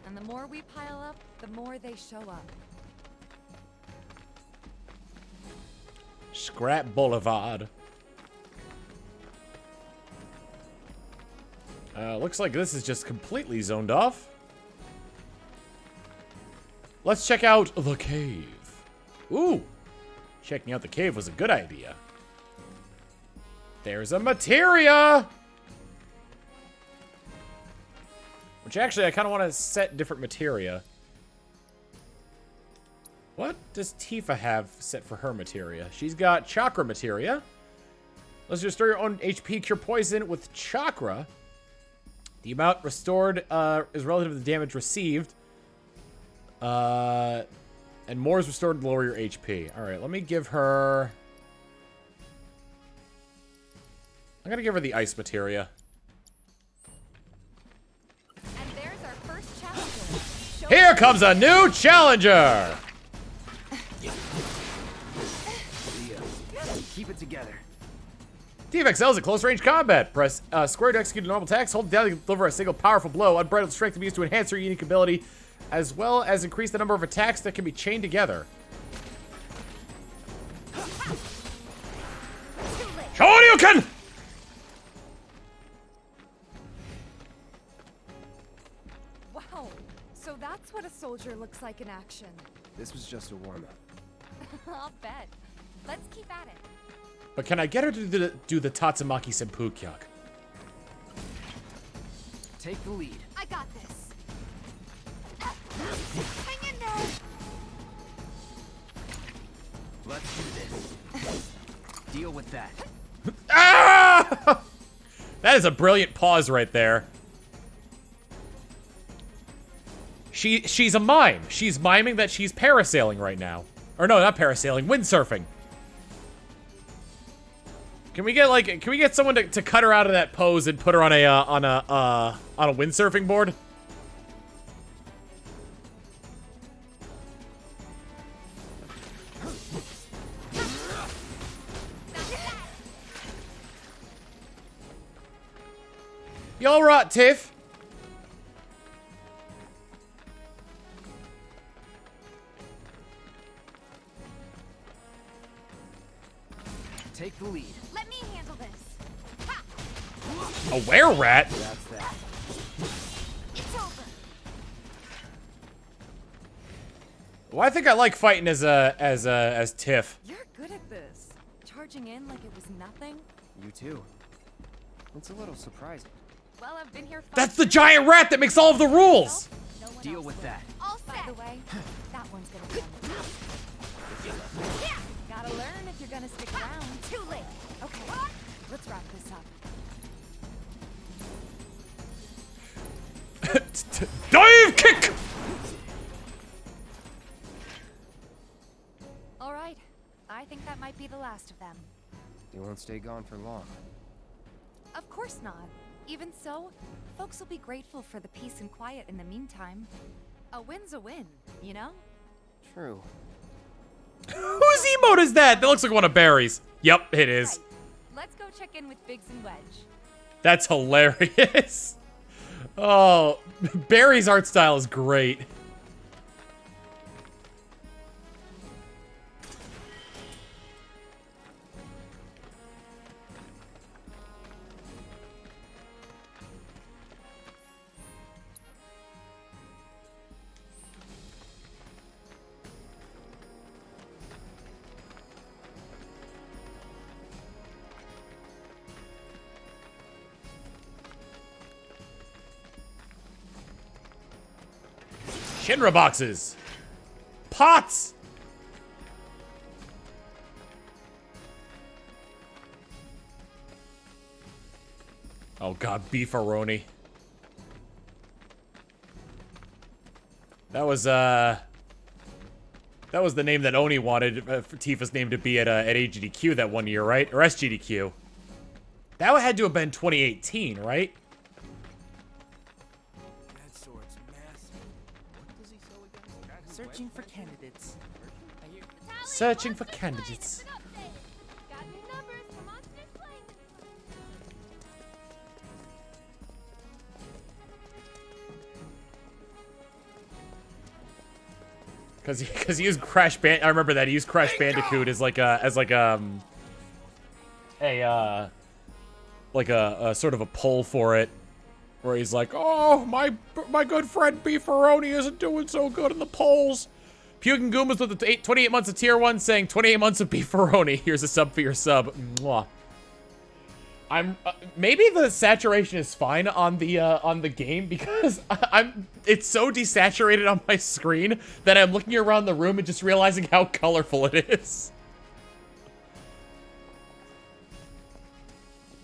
And the more we pile up, the more they show up. Scrap Boulevard. Looks like this is just completely zoned off. Let's check out the cave. Ooh, checking out the cave was a good idea. There's a materia! Which actually, I kind of want to set different materia. What does Tifa have set for her materia? She's got chakra materia. Let's restore your own HP, cure poison with chakra. The amount restored is relative to the damage received. And more is restored to lower your HP. Alright, let me give her... I'm gonna give her the ice materia. And there's our first challenger. Here comes a new challenger! Keep it together. Tifa excels at close range combat. Press square to execute normal attacks. Hold down to deliver a single powerful blow. Unbridled strength to be used to enhance her unique ability, as well as increase the number of attacks that can be chained together. Shoryuken! Wow, so that's what a soldier looks like in action. This was just a warm-up. I'll bet. Let's keep at it. But can I get her to do the Tatsumaki Senpukyak? Take the lead. I got this. Hang in there. Let's do this. Deal with that. Ah! That is a brilliant pause right there. She's a mime. She's miming that she's parasailing right now. Or no, not parasailing, windsurfing. Can we get someone to cut her out of that pose and put her on a windsurfing board? You all right, Tiff? Take the lead. Let me handle this. Ha! A were-rat? That's that. It's over. Well, I think I like fighting as Tiff. You're good at this. Charging in like it was nothing. You too. It's a little surprising. Well, I've been here. That's the giant rat that makes all of the rules. Deal with that. All set. By the way, that one's gonna be on the yeah. Gotta learn if you're gonna stick around. Too late. Okay, let's wrap this up. Dive kick! All right, I think that might be the last of them. They won't stay gone for long. Of course not. Even so, folks will be grateful for the peace and quiet in the meantime. A win's a win, you know? True. Whose emote is that? That looks like one of Barry's. Yep, it is. Right. Let's go check in with Biggs and Wedge. That's hilarious. Oh, Barry's art style is great. Shinra boxes. Pots. Oh god, beefaroni. That was the name that Oni wanted for Tifa's name to be at AGDQ that one year, right? Or SGDQ. That had to have been 2018, right? That sword's massive. What does he sell again? Searching for candidates. Searching for candidates. Cause he used Crash I remember that he used Crash Bandicoot as like a sort of a pull for it, where he's like, oh my good friend Beefaroni isn't doing so good in the polls. Puking Goombas with the 28 months of tier 1 saying 28 months of Beefaroni. Here's a sub for your sub. Mwah. I'm maybe the saturation is fine on the game because it's so desaturated on my screen that I'm looking around the room and just realizing how colorful it is.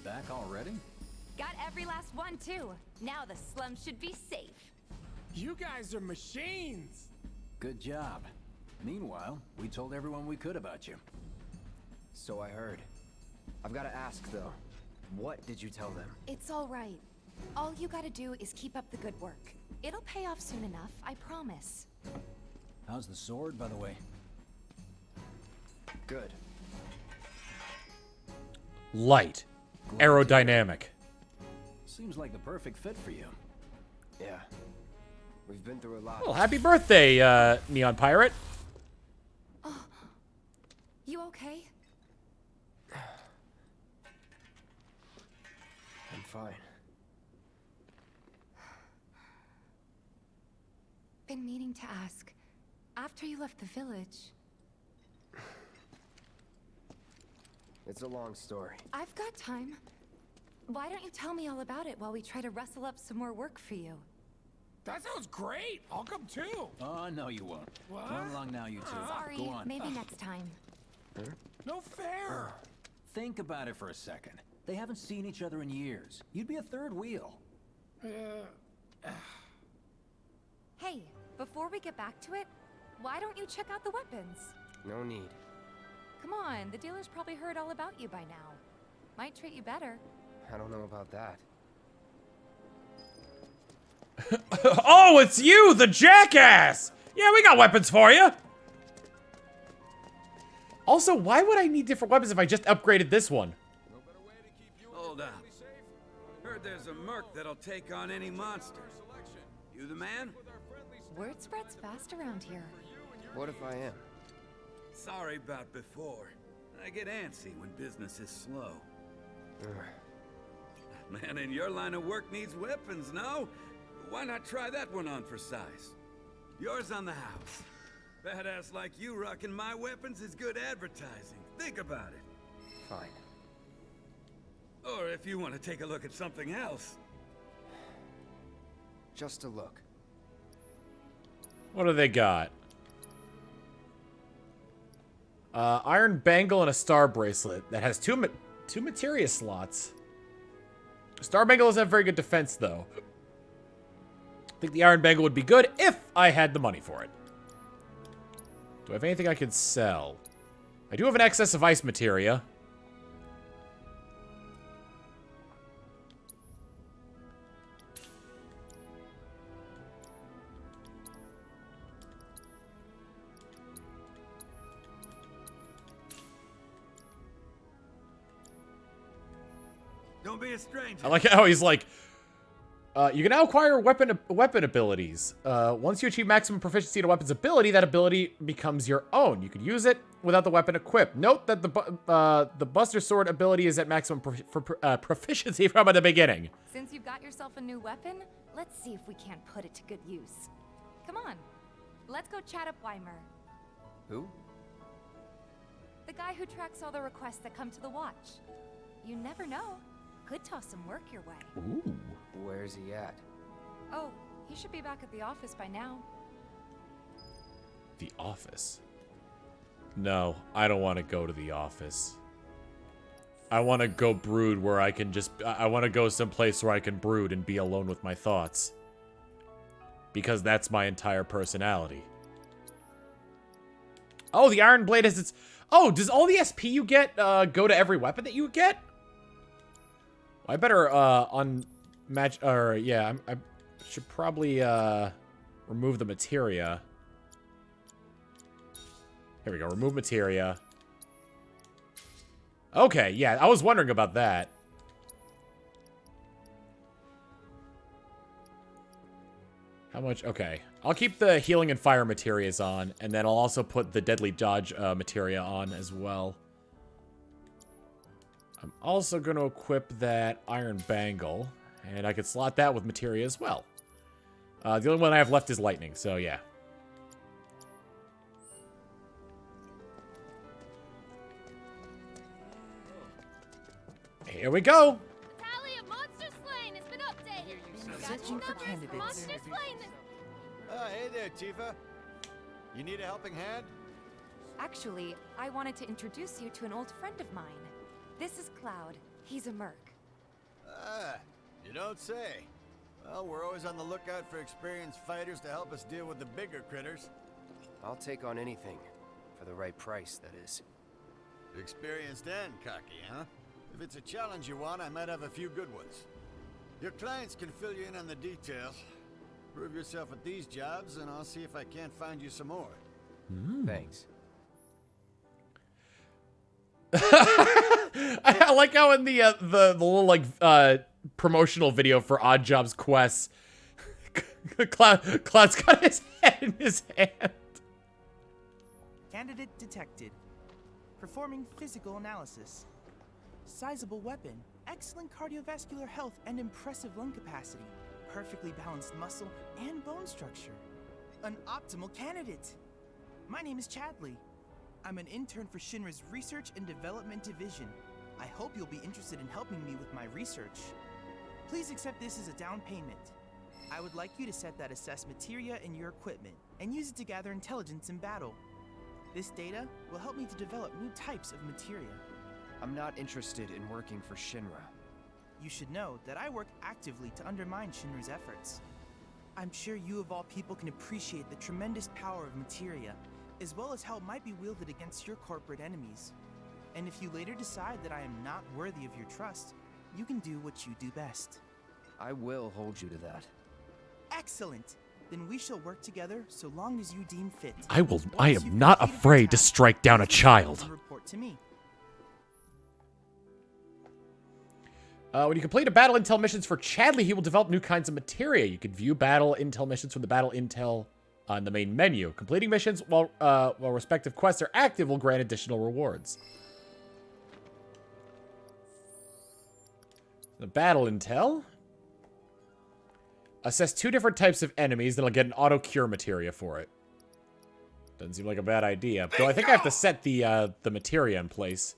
Back already? Got every last one too. Now the slums should be safe. You guys are machines. Good job. Meanwhile, we told everyone we could about you. So I heard. I've got to ask though. What did you tell them? It's all right. All you gotta do is keep up the good work. It'll pay off soon enough, I promise. How's the sword, by the way? Good. Light. Aerodynamic. Seems like the perfect fit for you. Yeah. We've been through a lot. Well, happy birthday, Neon Pirate. Oh, you okay? I'm fine. Been meaning to ask. After you left the village... It's a long story. I've got time. Why don't you tell me all about it while we try to rustle up some more work for you? That sounds great. I'll come too. Oh, no, you won't. What? Run along now, you two. Sorry, Go on. maybe next time. Huh? No fair. Think about it for a second. They haven't seen each other in years. You'd be a third wheel. Hey, before we get back to it, why don't you check out the weapons? No need. Come on, the dealer's probably heard all about you by now. Might treat you better. I don't know about that. Oh, it's you, the jackass! Yeah, we got weapons for you. Also, why would I need different weapons if I just upgraded this one? Hold on. Heard there's a merc that'll take on any monster. You the man? Word spreads fast around here. What if I am? Sorry about before. I get antsy when business is slow. Man in your line of work needs weapons, no? Why not try that one on for size? Yours on the house. Badass like you rocking my weapons is good advertising. Think about it. Fine. Or if you want to take a look at something else. Just a look. What do they got? Iron bangle and a star bracelet that has two materia slots. Star bangle doesn't have very good defense, though. I think the iron bangle would be good if I had the money for it. Do I have anything I could sell? I do have an excess of ice materia. Don't be a stranger. I like how he's like, you can now acquire weapon abilities. Once you achieve maximum proficiency in a weapon's ability, that ability becomes your own. You can use it without the weapon equipped. Note that the Buster Sword ability is at maximum proficiency from the beginning. Since you've got yourself a new weapon, let's see if we can't put it to good use. Come on, let's go chat up Weimer. Who? The guy who tracks all the requests that come to the watch. You never know. Could toss some work your way. Ooh. Where's he at? Oh, he should be back at the office by now. The office. No, I don't want to go to the office. I want to go brood where I can just... I want to go someplace where I can brood and be alone with my thoughts. Because that's my entire personality. Oh, the Iron Blade has its... Oh, does all the SP you get go to every weapon that you get? Well, I better unmatch... Or, yeah, I should probably remove the materia. Here we go, remove materia. Okay, yeah, I was wondering about that. How much? Okay. I'll keep the healing and fire materias on, and then I'll also put the deadly dodge materia on as well. I'm also going to equip that iron bangle, and I could slot that with materia as well. The only one I have left is lightning, so yeah. Here we go. The tally of monsters slain has been updated. Searching for candidates. Monsters slain. Hey there, Tifa. You need a helping hand? Actually, I wanted to introduce you to an old friend of mine. This is Cloud. He's a merc. Ah, you don't say. Well, we're always on the lookout for experienced fighters to help us deal with the bigger critters. I'll take on anything. For the right price, that is. Experienced and cocky, huh? If it's a challenge you want, I might have a few good ones. Your clients can fill you in on the details. Prove yourself at these jobs, and I'll see if I can't find you some more. Thanks. I like how in the little like promotional video for Odd Jobs quests, Cloud's got his head in his hand. Candidate detected. Performing physical analysis. Sizable weapon, excellent cardiovascular health and impressive lung capacity, perfectly balanced muscle and bone structure. An optimal candidate. My name is Chadley. I'm an intern for Shinra's Research and Development Division. I hope you'll be interested in helping me with my research. Please accept this as a down payment. I would like you to set that assess materia in your equipment and use it to gather intelligence in battle. This data will help me to develop new types of materia. I'm not interested in working for Shinra. You should know that I work actively to undermine Shinra's efforts. I'm sure you of all people can appreciate the tremendous power of materia, as well as how it might be wielded against your corporate enemies. And if you later decide that I am not worthy of your trust, you can do what you do best. I will hold you to that. Excellent! Then we shall work together so long as you deem fit. I am not afraid to strike down a child. Report to me. When you complete a battle intel missions for Chadley, he will develop new kinds of materia. You can view battle intel missions from the battle intel on the main menu. Completing missions while respective quests are active will grant additional rewards. The battle intel. Assess 2 different types of enemies, then I'll get an auto cure materia for it. Doesn't seem like a bad idea. Though I think I have to set the materia in place.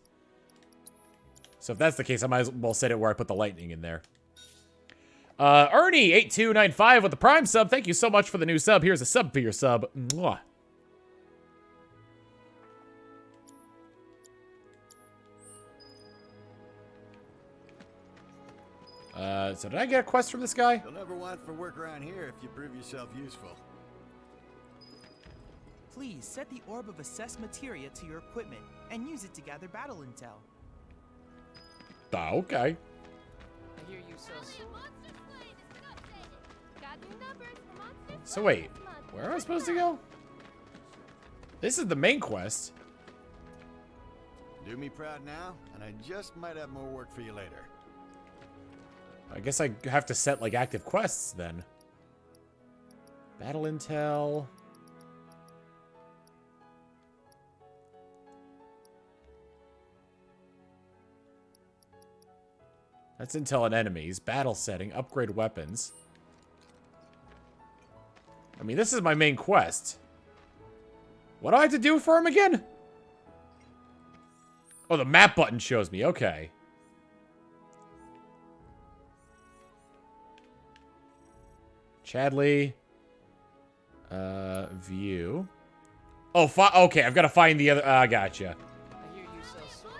So if that's the case, I might as well set it where I put the lightning in there. Ernie8295 with the Prime sub. Thank you so much for the new sub. Here's a sub for your sub. Mwah. So did I get a quest from this guy? You'll never want for work around here if you prove yourself useful. Please set the orb of assess materia to your equipment and use it to gather battle intel. Ah, okay. I hear you sell So wait, where am I supposed to go? This is the main quest. Do me proud now, and I just might have more work for you later. I guess I have to set like active quests then. Battle intel. That's intel on enemies. Battle setting. Upgrade weapons. I mean, this is my main quest. What do I have to do for him again? Oh, the map button shows me. Okay. Chadley. View. Oh, okay, I've got to find the other... gotcha. I hear you sell swords.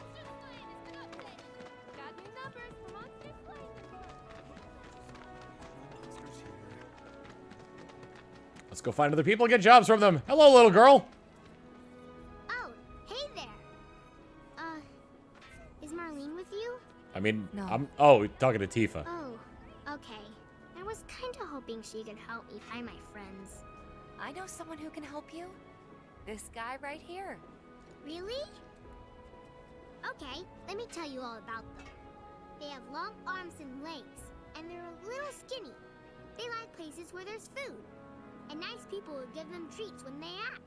Let's go find other people and get jobs from them. Hello, little girl. Oh, hey there. Is Marlene with you? I mean, No. Oh, talking to Tifa. Oh, okay. I was kind of hoping she could help me find my friends. I know someone who can help you. This guy right here. Really? Okay, let me tell you all about them. They have long arms and legs, and they're a little skinny. They like places where there's food, and nice people will give them treats when they ask.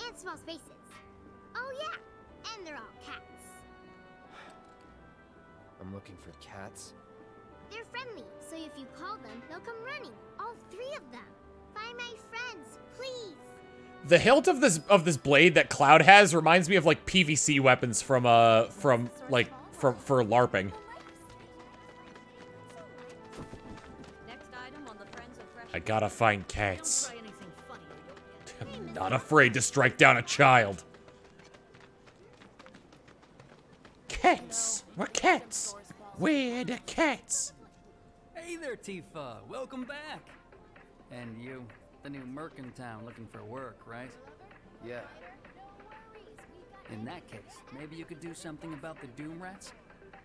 And small spaces. Oh yeah, and they're all cats. I'm looking for cats. They're friendly, so if you call them, they'll come running. All 3 of them. Find my friends, please. The hilt of this blade that Cloud has reminds me of like PVC weapons from for LARPing. I gotta find cats. I'm not afraid to strike down a child. Cats! We're cats! We're the cats! Hey there, Tifa. Welcome back. And you, the new merc in town looking for work, right? Yeah. In that case, maybe you could do something about the Doom Rats?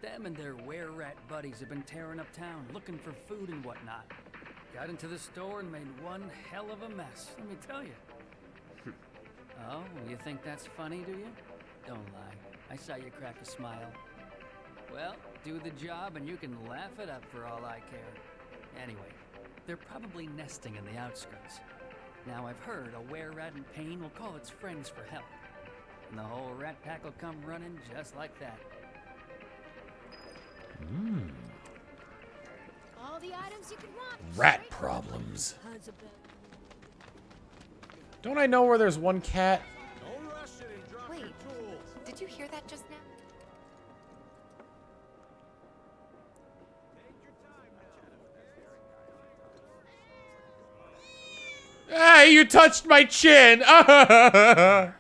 Them and their were-rat buddies have been tearing up town, looking for food and whatnot. Got into the store and made one hell of a mess, let me tell you. Oh, you think that's funny, do you? Don't lie. I saw you crack a smile. Well, do the job and you can laugh it up for all I care. Anyway, they're probably nesting in the outskirts. Now I've heard a were-rat in pain will call its friends for help. And the whole rat pack will come running just like that. All the items you could want. Rat problems. Don't I know where there's one cat? Wait, did you hear that just now? Hey, you touched my chin! Cat.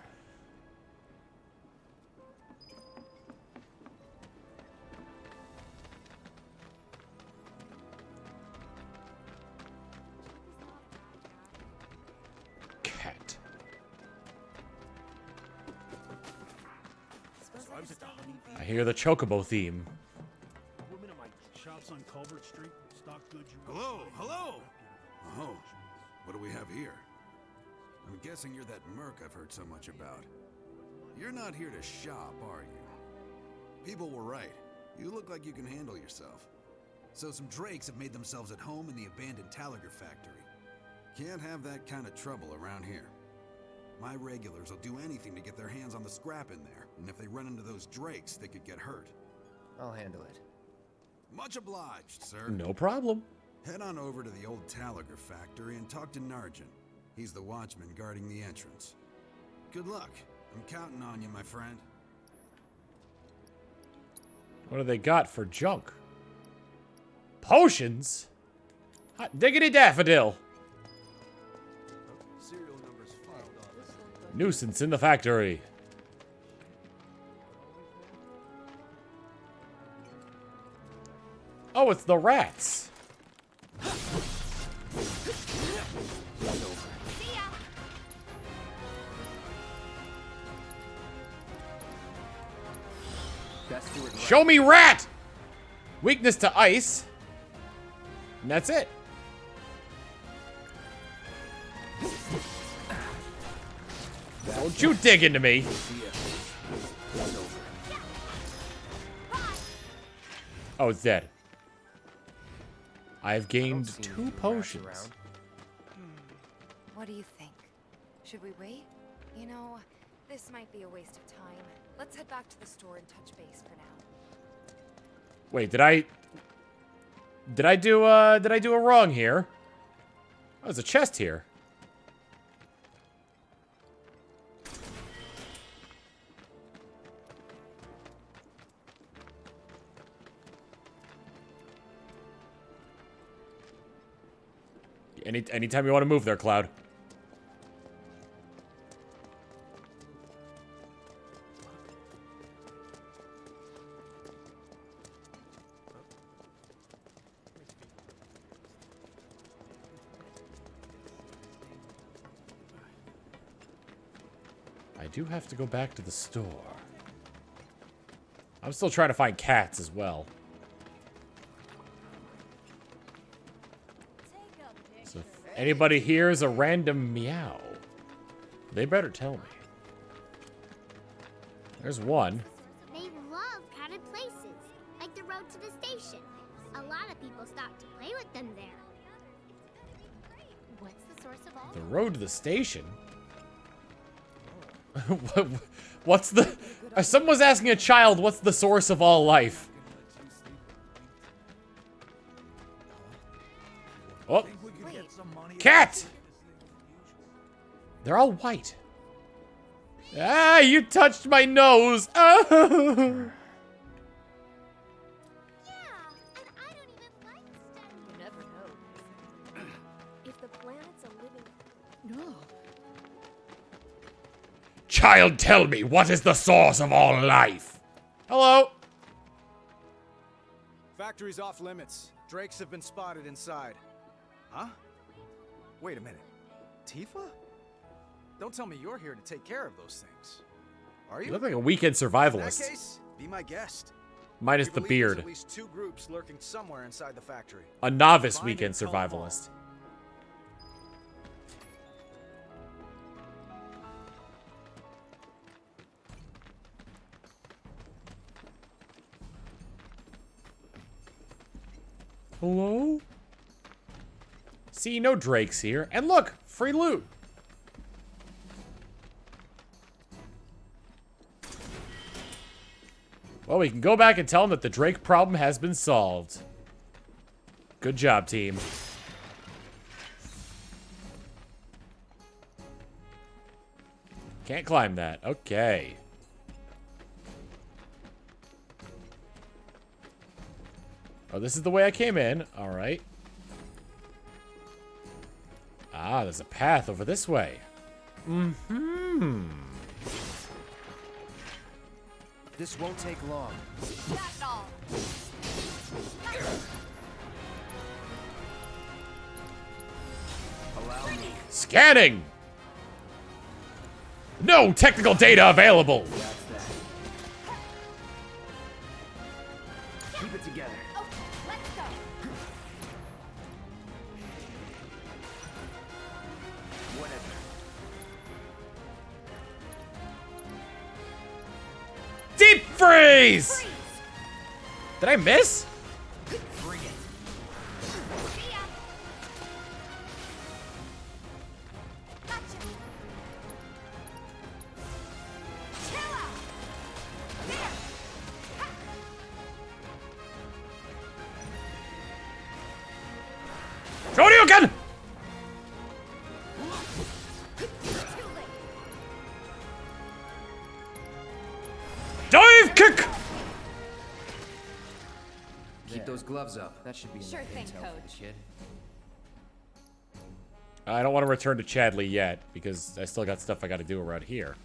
I hear the Chocobo theme. Women in my shops on Culvert Street stock goods. Hello, hello! Oh, what do we have here? I'm guessing you're that merc I've heard so much about. You're not here to shop, are you? People were right. You look like you can handle yourself. So some drakes have made themselves at home in the abandoned Talager factory. Can't have that kind of trouble around here. My regulars will do anything to get their hands on the scrap in there, and if they run into those drakes, they could get hurt. I'll handle it. Much obliged, sir. No problem. Head on over to the old Talager factory and talk to Narjan. He's the watchman guarding the entrance. Good luck. I'm counting on you, my friend. What do they got for junk? Potions? Hot diggity daffodil. Nuisance in the factory. Oh, it's the rats. Show me rat! Weakness to ice. And that's it. Don't you dig into me. Oh, it's dead. I've gained 2 potions. What do you think? Should we wait? You know, this might be a waste of time. Let's head back to the store and touch base for now. Wait, did I do a wrong here? Oh, there's a chest here. Anytime you want to move there, Cloud. I do have to go back to the store. I'm still trying to find cats as well. So if anybody hears a random meow, they better tell me. There's one. They love crowded places, like the road to the station. A lot of people stop to play with them there. What's the source of all? The road to the station? What's the... Someone was asking a child, what's the source of all life? Oh. Cat! They're all white. Ah, you touched my nose. Oh. You never know. If the planet's a living... No. Child, tell me, what is the source of all life? Hello? Factory's off limits. Drakes have been spotted inside. Huh? Wait a minute. Tifa? Don't tell me you're here to take care of those things. Are you? You look like a weekend In survivalist. that case, be my guest. Minus We the believe beard. There's at least 2 groups lurking somewhere inside the factory. A novice Find weekend and kill 'em all. survivalist. Hello? See, no Drakes here. And look, free loot. Well, we can go back and tell them that the Drake problem has been solved. Good job, team. Can't climb that. Okay. Oh, this is the way I came in. All right. Ah, there's a path over this way. Mm-hmm. This won't take long. That's all. Allow me. Scanning! No technical data available! That's that. Keep it together. Okay, let's go. Whatever. Deep freeze! Did I miss? Bring it. See ya. Gotcha. Chill out. There. Ha. Shoryuken! Too late. Dive kick! Keep those gloves up. That should be Sure enough thing, intel for the Coach. kid. I don't want to return to Chadley yet, because I still got stuff I gotta do around here.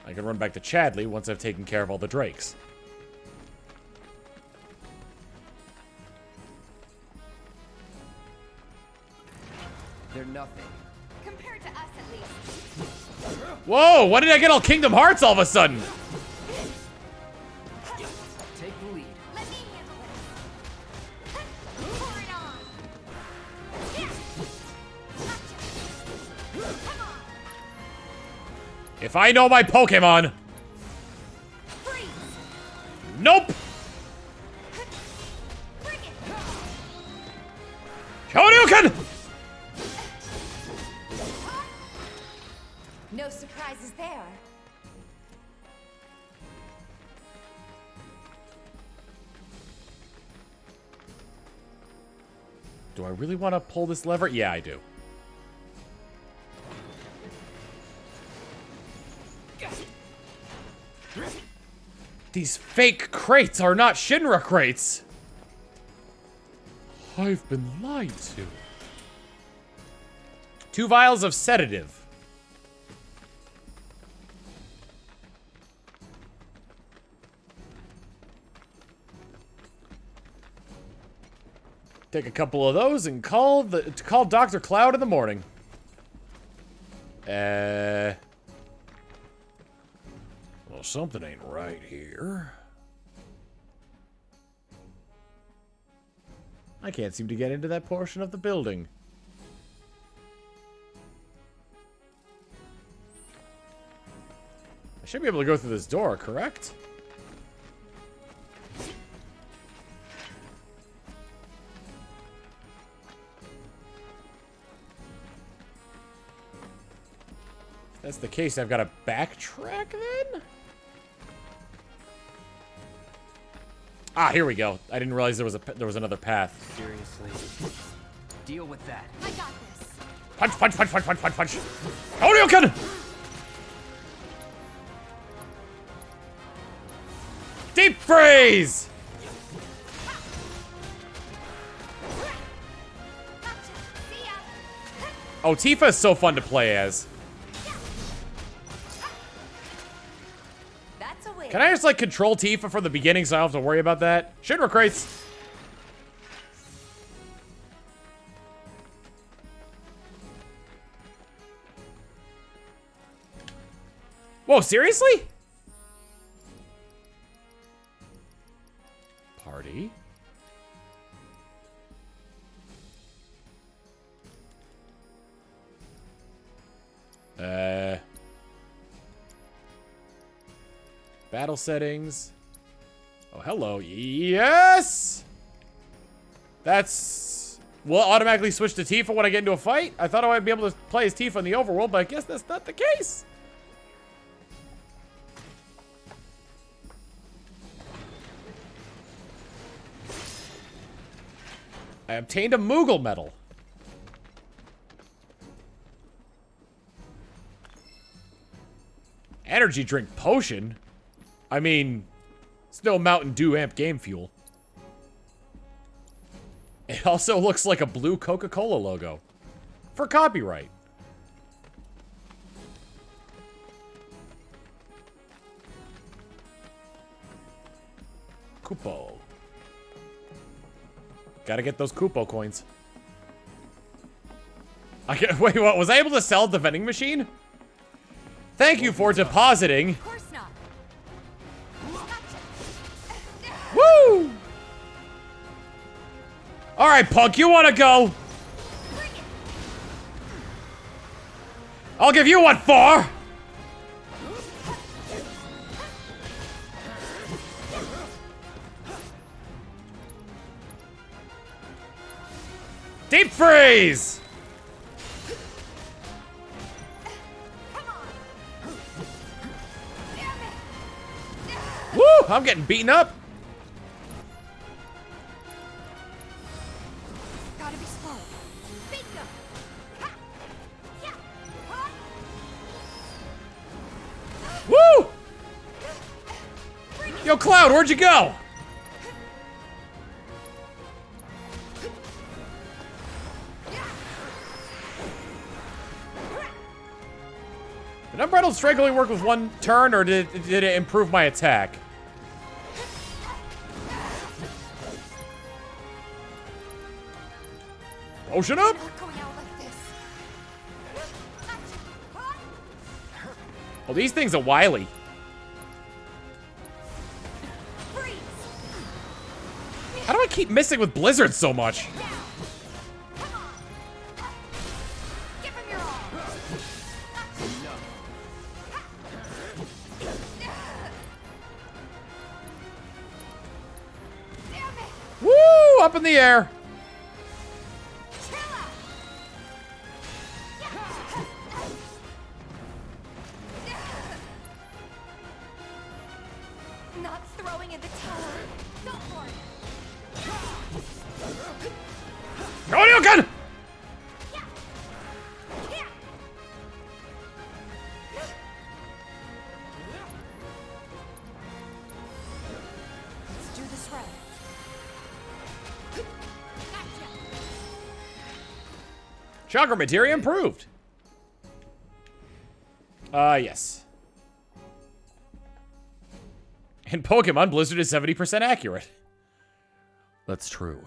I can run back to Chadley once I've taken care of all the Drakes. They're nothing. Compared to us, at least. Whoa, why did I get all Kingdom Hearts all of a sudden? Take the lead. Let me handle it. Pour it on. Yeah. Gotcha. Come on. If I know my Pokemon. Freeze. Nope! Bring it. Shoryuken! No surprises there. Do I really want to pull this lever? Yeah, I do. These fake crates are not Shinra crates. I've been lied to. 2 vials of sedative. Take a couple of those and call Dr. Cloud in the morning. Well, something ain't right here. I can't seem to get into that portion of the building. I should be able to go through this door, correct? If that's the case, I've got to backtrack then? Ah, here we go. I didn't realize there was another path. Seriously. Deal with that. I got this. Punch, punch, punch, punch, punch, punch, punch. Hadouken! Deep freeze! Oh, Tifa is so fun to play as. That's a win. Can I just, like, control Tifa from the beginning so I don't have to worry about that? Shinra crates. Whoa, seriously? Party. Battle settings. Oh, hello. Yes! That's... Will it automatically switch to Tifa when I get into a fight? I thought I would be able to play as Tifa in the overworld, but I guess that's not the case. I obtained a Moogle medal. Energy drink potion? I mean, it's no Mountain Dew amp game fuel. It also looks like a blue Coca-Cola logo. For copyright. Kupo. Gotta get those Kupo coins. Wait, what? Was I able to sell at the vending machine? Thank you for depositing. Of course not. Woo! Alright, punk, you wanna go? I'll give you what for! Deep freeze! Woo! I'm getting beaten up. Gotta be smart. Bingo. Woo! Yo, Cloud, where'd you go? Did Unbridled Strike only work with one turn, or did it improve my attack? Potion up! Well, these things are wily. How do I keep missing with Blizzard so much? Woo! Up in the air. Not throwing in the tower. Go for it. Go, you can! Let's do this right. Chakra materia improved. Yes. In Pokemon, Blizzard is 70% accurate. That's true.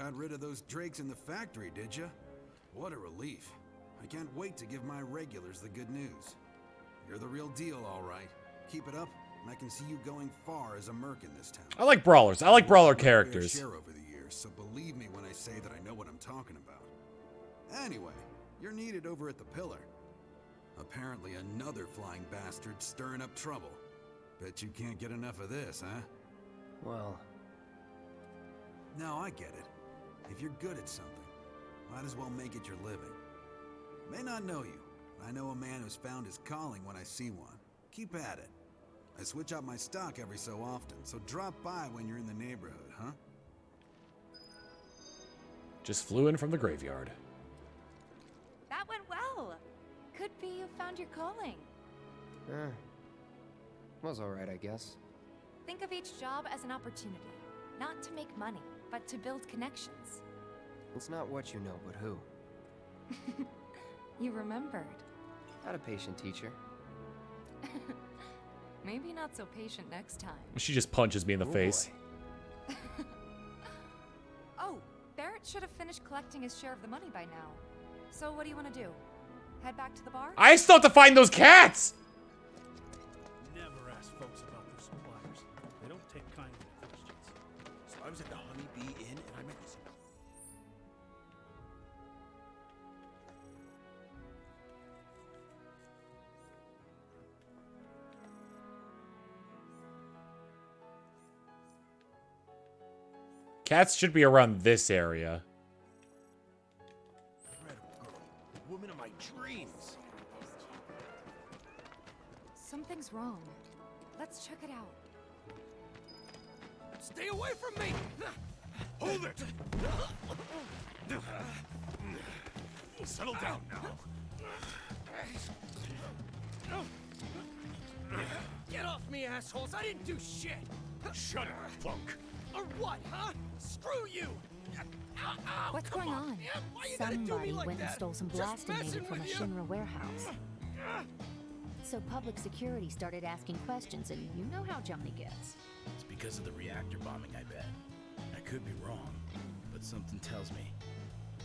got rid of those drakes in the factory, did you? What a relief. I can't wait to give my regulars the good news. You're the real deal, all right. Keep it up, and I can see you going far as a merc in this town. I like brawlers. I like brawler characters. Share over the years, so believe me when I say that I know what I'm talking about. Anyway, you're needed over at the Pillar. Apparently another flying bastard stirring up trouble. Bet you can't get enough of this, huh? Well... No, I get it. If you're good at something, might as well make it your living. May not know you, but I know a man who's found his calling when I see one. Keep at it. I switch out my stock every so often, so drop by when you're in the neighborhood, huh? Just flew in from the graveyard. That went well. Could be you found your calling. Was alright, I guess. Think of each job as an opportunity. Not to make money, but to build connections. It's not what you know, but who. You remembered. Not a patient teacher. Maybe not so patient next time. She just punches me in the face. Oh, Barrett should have finished collecting his share of the money by now. So what do you want to do? Head back to the bar? I still have to find those cats! Never ask folks about their suppliers. They don't take kindly to questions. So I was at the Honeybee Inn and I met this. Cats should be around this area. Woman of my dreams. Something's wrong. Let's check it out. Stay away from me! Hold it! Settle down now. Get off me, assholes! I didn't do shit! Shut up, punk! Or what, huh? Screw you! What's going on? Somebody went and stole some blasting data from a Shinra warehouse. So public security started asking questions, and you know how Johnny gets. It's because of the reactor bombing, I bet. I could be wrong, but something tells me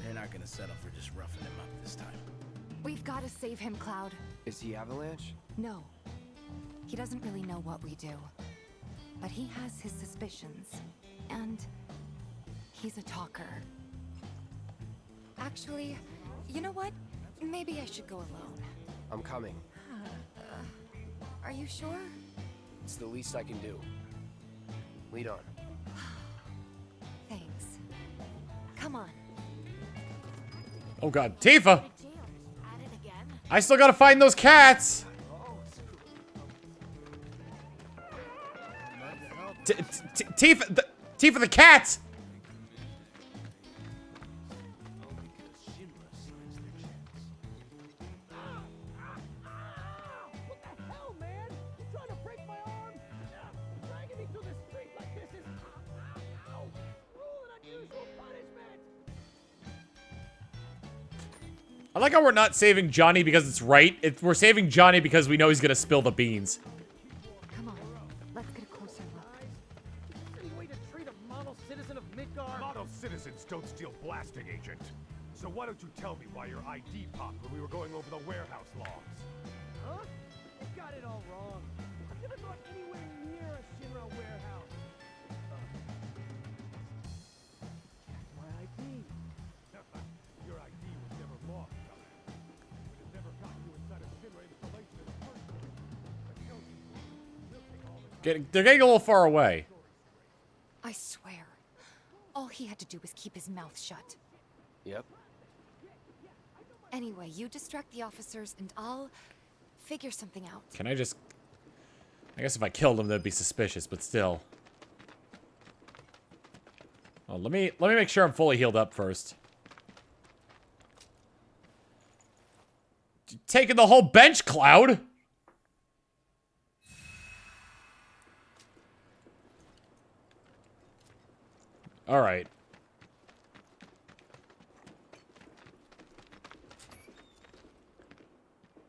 they're not gonna settle for just roughing him up this time. We've got to save him, Cloud. Is he Avalanche? No. He doesn't really know what we do. But he has his suspicions. And he's a talker. Actually, you know what? Maybe I should go alone. I'm coming. Are you sure? It's the least I can do. Lead on. Thanks. Come on. Oh god, Tifa! I still gotta find those cats! Tifa, Tifa the cats! I like how we're not saving Johnny because it's right. We're saving Johnny because we know he's gonna spill the beans. Come on, let's get a closer look. Any way to treat a model citizen of Midgar? Model citizens don't steal blasting, Agent. So why don't you tell me why your ID popped when we were going over the warehouse logs? Huh? You got it all wrong. I've never gone anywhere near a Shinra warehouse. My ID. Your ID was never lost, John. It has never gotten you inside a Shinra installation in the first place. But no, we'll take all the They're getting a little far away. I swear. All he had to do was keep his mouth shut. Yep. Anyway, you distract the officers and I'll figure something out. Can I just... I guess if I killed him, that'd be suspicious, but still. Oh, let me make sure I'm fully healed up first. Taking the whole bench, Cloud! Alright.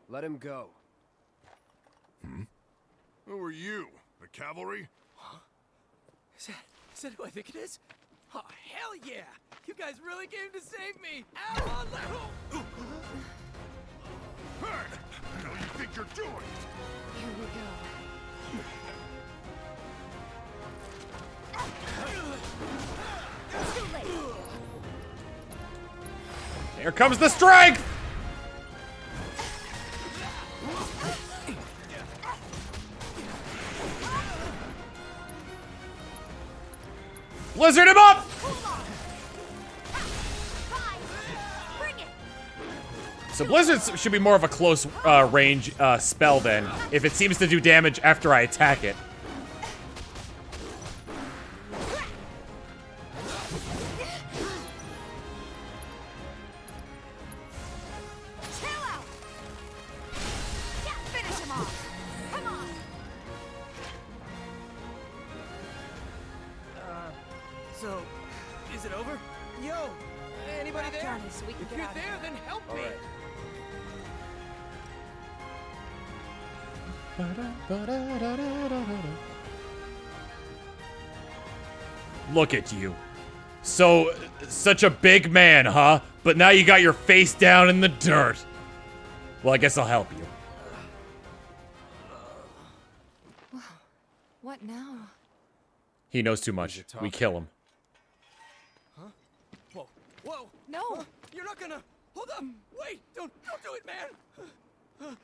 Let him go. Who are you? The cavalry? Is that who I think it is? Oh, hell yeah! You guys really came to save me! Ow! Hey! What do you think you're doing? Here we go. Too late. Here comes the strength! Blizzard him up! So Blizzard should be more of a close range spell then, if it seems to do damage after I attack it. So, is it over? Yo, anybody there? Johnny, so we can If get you're out of there, here. then help All me. right. Look at you. So, such a big man, huh? But now you got your face down in the dirt. Well, I guess I'll help you. What now? He knows too much. We kill him. Huh? Whoa, whoa! No! Huh? You're not gonna... Hold up! Wait! Don't do it, man!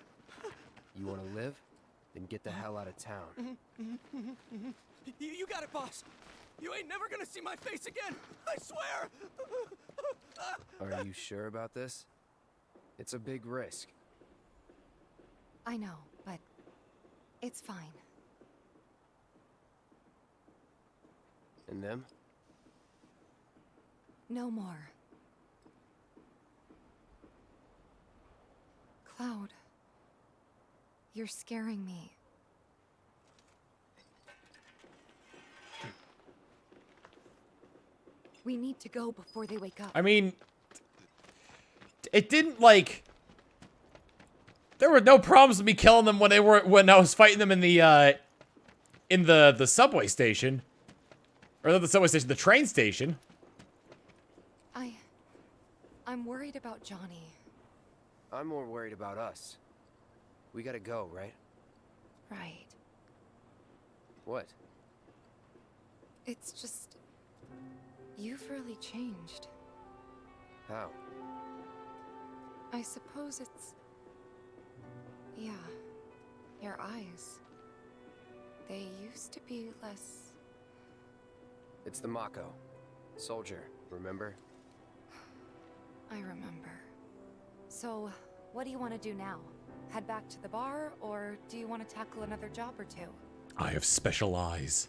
You want to live? Then get the hell out of town. You got it, boss! You ain't never gonna see my face again! I swear! Are you sure about this? It's a big risk. I know, but it's fine. And them? No more. Cloud, you're scaring me. We need to go before they wake up. I mean, it didn't like. There were no problems with me killing them when I was fighting them in the subway station, or not the subway station, the train station. I'm worried about Johnny. I'm more worried about us. We gotta go, right? Right. What? It's just... You've really changed. How? I suppose it's... Yeah. Your eyes. They used to be less... It's the Mako. Soldier, remember? I remember. So, what do you want to do now? Head back to the bar, or do you want to tackle another job or two? I have special eyes.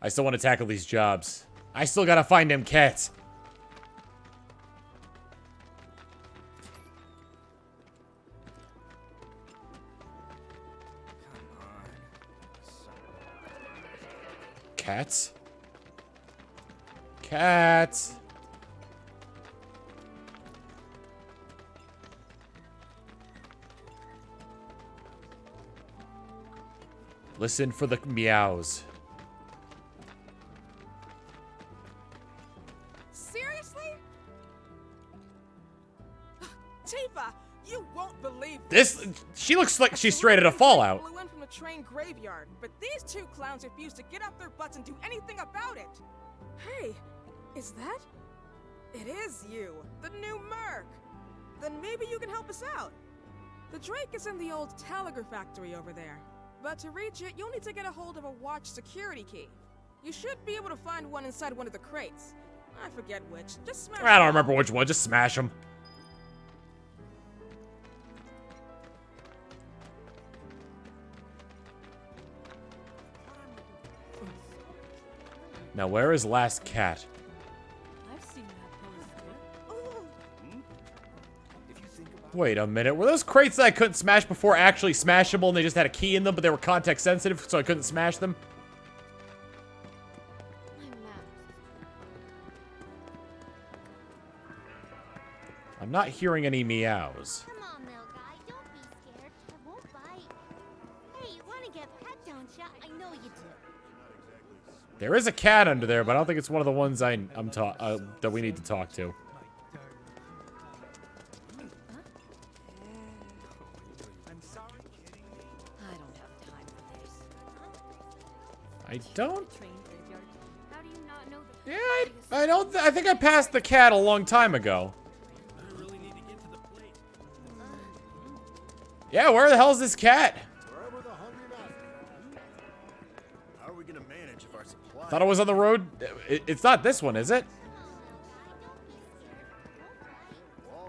I still want to tackle these jobs. I still gotta find them cats. Cats? Cats! Listen for the meows. Seriously? Tifa, you won't believe This, she looks like she's straight out of Fallout. Flew in from the train graveyard, but these two clowns refuse to get off their butts and do anything about it. Hey, is that? It is you, the new Merc. Then maybe you can help us out. The Drake is in the old Telegraph factory over there. But to reach it, you'll need to get a hold of a watch security key. You should be able to find one inside one of the crates. I forget which. Just smash I don't remember which one. Just smash them. Now, where is last cat? I've seen that poster. Wait a minute. Were those crates that I couldn't smash before actually smashable and they just had a key in them, but they were context sensitive, so I couldn't smash them? I'm not hearing any meows. Come on, little guy. Don't be scared. I won't bite. Hey, you want to get pet, don't ya? I know you do. There is a cat under there, but I don't think it's one of the ones that we need to talk to. I don't. Yeah, I don't. I think I passed the cat a long time ago. Yeah, where the hell is this cat? How are we gonna manage if our supply? Thought it was on the road. It's not this one, is it?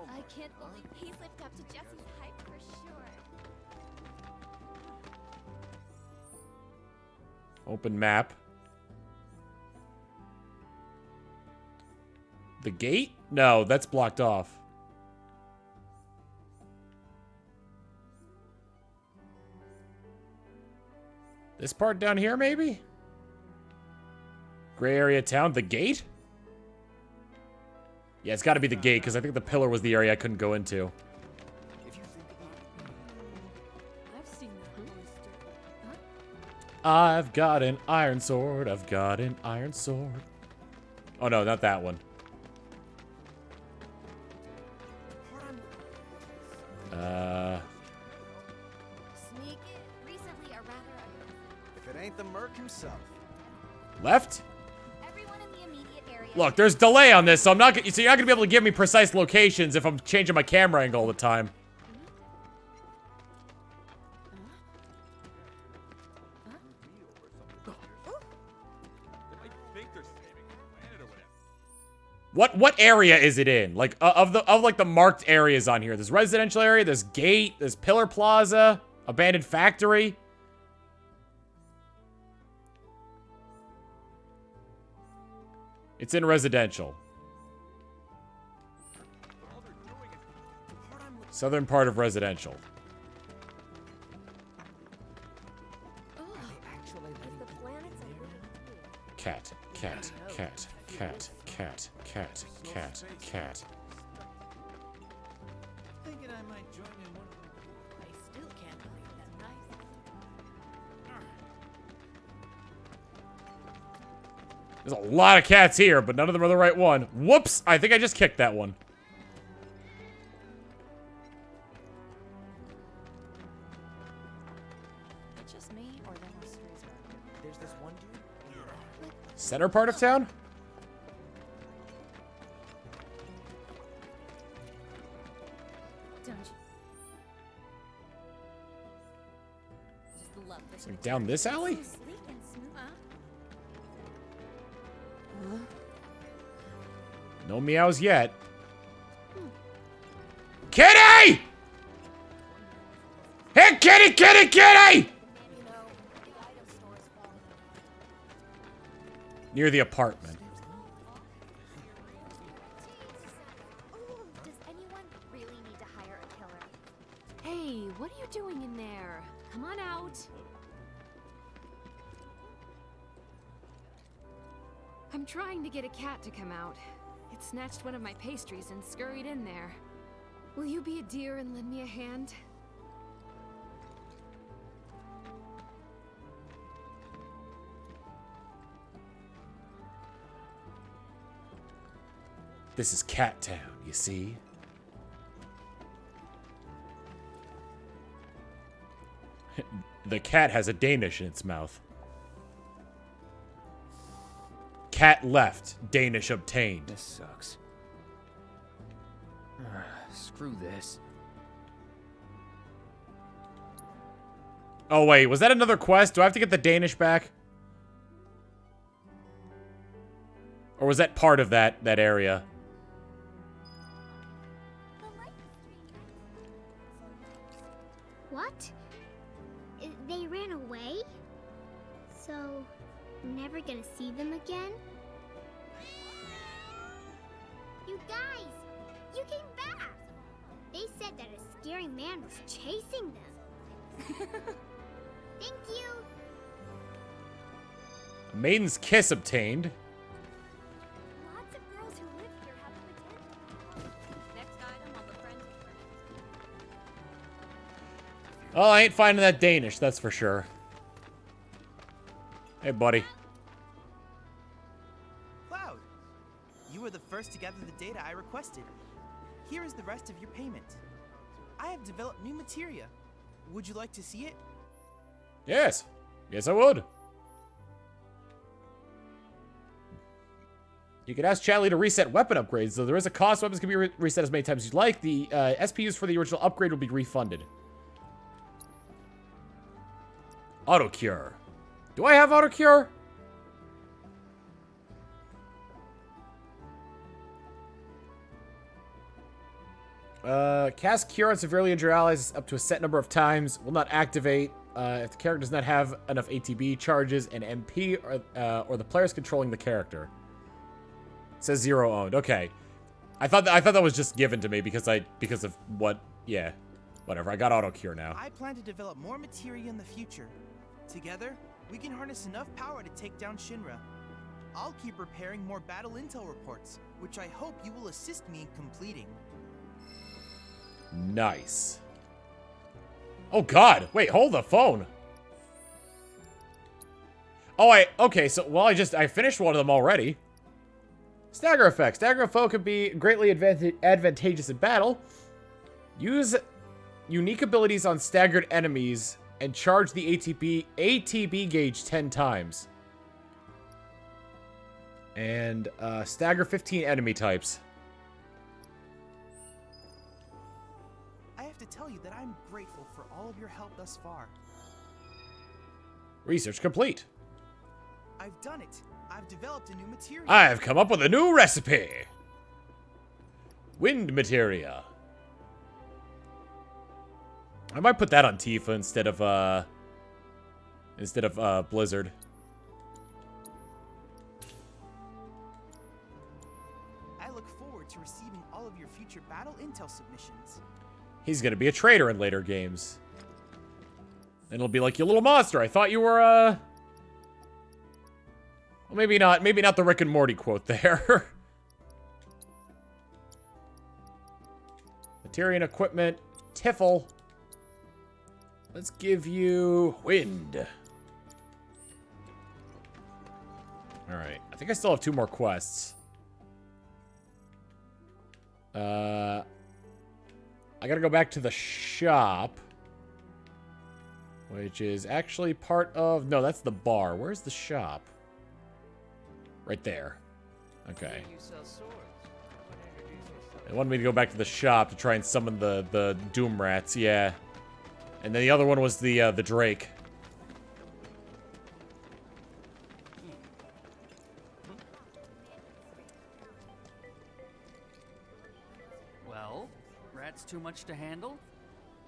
I can't believe he's lived up to Jesse's hype for sure. Open map. The gate? No, that's blocked off. This part down here, maybe? Gray area town. The gate? Yeah, it's got to be the gate, because I think the pillar was the area I couldn't go into. I've got an iron sword. I've got an iron sword. Oh, no, not that one. If it ain't the Merc himself. Left? Look, there's delay on this, so I'm not. So you're not gonna be able to give me precise locations if I'm changing my camera angle all the time. What area is it in? Like of like the marked areas on here. There's residential area, there's gate, there's pillar plaza, abandoned factory. It's in residential. Southern part of residential. Cat, cat, cat, cat, cat, cat, cat, cat. Thinking I might join in one of them. I still can't believe that nice. There's a lot of cats here, but none of them are the right one. Whoops! I think I just kicked that one. It's just me, or there were strays around. There's this one dude. Center part of town? Don't you? Just love this. Like down this alley? So sleek and smooth, huh? No meows yet. Kitty! Hey, kitty, kitty, kitty! Near the apartment. Does anyone really need to hire a killer? Hey, what are you doing in there? Come on out. I'm trying to get a cat to come out. It snatched one of my pastries and scurried in there. Will you be a dear and lend me a hand? This is Cat Town, you see? The cat has a Danish in its mouth. Cat left, Danish obtained. This sucks. Screw this. Oh wait, was that another quest? Do I have to get the Danish back? Or was that part of that area? What? They ran away? So, never gonna see them again? You guys! You came back! They said that a scary man was chasing them. Thank you! A maiden's kiss obtained. Lots of girls who live here have the Next item on the friendly list. Oh, I ain't finding that Danish, that's for sure. Hey, buddy. were the first to gather the data I requested. Here is the rest of your payment. I have developed new materia. Would you like to see it? Yes. Yes, I would. You can ask Chadley to reset weapon upgrades, though there is a cost. Weapons can be reset as many times as you like. The SPUs for the original upgrade will be refunded. Auto cure. Do I have auto cure? Cast cure on severely injured allies up to a set number of times. Will not activate if the character does not have enough ATB charges and MP or the player's controlling the character. It says 0 owned. Okay. I thought that was just given to me because of what. Yeah. Whatever. I got auto cure now. I plan to develop more materia in the future. Together, we can harness enough power to take down Shinra. I'll keep preparing more battle intel reports, which I hope you will assist me in completing. Nice. Oh god, wait, hold the phone. Oh, okay, so, well, I finished one of them already. Stagger effect. Stagger foe can be greatly advantageous in battle. Use unique abilities on staggered enemies and charge the ATB gauge 10 times. And, stagger 15 enemy types. I have to tell you that I'm grateful for all of your help thus far. Research complete. I've done it. I've developed a new materia. I've come up with a new recipe. Wind materia. I might put that on Tifa instead of Blizzard. I look forward to receiving all of your future battle intel submissions. He's gonna be a traitor in later games. And it'll be like, you little monster, I thought you were, well, maybe not the Rick and Morty quote there. Materia and equipment, Tiffle. Let's give you wind. Alright, I think I still have 2 more quests. I gotta go back to the shop. Which is actually part of... No, that's the bar. Where's the shop? Right there. Okay. They wanted me to go back to the shop to try and summon the Doom Rats, yeah. And then the other one was the Drake. Well, rats too much to handle?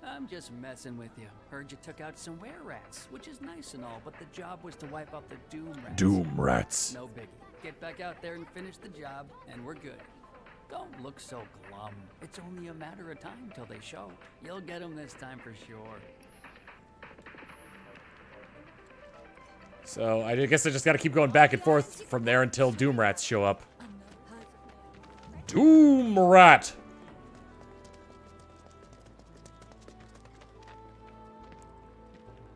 I'm just messing with you. Heard you took out some were-rats, which is nice and all, but the job was to wipe out the Doom Rats. Doom Rats. No biggie. Get back out there and finish the job, and we're good. Don't look so glum. It's only a matter of time till they show. You'll get them this time for sure. So, I guess I just gotta keep going back and forth from there until Doom Rats show up. Doom Rat!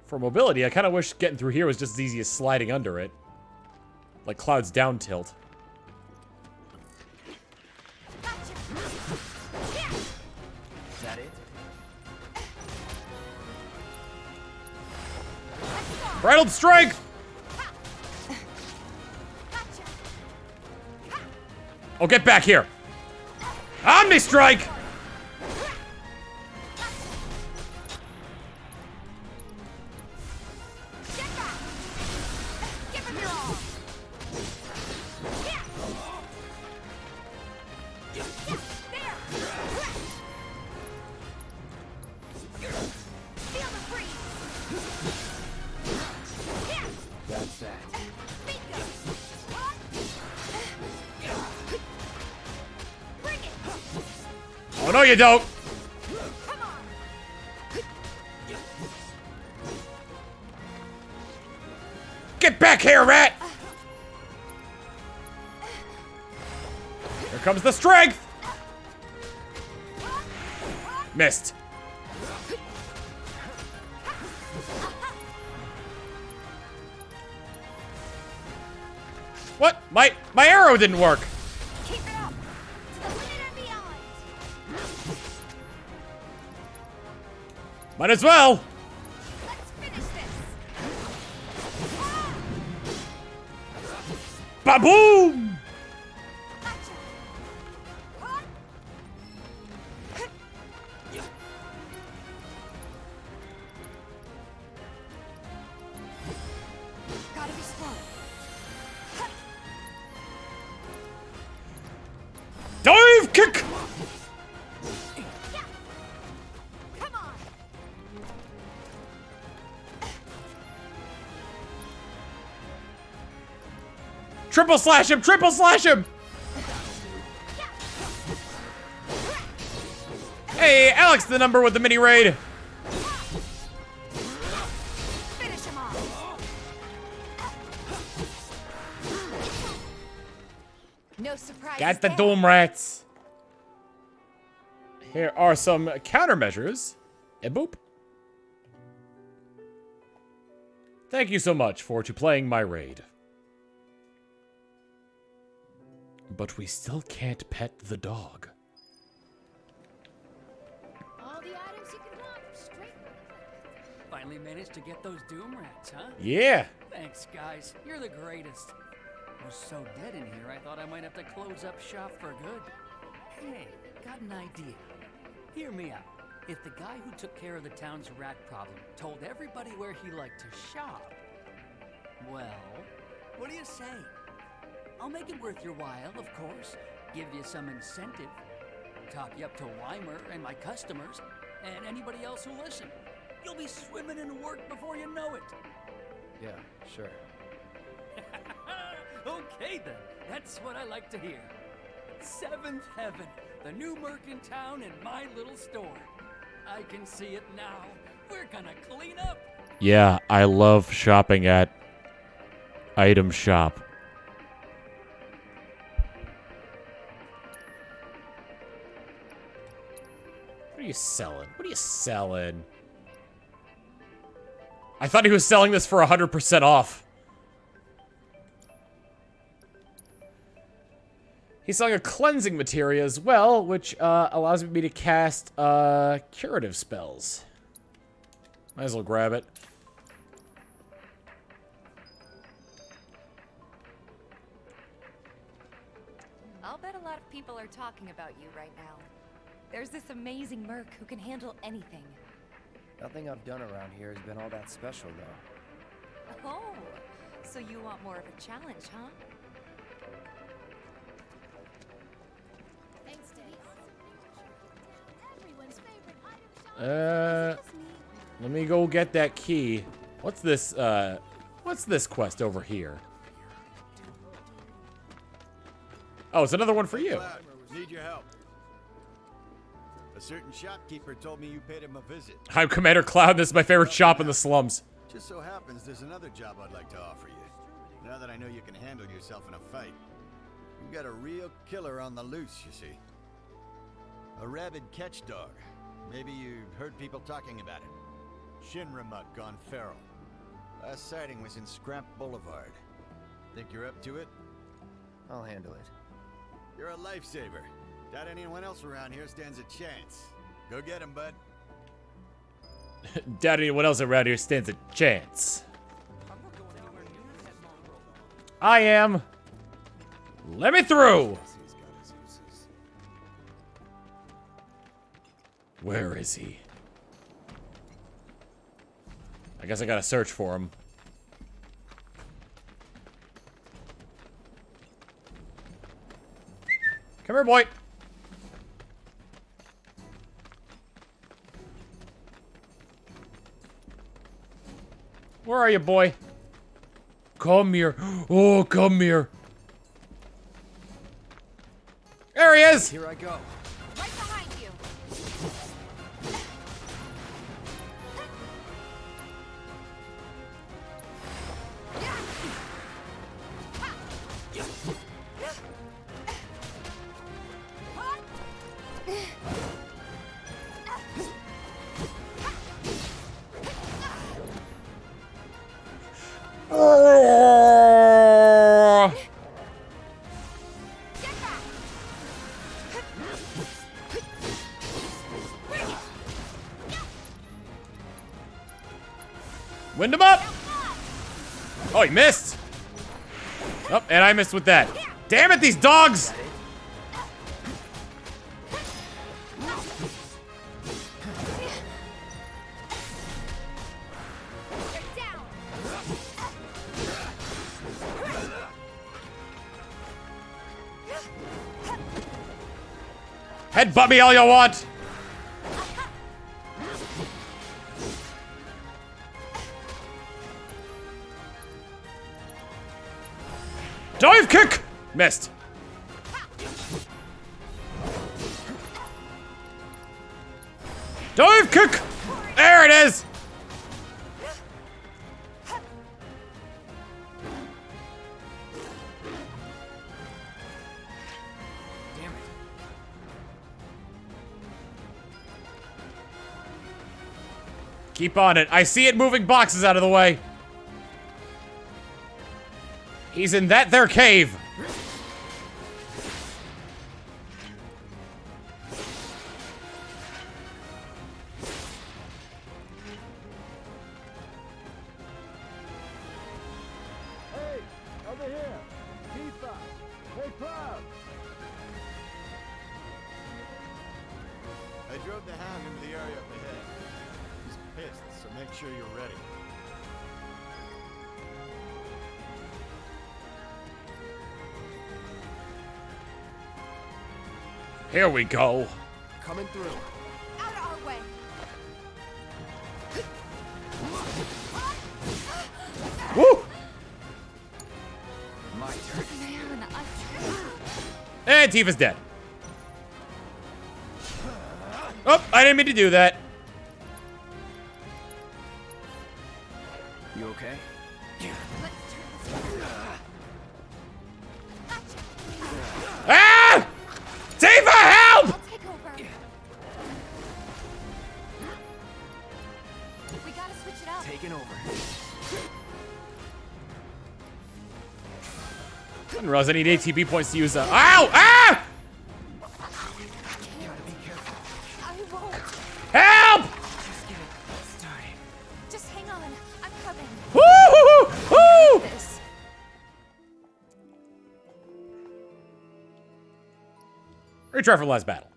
For mobility, I kind of wish getting through here was just as easy as sliding under it. Like Cloud's down tilt. Is that it? Bridled strength! Oh, get back here! Omni Strike! Oh, no, you don't! Get back here, rat! Here comes the strength! Missed. What? My arrow didn't work! Keep it Might as well. Let's finish this. Ba-boom! Gotta be slow. Dive kick! Come on. Triple slash him! Triple slash him! Hey, Alex, the number with the mini raid. Finish him off. No surprise. Got the Doom Rats. Here are some countermeasures. And boop. Thank you so much for playing my raid. But we still can't pet the dog. All the items you can want, straight. Finally managed to get those Doom Rats, huh? Yeah. Thanks, guys. You're the greatest. It was so dead in here, I thought I might have to close up shop for good. Hey, got an idea. Hear me out. If the guy who took care of the town's rat problem told everybody where he liked to shop, well, what do you say? I'll make it worth your while, of course. Give you some incentive. Talk you up to Weimer and my customers, and anybody else who listen. You'll be swimming in work before you know it. Yeah, sure. Okay then, that's what I like to hear. Seventh Heaven, the new merc in town and my little store. I can see it now. We're gonna clean up. Yeah, I love shopping at Item Shop. What are you selling? What are you selling? I thought he was selling this for 100% off. He's selling a cleansing materia as well, which allows me to cast curative spells. Might as well grab it. I'll bet a lot of people are talking about you right now. There's this amazing merc who can handle anything. Nothing I've done around here has been all that special, though. Oh, so you want more of a challenge, huh? Thanks to everyone's favorite item shop. Let me go get that key. What's this quest over here? Oh, it's another one for you. Need your help. A certain shopkeeper told me you paid him a visit. I'm Commander Cloud. This is my favorite shop in the slums. Just so happens there's another job I'd like to offer you. Now that I know you can handle yourself in a fight. You got a real killer on the loose, you see. A rabid catch dog. Maybe you heard people talking about it. Shinra muck gone feral. Last sighting was in Scrap Boulevard. Think you're up to it? I'll handle it. You're a lifesaver. Doubt anyone else around here stands a chance. Go get him, bud. Doubt anyone else around here stands a chance. I am. Let me through. Where is he? I guess I gotta search for him. Come here, boy. Where are you, boy? Come here. Oh, come here. There he is. Here I go. Right behind you. Wind him up! Oh, he missed! Oh, and I missed with that. Damn it, these dogs! Headbutt me all you want! Dive kick! Missed. Dive kick! There it is! Damn it. Keep on it. I see it moving boxes out of the way. He's in that there cave. Hey, over here. Tifa. Hey, Cloud. I drove the Hound into the area up ahead. He's pissed, so make sure you're ready. Here we go. Coming through. Out of our way. Woo! My turn. Man, And Tifa's dead. Oh, I didn't mean to do that. You okay? Ah! Tifa, help! I'll take over. We gotta switch it up. Taking over. I didn't realize I need ATB points to use that. Ow! Ah! I won't. Help! Just hang on. I'm coming. Woo! Woo! This. Retry for last battle.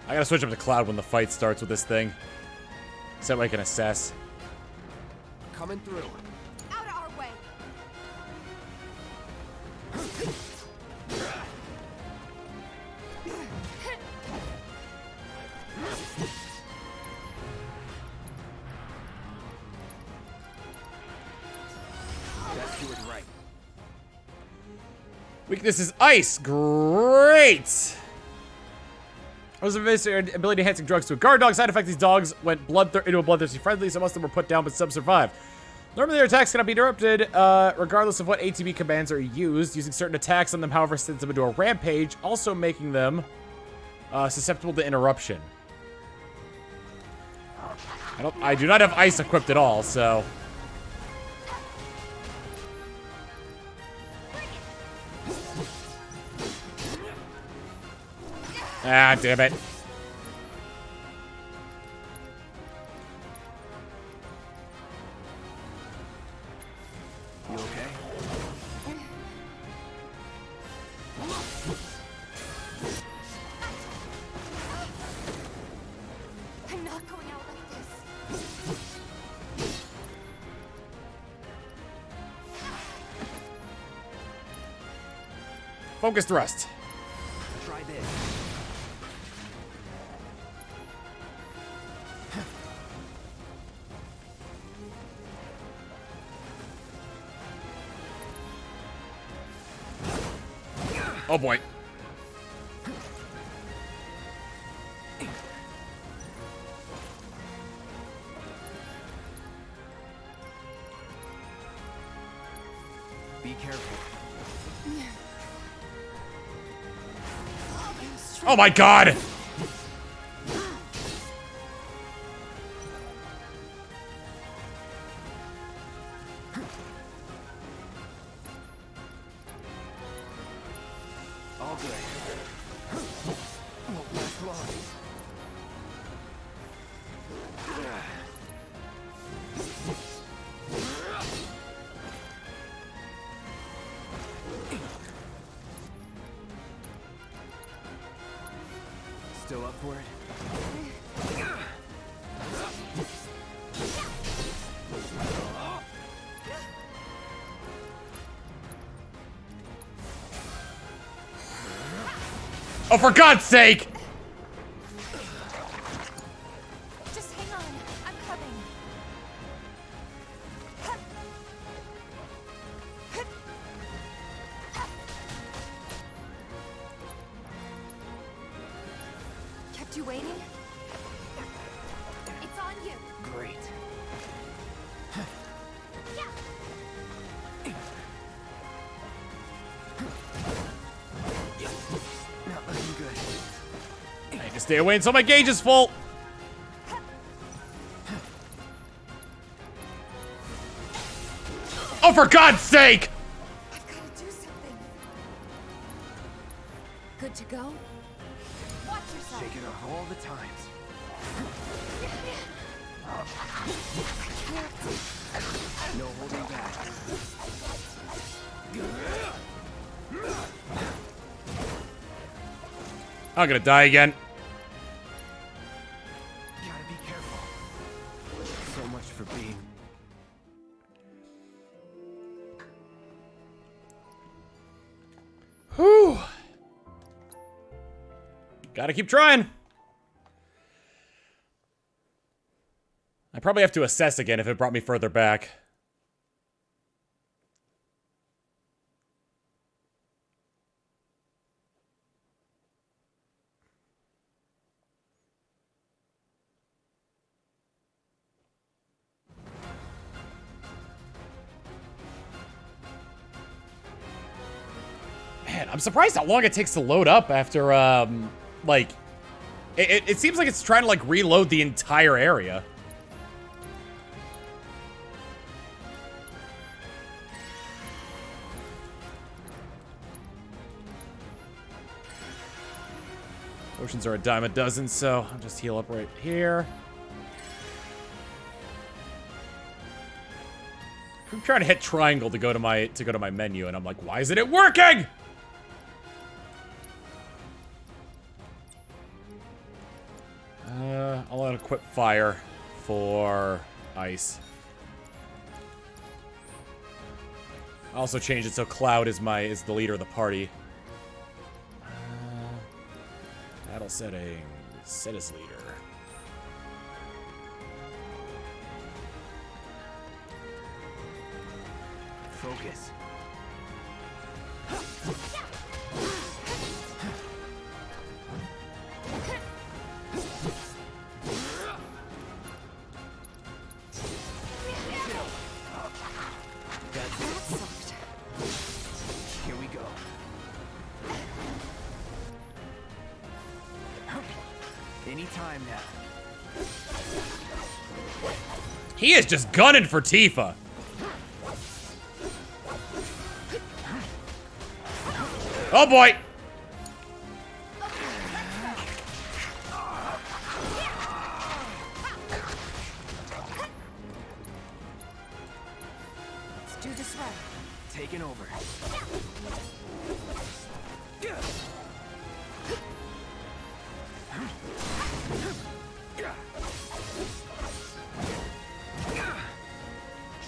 I gotta switch up to Cloud when the fight starts with this thing. So I can assess. Coming through. Out of our way. That's doing right. Weakness is ice. Great. Ability enhancing drugs to a guard dog. Side effect: these dogs went into a bloodthirsty frenzy, so most of them were put down, but some survived. Normally, their attacks cannot be interrupted, regardless of what ATB commands are used. Using certain attacks on them, however, sends them into a rampage, also making them susceptible to interruption. I do not have ice equipped at all, so. Ah, damn it. You okay? I'm not going out like this. Focus thrust. Try this. Oh boy. be careful. Oh my god! All good. Won't last long. Still up for it? Oh, for God's sake! Just hang on. I'm coming. Kept you waiting? It's on you. Great. Not looking good. I need to stay away until my gauge is full. Oh, for God's sake! I've got to do something. Good to go? Watch yourself. Shake it off all the times. No holding back. I'm gonna die again. Gotta be careful. So much for being. Whew. Gotta keep trying. I probably have to assess again if it brought me further back. Man, I'm surprised how long it takes to load up after, like, it seems like it's trying to, like, reload the entire area. Potions are a dime a dozen, so I'll just heal up right here. I'm trying to hit triangle to go to my menu, and I'm like, why isn't it working? I'll unequip fire for ice. I'll also change it so Cloud is the leader of the party. Battle setting, set as leader. Focus. Here we go. Anytime now. He is just gunning for Tifa. Oh boy! Let's do this right. Taking over.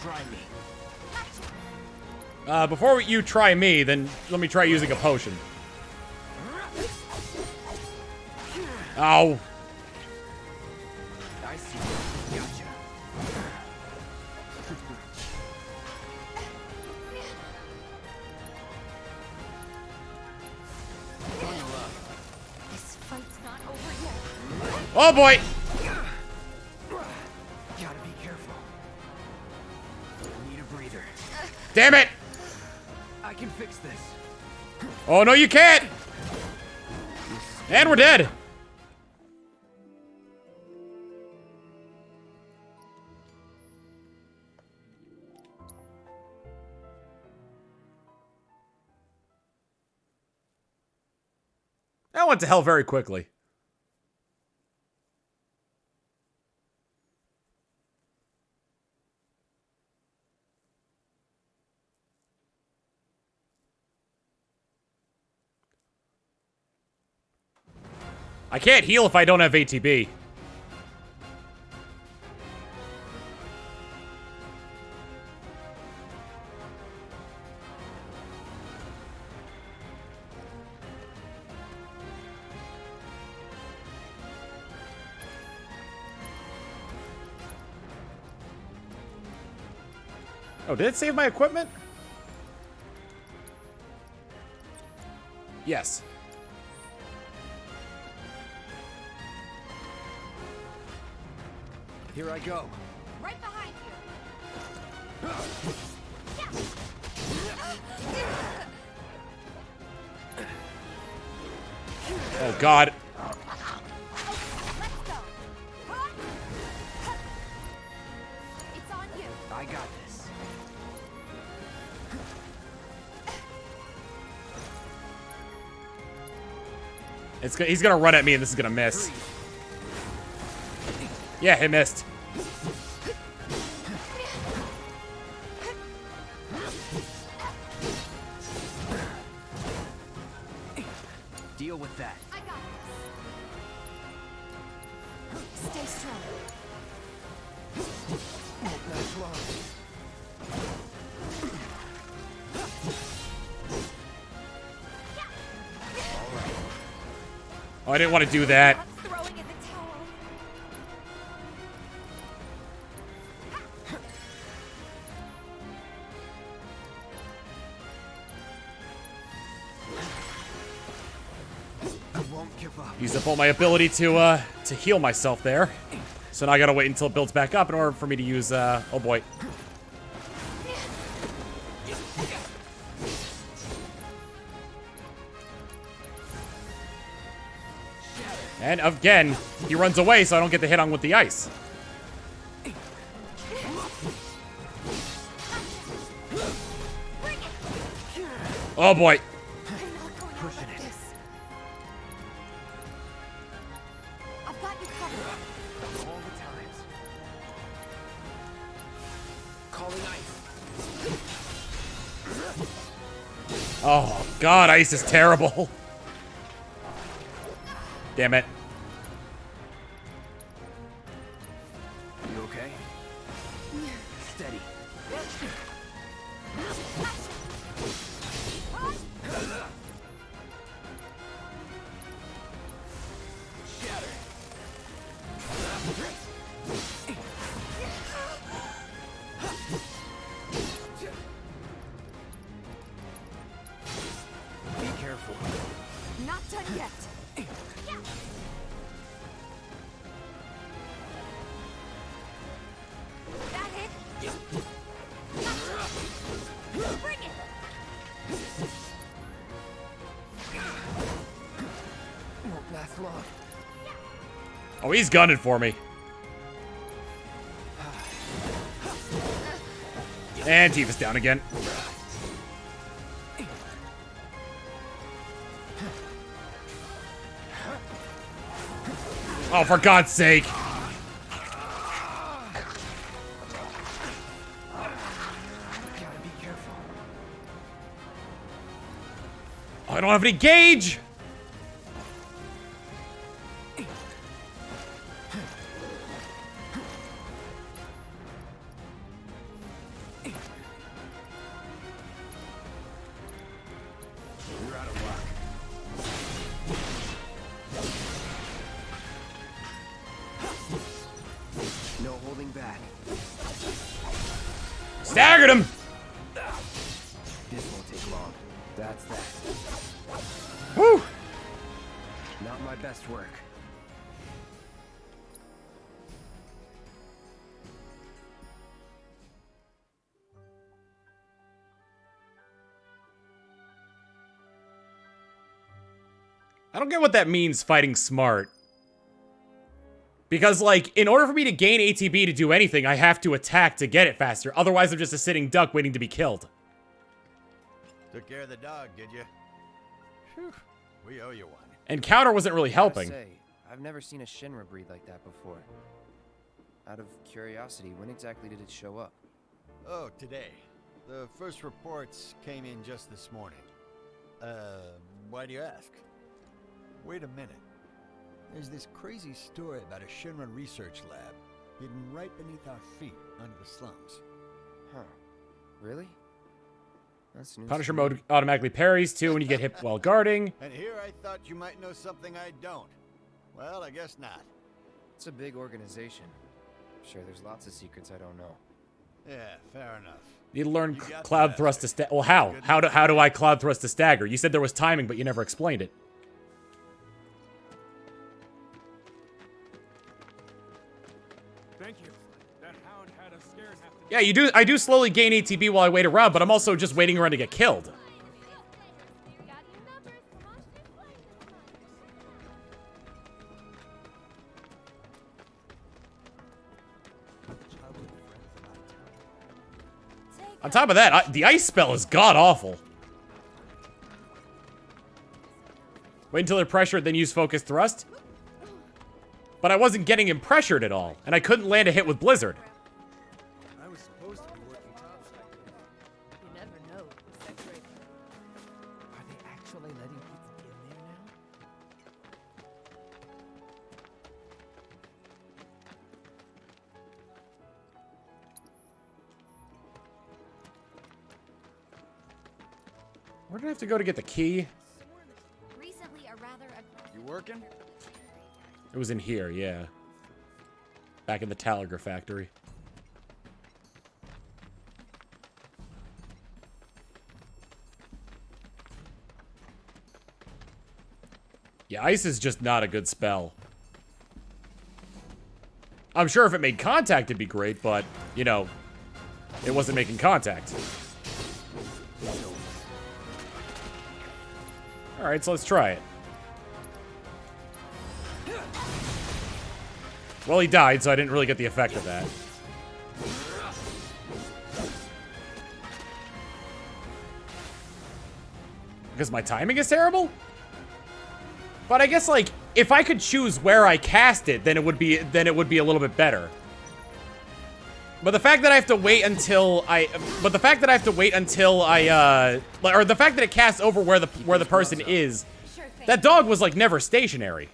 Try me. Before you try me, then let me try using a potion. Ow. I see. Gotcha. This fight's not over yet. Oh boy! Gotta be careful. Need a breather. Damn it! I can fix this. Oh, no, you can't! And we're dead! That went to hell very quickly. I can't heal if I don't have ATB. Oh, did it save my equipment? Yes. Here I go. Right behind you. Oh, God. Let's go. It's on you. I got this. He's gonna run at me and this is gonna miss. Yeah, he missed. Deal with that. I got this. Stay strong. Won't last long. Oh, I didn't want to do that. I'm throwing in the towel. I won't give up. Used up all my ability to heal myself there. So now I gotta wait until it builds back up in order for me to use, oh boy. And again, he runs away so I don't get the hit on with the ice. Oh boy. Pushing it. I've got you covered. All the times. Calling ice. Oh God, ice is terrible. Damn it. You okay? Steady. Shatter. Be careful. Not done yet. That hit. Bring it. Won't last long. Oh, he's gunning for me. And Tifa's down again. Oh, for God's sake. Oh, I don't have any gauge. You're out of luck. No holding back. Staggered him. This won't take long. That's that. Whew. Not my best work. I don't get what that means, fighting smart. Because, like, in order for me to gain ATB to do anything, I have to attack to get it faster. Otherwise, I'm just a sitting duck waiting to be killed. Took care of the dog, did you? Whew. We owe you one. And counter wasn't really helping. Say, I've never seen a Shinra breed like that before. Out of curiosity, when exactly did it show up? Oh, today. The first reports came in just this morning. Why do you ask? Wait a minute. There's this crazy story about a Shinra research lab hidden right beneath our feet under the slums. Huh. Really? That's news. Punisher mode automatically parries, too, when you get hit while guarding. And here I thought you might know something I don't. Well, I guess not. It's a big organization. I'm sure there's lots of secrets I don't know. Yeah, fair enough. You learn cloud thrust to stagger. Well, how? How do I cloud thrust to stagger? You said there was timing, but you never explained it. Thank you. That hound had us scared half the Yeah, you do. I do slowly gain ATB while I wait around, but I'm also just waiting around to get killed. On top of that, the ice spell is god-awful. Wait until they're pressured, then use focus thrust. But I wasn't getting him pressured at all, and I couldn't land a hit with Blizzard. I was supposed to be working topside. You never know. Are they actually letting kids in there now? Where did I have to go to get the key? Recently, a rather You working? It was in here, yeah. Back in the Talagra factory. Yeah, ice is just not a good spell. I'm sure if it made contact, it'd be great, but, you know, it wasn't making contact. Alright, so let's try it. Well, he died, so I didn't really get the effect of that. Because my timing is terrible? But I guess, like, if I could choose where I cast it, then it would be a little bit better. But the fact that I have to wait until or the fact that it casts over where the person is, that dog was, like, never stationary.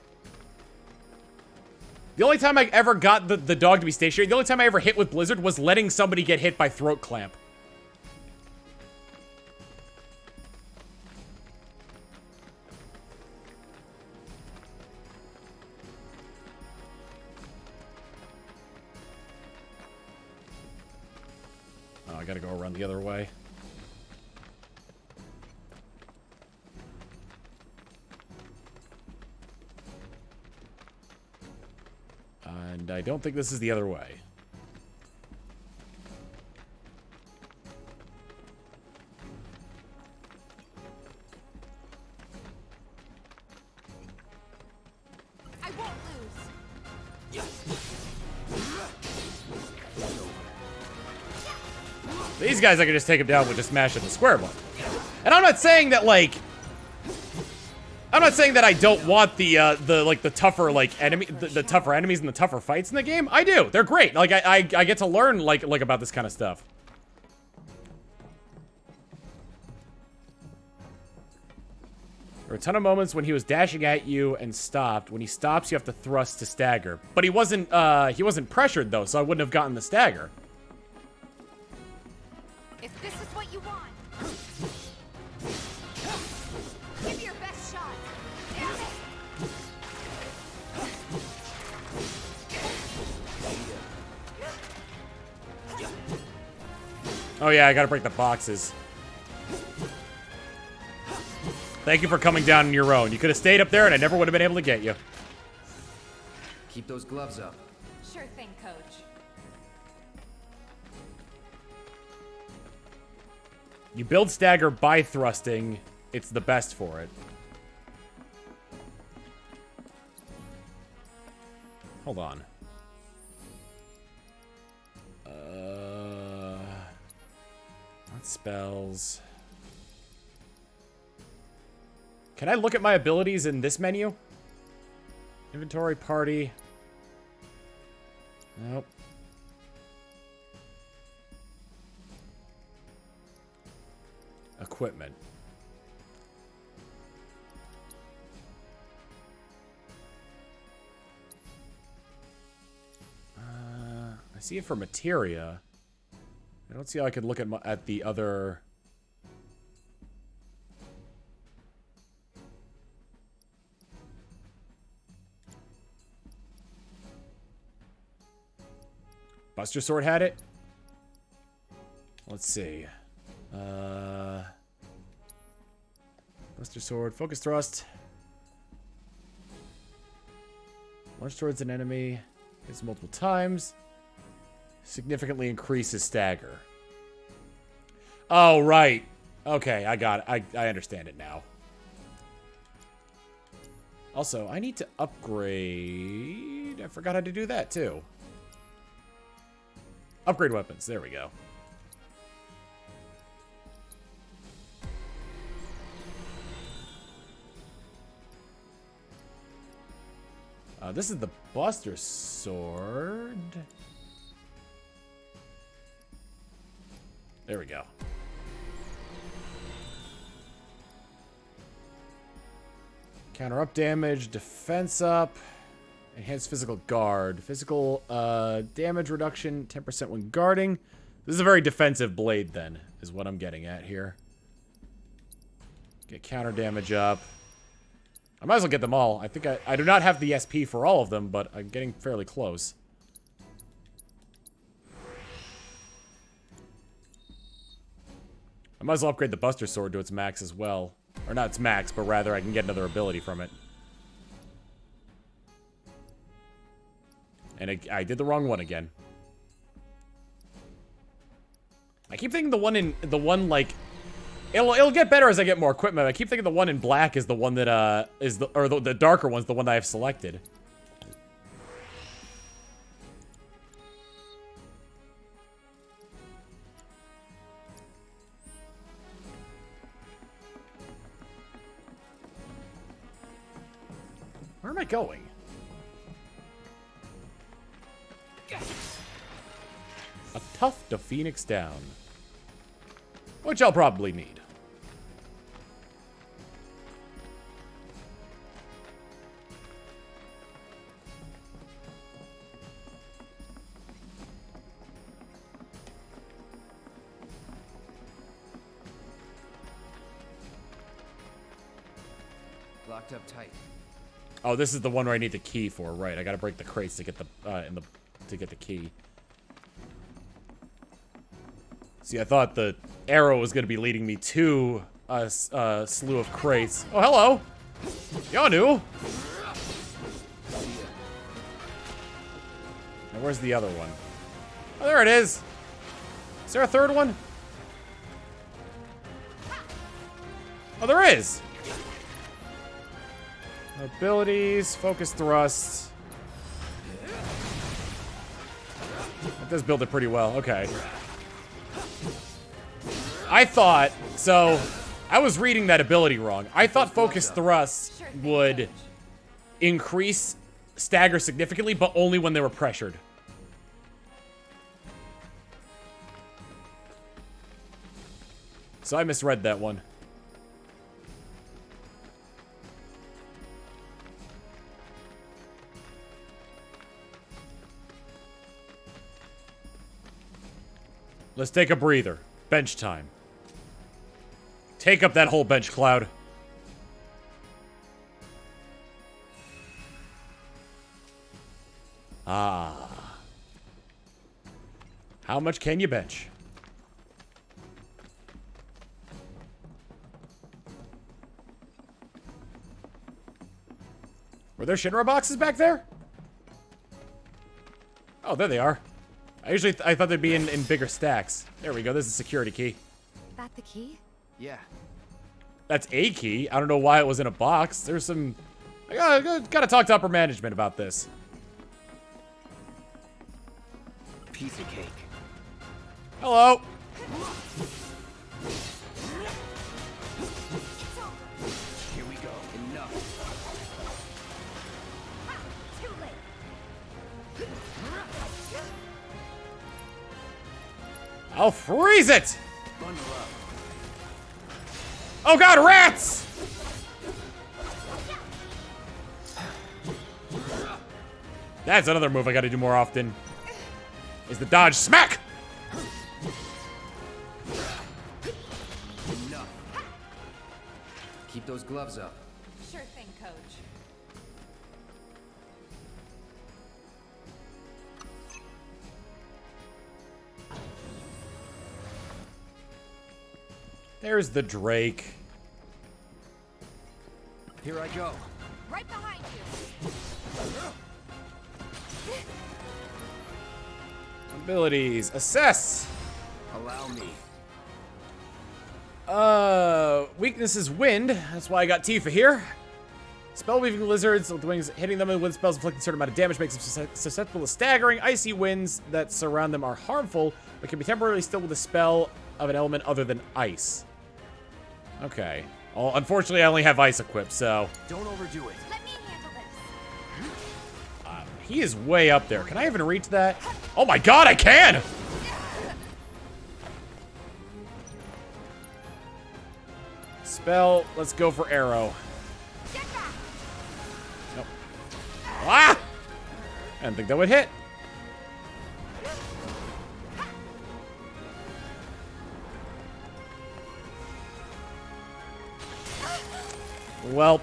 The only time I ever got the dog to be stationary, the only time I ever hit with Blizzard was letting somebody get hit by throat clamp. Oh, I gotta go around the other way. And I don't think this is the other way. I won't lose. These guys I can just take them down with just smashing the square button. And I'm not saying that, like, I'm not saying that I don't want the tougher, like, the tougher enemies and the tougher fights in the game. I do. They're great. Like, I get to learn, like about this kind of stuff. There were a ton of moments when he was dashing at you and stopped. When he stops, you have to thrust to stagger. But he wasn't pressured, though, so I wouldn't have gotten the stagger. If this is what you want, give your best shot. Oh yeah, I gotta break the boxes. Thank you for coming down on your own. You could have stayed up there and I never would have been able to get you. Keep those gloves up. Sure thing, Coach. You build stagger by thrusting. It's the best for it. Hold on. Not spells. Can I look at my abilities in this menu? Inventory, party. Nope. Equipment. I see it for materia. I don't see how I could look at the other. Buster Sword had it. Let's see. Buster Sword, focus thrust. Launch towards an enemy. Hits multiple times. Significantly increases stagger. Oh, right. Okay, I got it. I understand it now. Also, I need to upgrade. I forgot how to do that, too. Upgrade weapons. There we go. This is the Buster Sword. There we go. Counter up damage, defense up, enhanced physical guard. Physical damage reduction, 10% when guarding. This is a very defensive blade then, is what I'm getting at here. Get counter damage up. I might as well get them all. I think I do not have the SP for all of them, but I'm getting fairly close. I might as well upgrade the Buster Sword to its max as well. Or not its max, but rather I can get another ability from it. And I did the wrong one again. I keep thinking the one like it'll get better as I get more equipment. I keep thinking the one in black is the one that is the darker one's the one that I've selected. Where am I going? A tuft of Phoenix Down. Which I'll probably need. Locked up tight. Oh, this is the one where I need the key for, right? I gotta break the crates to get the to get the key. See, I thought the arrow was gonna be leading me to a slew of crates. Oh, hello! Y'all knew! Now, where's the other one? Oh, there it is! Is there a third one? Oh, there is! Abilities, focus thrust. That does build it pretty well. Okay. I thought, so I was reading that ability wrong. I thought focus thrust would increase stagger significantly, but only when they were pressured. So I misread that one. Let's take a breather. Bench time. Take up that whole bench, Cloud. Ah. How much can you bench? Were there Shinra boxes back there? Oh, there they are. I thought they'd be in bigger stacks. There we go. This is a security key. That the key? Yeah. That's a key. I don't know why it was in a box. There's some... I gotta talk to upper management about this. piece of cake. Hello. Here we go. Enough. Too late. I'll freeze it. Bundle up. Oh god, rats! That's another move I gotta do more often. Is the dodge smack! Enough. Keep those gloves up. Sure thing, Coach. There's the Drake. Here I go. Right behind you. Abilities. Assess. Allow me. Weakness is wind. That's why I got Tifa here. Spell-weaving lizards with wings hitting them with wind spells inflicting a certain amount of damage makes them susceptible to staggering. Icy winds that surround them are harmful, but can be temporarily stilled with a spell of an element other than ice. Okay. Well, unfortunately, I only have ice equipped, so... Don't overdo it. Let me handle this. He is way up there. Can I even reach that? Oh my god, I can! Spell. Let's go for arrow. Nope. Ah! I didn't think that would hit. Well.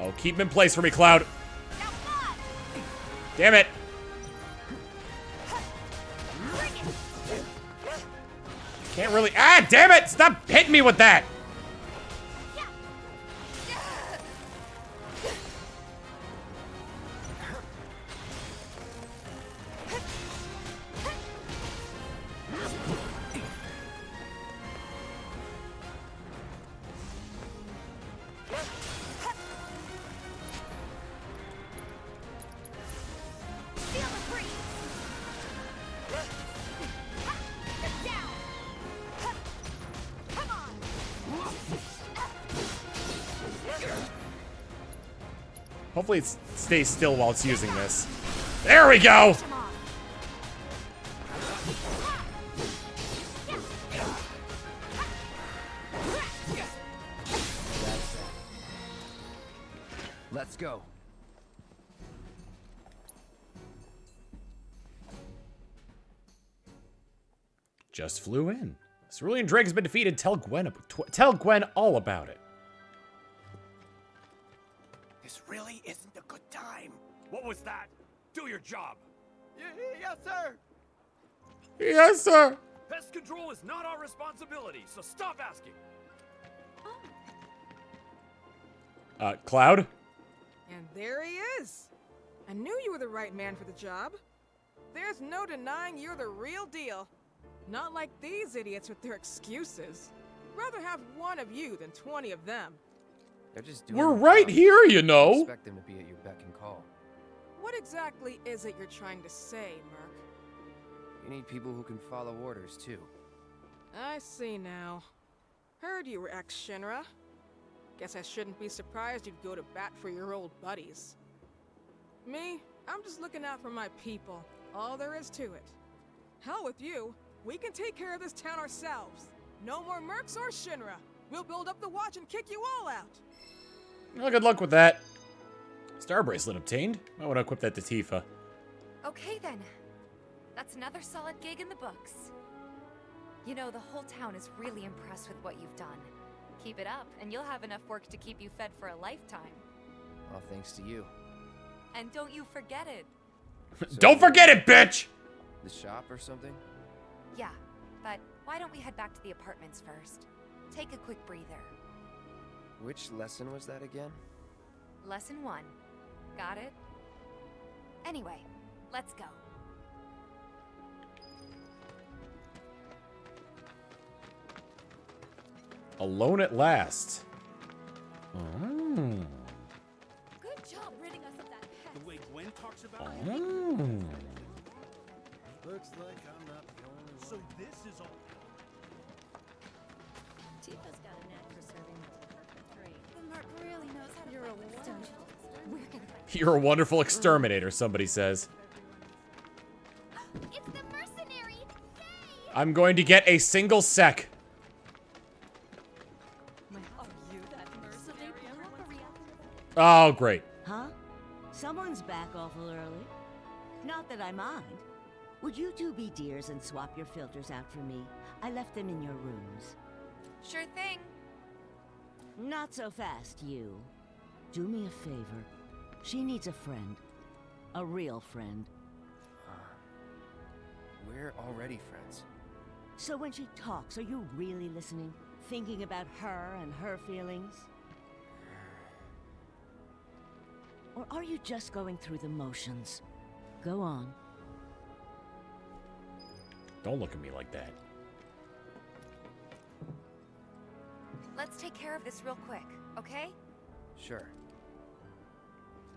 Oh, keep him in place for me, Cloud. Damn it. Can't really. Ah, damn it! Stop hitting me with that! Hopefully it stays still while it's using this. There we go! Let's go. Just flew in. Cerulean Drake has been defeated. Tell Gwen all about it. This really isn't a good time. What was that? Do your job. Yes, sir. Yes, sir. Pest control is not our responsibility, so stop asking. Cloud? And there he is. I knew you were the right man for the job. There's no denying you're the real deal. Not like these idiots with their excuses. Rather have one of you than 20 of them. They're just doing We're right here, you know. Expect them to be at your beck and call. What exactly is it you're trying to say, Merc? You need people who can follow orders, too. I see now. Heard you were ex-Shinra. Guess I shouldn't be surprised you'd go to bat for your old buddies. Me, I'm just looking out for my people. All there is to it. Hell with you. We can take care of this town ourselves. No more mercs or Shinra. We'll build up the watch and kick you all out. Well, good luck with that. Star bracelet obtained. I want to equip that to Tifa. Okay then. That's another solid gig in the books. You know, the whole town is really impressed with what you've done. Keep it up, and you'll have enough work to keep you fed for a lifetime. All thanks to you. And don't you forget it. So Don't forget it, bitch! The shop or something? Yeah, but why don't we head back to the apartments first? Take a quick breather. Which lesson was that again? Lesson 1. Got it? Anyway, let's go. Alone at last. Oh. Good job ridding us of that pest. The way Gwen talks Oh. Looks like I'm not the only one. So this is all. Tifa's got a knack for serving the perfect drink. The Merc really knows how to. You're a wonderful. We're gonna. You're a wonderful exterminator, somebody says. It's the mercenary! I'm going to get a single sec. Are you that mercenary? Oh, great. Huh? Someone's back awful early. Not that I mind. Would you two be dears and swap your filters out for me? I left them in your rooms. Sure thing. Not so fast, you. Do me a favor. She needs a friend. A real friend. We're already friends. So when she talks, are you really listening? Thinking about her and her feelings? Or are you just going through the motions? Go on. Don't look at me like that. Let's take care of this real quick, okay? Sure.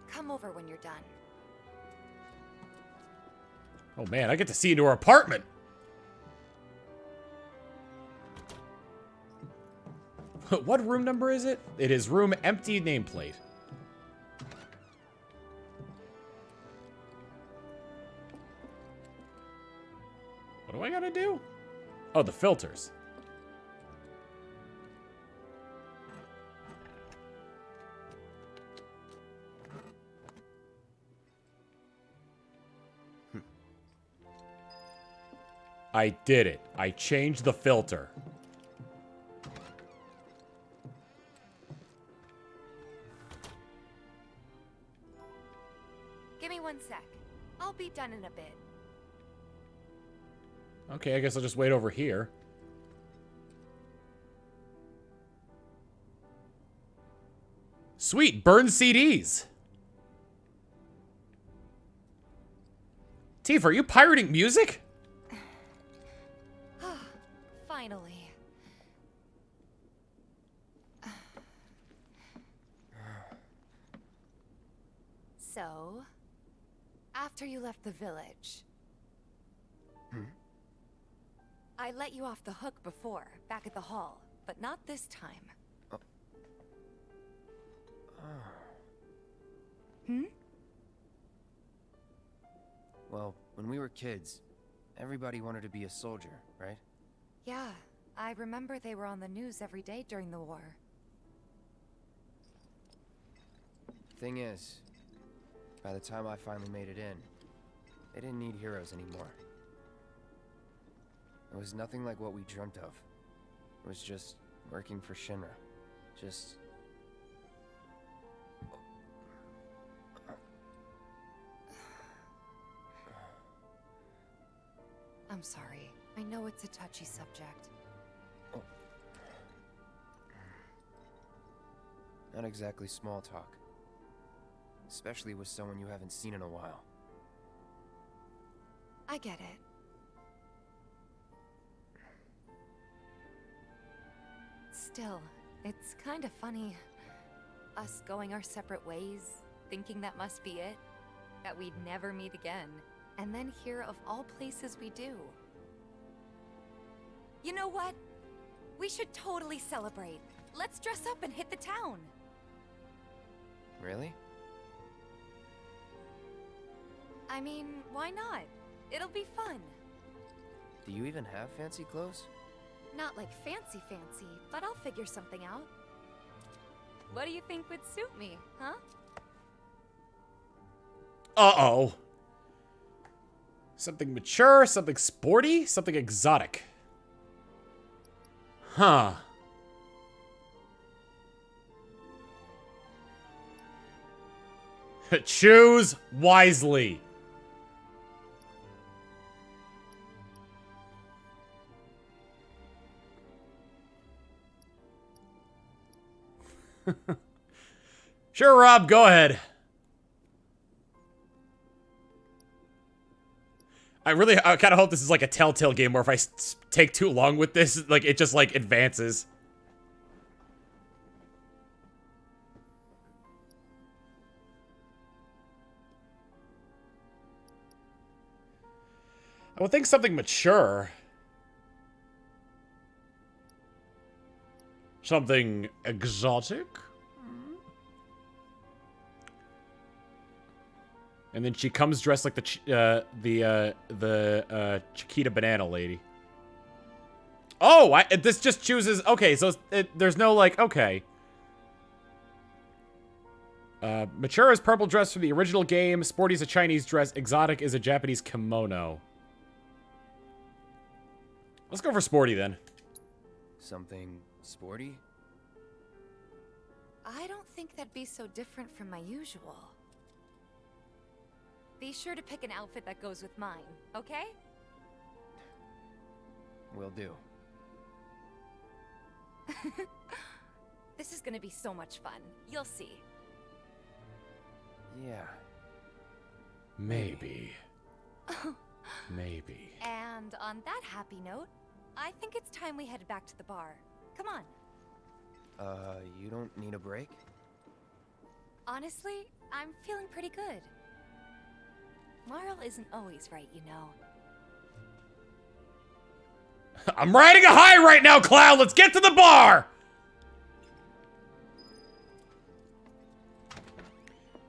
Come over when you're done. Oh man, I get to see into her apartment. What room number is it? It is room empty nameplate. What do I gotta do? Oh, the filters. I did it. I changed the filter. Give me 1 sec. I'll be done in a bit. Okay, I guess I'll just wait over here. Sweet, burn CDs. Tifa, are you pirating music? Finally. So, after you left the village, I let you off the hook before, back at the hall, but not this time. Well, when we were kids, everybody wanted to be a soldier, right? Yeah, I remember they were on the news every day during the war. Thing is, by the time I finally made it in, they didn't need heroes anymore. It was nothing like what we dreamt of. It was just working for Shinra. Just... I'm sorry. I know it's a touchy subject. Not exactly small talk. Especially with someone you haven't seen in a while. I get it. Still, it's kind of funny. Us going our separate ways, thinking that must be it. That we'd never meet again. And then here, of all places, we do. You know what? We should totally celebrate. Let's dress up and hit the town. Really? I mean, why not? It'll be fun. Do you even have fancy clothes? Not like fancy, but I'll figure something out. What do you think would suit me, huh? Uh-oh. Something mature, something sporty, something exotic. Huh. Choose wisely. Sure, Rob, go ahead. I kind of hope this is like a Telltale game where if I take too long with this, like, it just, like, advances. I would think something mature. Something exotic? And then she comes dressed like the Chiquita banana lady. Oh, this just chooses... Okay, so there's no, like... Okay. Mature is purple dress from the original game. Sporty is a Chinese dress. Exotic is a Japanese kimono. Let's go for sporty, then. Something sporty? I don't think that'd be so different from my usual. Be sure to pick an outfit that goes with mine, okay? Will do. This is gonna be so much fun. You'll see. Yeah. Maybe. Maybe. And on that happy note, I think it's time we headed back to the bar. Come on. You don't need a break? Honestly, I'm feeling pretty good. Marl isn't always right, you know. I'm riding a high right now, Cloud! Let's get to the bar!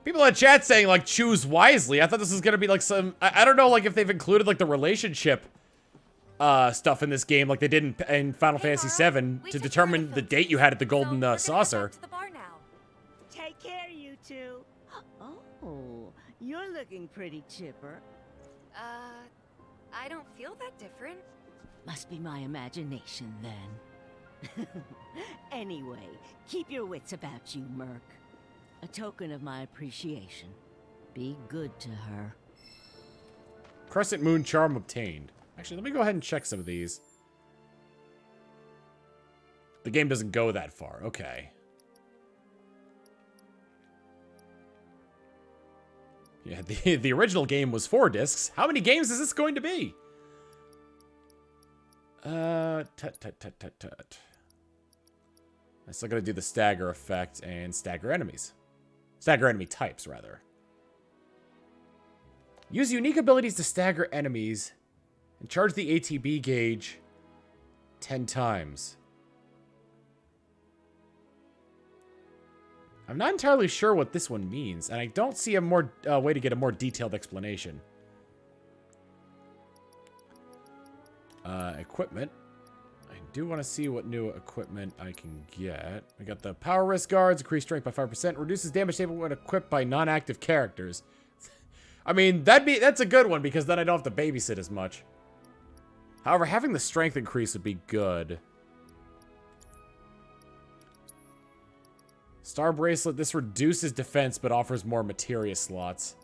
People in chat saying, like, choose wisely. I thought this was gonna be, like, some... I don't know, like, if they've included, like, the relationship stuff in this game, like they did in Final Fantasy VII, to determine the date you had at the Golden Saucer. Take care, you two. Oh, you're looking pretty chipper. I don't feel that different. Must be my imagination, then. Anyway, keep your wits about you, Merc. A token of my appreciation. Be good to her. Crescent Moon Charm obtained. Actually, let me go ahead and check some of these. The game doesn't go that far. Okay. Yeah, the original game was 4 discs. How many games is this going to be? Tut. I still gotta do the stagger effect and stagger enemies. Stagger enemy types, rather. Use unique abilities to stagger enemies and charge the ATB gauge 10 times. I'm not entirely sure what this one means, and I don't see a more way to get a more detailed explanation. Equipment. I do want to see what new equipment I can get. We got the power wrist guards, increase strength by 5%, reduces damage taken when equipped by non-active characters. I mean, that's a good one because then I don't have to babysit as much. However, having the strength increase would be good. Star Bracelet, this reduces defense but offers more materia slots.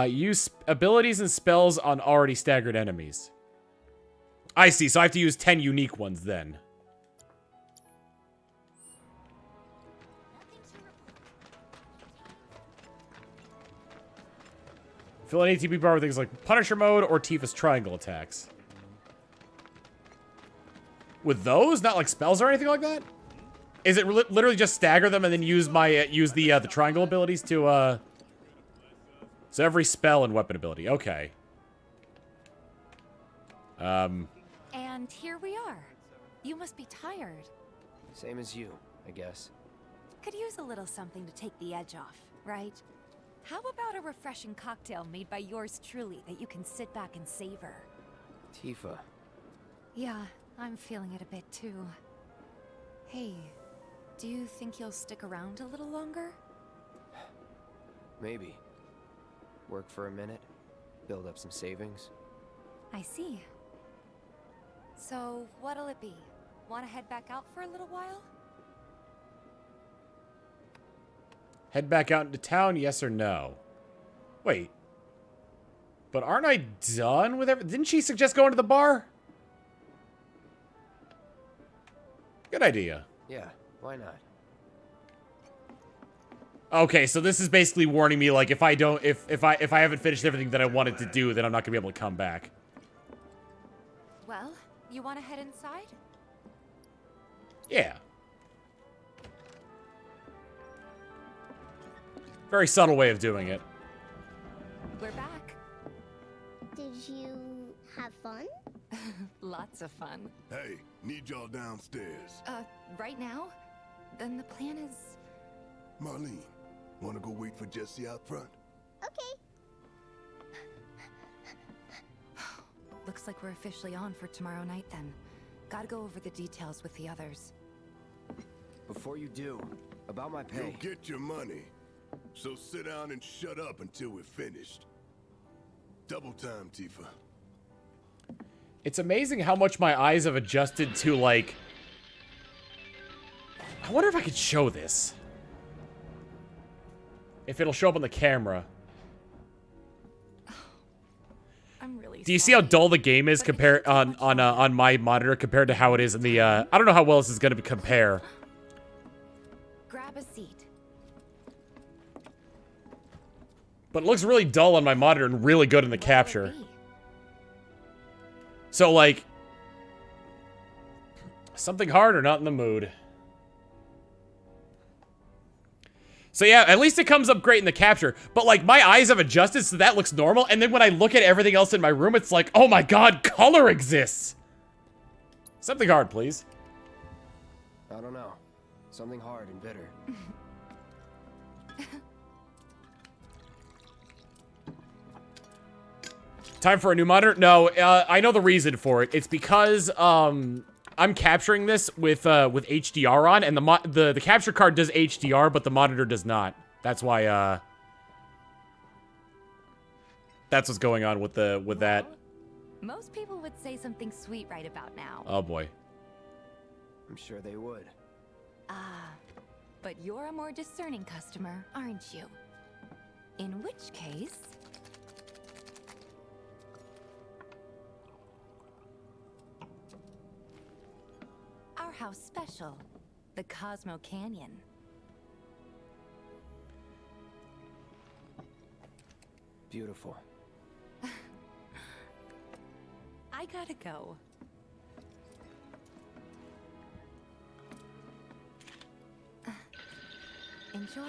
Use abilities and spells on already staggered enemies. I see, so I have to use 10 unique ones then. Fill an ATB bar with things like Punisher mode or Tifa's triangle attacks. With those, not like spells or anything like that? Is it literally just stagger them and then use my the triangle abilities to So every spell and weapon ability. Okay. And here we are. You must be tired. Same as you, I guess. Could use a little something to take the edge off, right? How about a refreshing cocktail made by yours truly that you can sit back and savor? Tifa. Yeah, I'm feeling it a bit too. Hey, do you think you'll stick around a little longer? Maybe. Work for a minute, build up some savings. I see. So, what'll it be? Want to head back out for a little while? Head back out into town, yes or no? Wait. But aren't I done with everything? Didn't she suggest going to the bar? Good idea. Yeah, why not? Okay, so this is basically warning me, like, if I haven't finished everything that I wanted to do, then I'm not gonna be able to come back. Well, you want to head inside? Yeah. Very subtle way of doing it. We're back. Did you have fun? Lots of fun. Hey, need y'all downstairs. Right now? Then the plan is... Marlene, wanna go wait for Jesse out front? Okay. Looks like we're officially on for tomorrow night then. Gotta go over the details with the others. Before you do, about my pay. You'll get your money. So sit down and shut up until we're finished. Double time, Tifa. It's amazing how much my eyes have adjusted to, like... I wonder if I could show this. If it'll show up on the camera. I'm really Do you see how dull the game is compared on my monitor compared to how it is in the I don't know how well this is going to compare. Grab a seat. But it looks really dull on my monitor and really good in the capture. So like something hard or not in the mood. So yeah, at least it comes up great in the capture. But like my eyes have adjusted so that looks normal. And then when I look at everything else in my room, it's like, oh my god, color exists. Something hard, please. I don't know. Something hard and bitter. Time for a new monitor? No, I know the reason for it. It's because I'm capturing this with HDR on, and the capture card does HDR, but the monitor does not. That's why that's what's going on with that. Most people would say something sweet right about now. Oh boy. I'm sure they would. Ah, but you're a more discerning customer, aren't you? In which case... our house special, the Cosmo Canyon. Beautiful. I gotta go. Enjoy.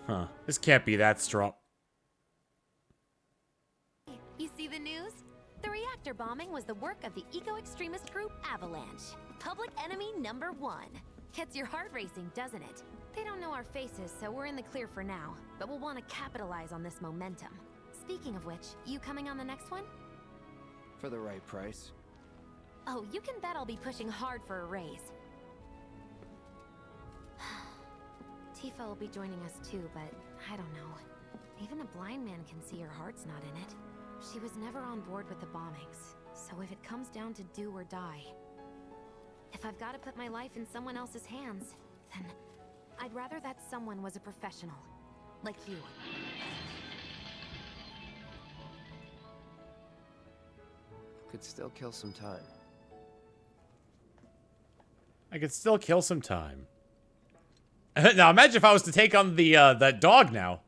Huh. This can't be that strong. You see the news? The reactor bombing was the work of the eco-extremist group Avalanche. Public enemy number 1. Gets your heart racing, doesn't it? They don't know our faces, so we're in the clear for now. But we'll want to capitalize on this momentum. Speaking of which, you coming on the next one? For the right price. Oh, you can bet I'll be pushing hard for a raise. Tifa will be joining us too, but I don't know. Even a blind man can see her heart's not in it. She was never on board with the bombings, so if it comes down to do or die, if I've got to put my life in someone else's hands, then I'd rather that someone was a professional, like you. Could still kill some time. I could still kill some time. Now imagine if I was to take on the that dog now.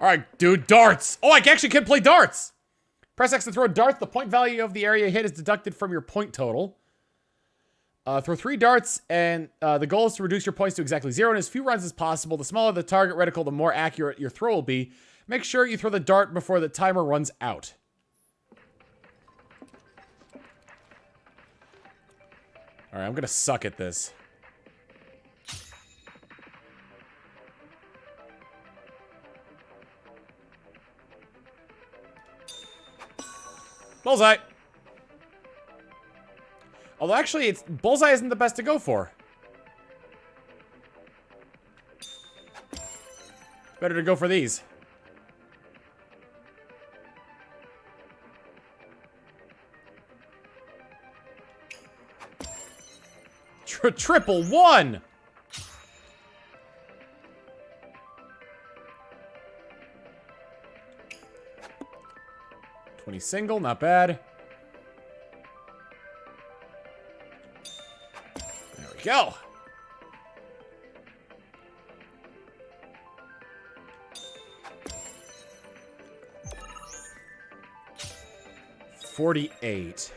Alright, dude, darts! Oh, I actually can play darts! Press X to throw darts. The point value of the area hit is deducted from your point total. Throw 3 darts, and the goal is to reduce your points to exactly 0 in as few runs as possible. The smaller the target reticle, the more accurate your throw will be. Make sure you throw the dart before the timer runs out. Alright, I'm gonna suck at this. Bullseye! Although actually, bullseye isn't the best to go for. Better to go for these. Triple 1! $20 single, not bad. There we go. 48.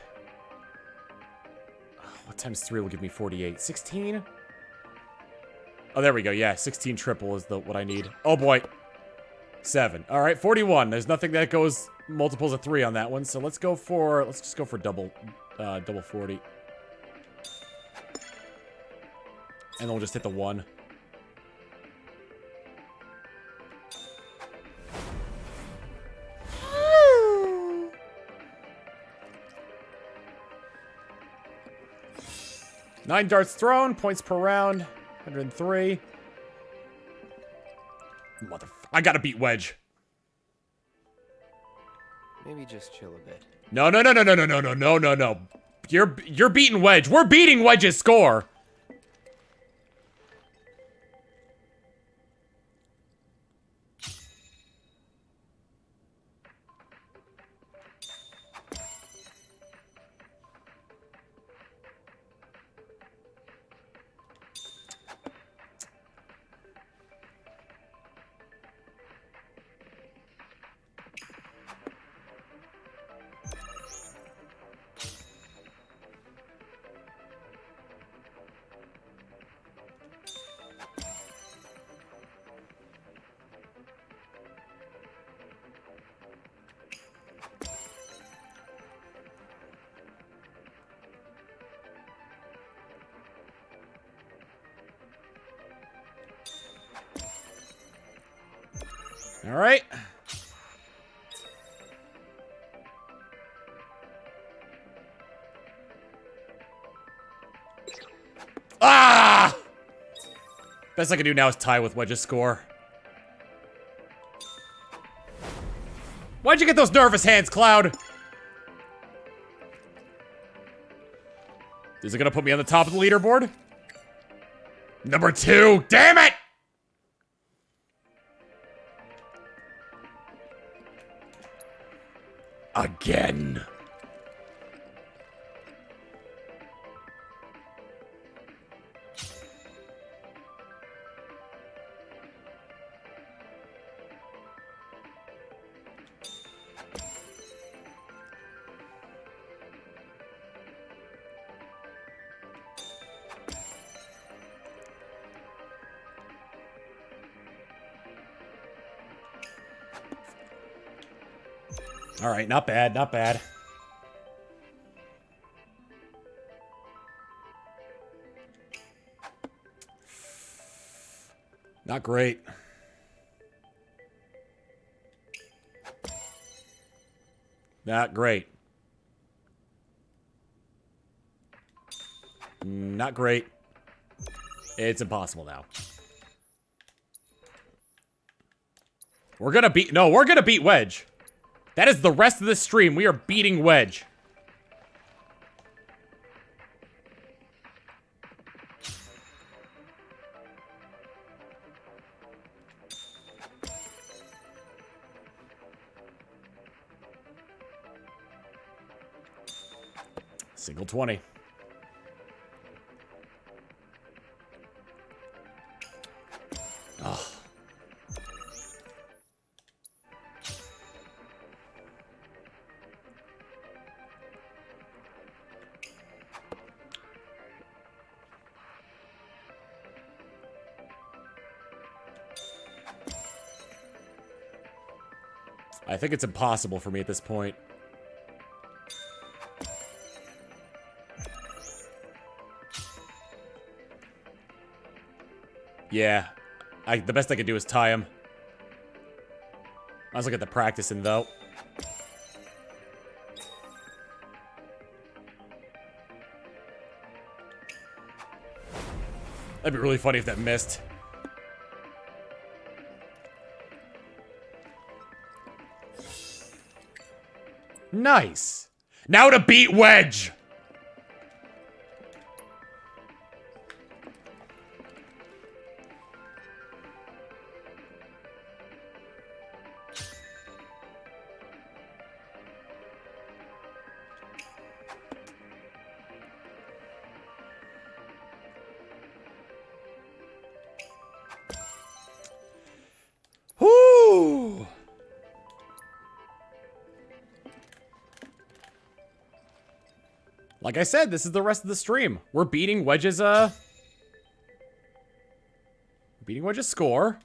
What times 3 will give me 48? 16? Oh, there we go. Yeah, 16 triple is what I need. Oh, boy. 7. All right, 41. There's nothing that goes multiples of 3 on that one, so let's just go for double 40. And then we'll just hit the 1. Nine darts thrown, points per round, 103. I gotta beat Wedge. Maybe just chill a bit. No. You're beating Wedge. We're beating Wedge's score. All right. Ah! Best I can do now is tie with Wedge's score. Why'd you get those nervous hands, Cloud? Is it gonna put me on the top of the leaderboard? Number 2. Damn it! Again. All right, not bad, not bad. Not great. Not great. Not great. It's impossible now. We're gonna beat Wedge. That is the rest of the stream. We are beating Wedge. Single 20. Oh. I think it's impossible for me at this point. Yeah. The best I could do is tie him. I was looking at the practicing, though. That'd be really funny if that missed. Nice. Now to beat Wedge. Whoo! Like I said, this is the rest of the stream. We're beating Wedge's, score.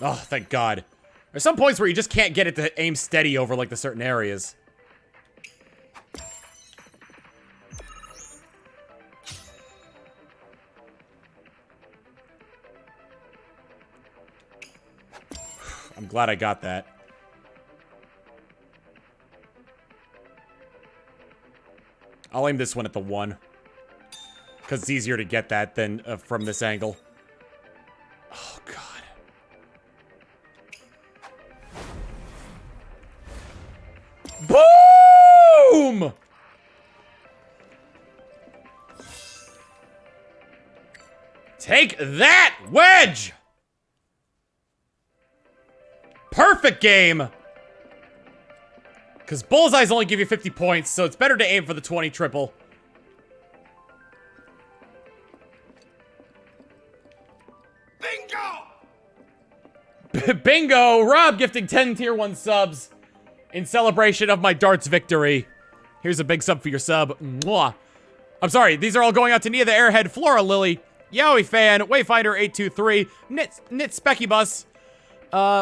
Oh, thank God. There's some points where you just can't get it to aim steady over, like, the certain areas. I'm glad I got that. I'll aim this one at the 1. Because it's easier to get that than from this angle. Oh, God. Boom! Take that, Wedge! Perfect game! Because bullseyes only give you 50 points, so it's better to aim for the 20 triple. Bingo! Bingo! Rob gifting 10 tier 1 subs in celebration of my darts victory. Here's a big sub for your sub. Mwah. I'm sorry, these are all going out to Nia the Airhead, Flora Lily, Yowie Fan, Wayfinder823, Knit Speckybus,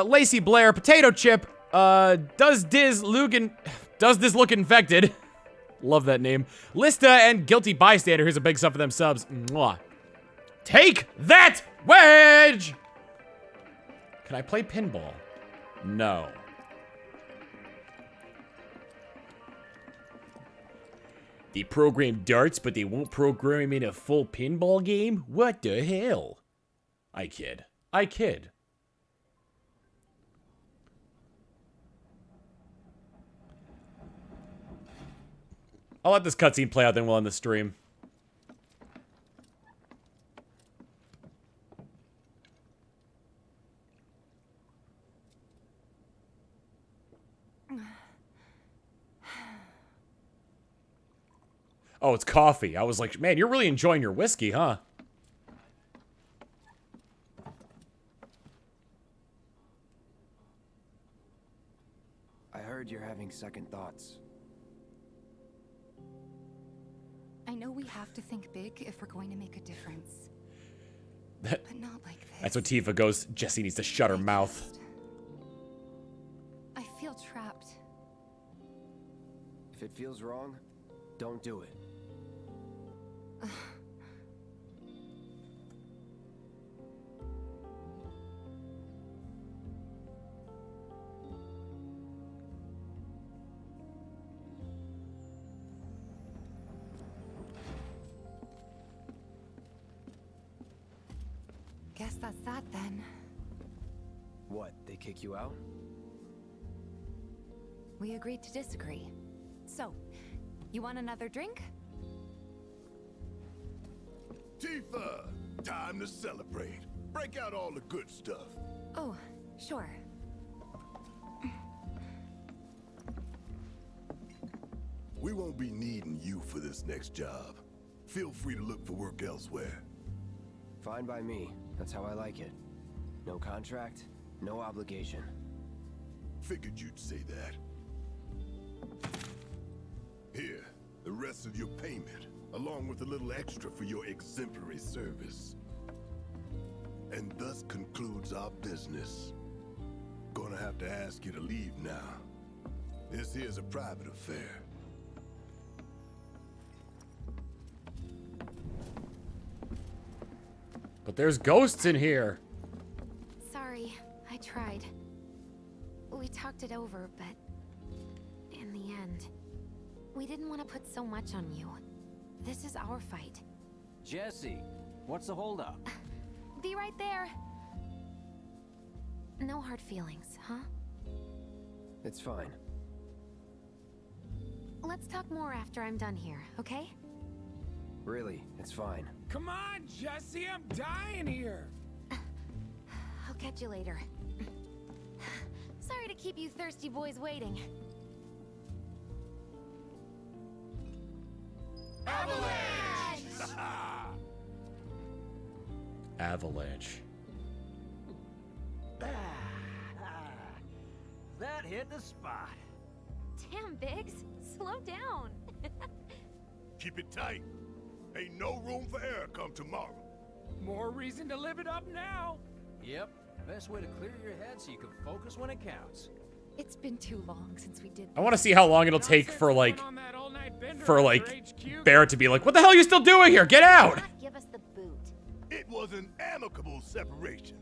Lacey Blair, Potato Chip, Does Diz look infected? Love that name. Lista and Guilty Bystander. Here's a big sub for them subs. Mwah. Take that, Wedge! Can I play pinball? No. They program darts, but they won't program in a full pinball game? What the hell? I kid. I kid. I'll let this cutscene play out, then we'll end the stream. Oh, it's coffee. I was like, man, you're really enjoying your whiskey, huh? I heard you're having second thoughts. I know we have to think big if we're going to make a difference. But not like this. That's what Tifa goes, Jessie needs to shut her mouth. I feel trapped. If it feels wrong, don't do it. Guess that's that then. What, they kick you out? We agreed to disagree. So, you want another drink? Tifa! Time to celebrate. Break out all the good stuff. Oh, sure. We won't be needing you for this next job. Feel free to look for work elsewhere. Fine by me. That's how I like it. No contract, no obligation. Figured you'd say that. Here, the rest of your payment, along with a little extra for your exemplary service. And thus concludes our business. Gonna have to ask you to leave now. This here's a private affair. But there's ghosts in here. Sorry, I tried. We talked it over, but in the end, we didn't want to put so much on you. This is our fight. Jesse, what's the holdup? Be right there. No hard feelings, huh? It's fine. Let's talk more after I'm done here, okay? Really, it's fine. Come on, Jesse, I'm dying here. I'll catch you later. Sorry to keep you thirsty boys waiting. Avalanche! Avalanche. That hit the spot. Damn, Biggs. Slow down. Keep it tight. Ain't no room for error come tomorrow. More reason to live it up now. Yep. Best way to clear your head so you can focus when it counts. It's been too long since we did I want to see how long it'll take for like Barrett to be like, "What the hell are you still doing here? Get out!" Give us the boot. It was an amicable separation.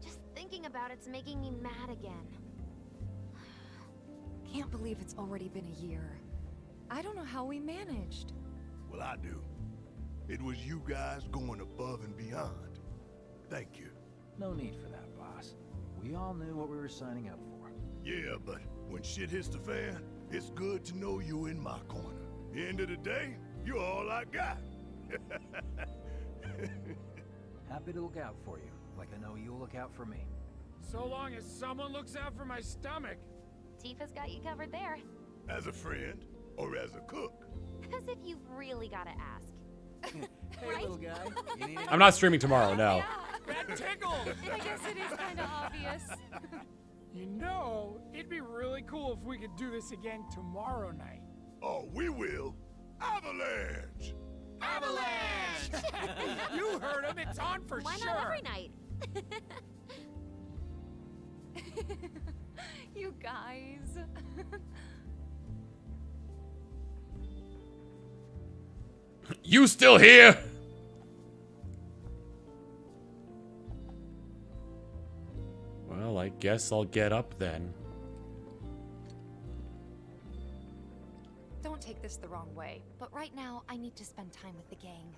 Just thinking about it's making me mad again. Can't believe it's already been a year. I don't know how we managed. Well, I do. It was you guys going above and beyond. Thank you. No need for that, boss. We all knew what we were signing up for. Yeah, but when shit hits the fan, it's good to know you in my corner. End of the day, you're all I got. Happy to look out for you, like I know you'll look out for me. So long as someone looks out for my stomach. Tifa's got you covered there. As a friend or as a cook? As if you've really gotta ask. Hey, right? little guy. You need I'm not streaming tomorrow. No. That tickles! I guess it is kind of obvious. You know, it'd be really cool if we could do this again tomorrow night. Oh, we will. Avalanche! Avalanche! You heard him, it's on for Why sure! not every night? You guys. You still here? Well, I guess I'll get up then. Don't take this the wrong way, but right now I need to spend time with the gang.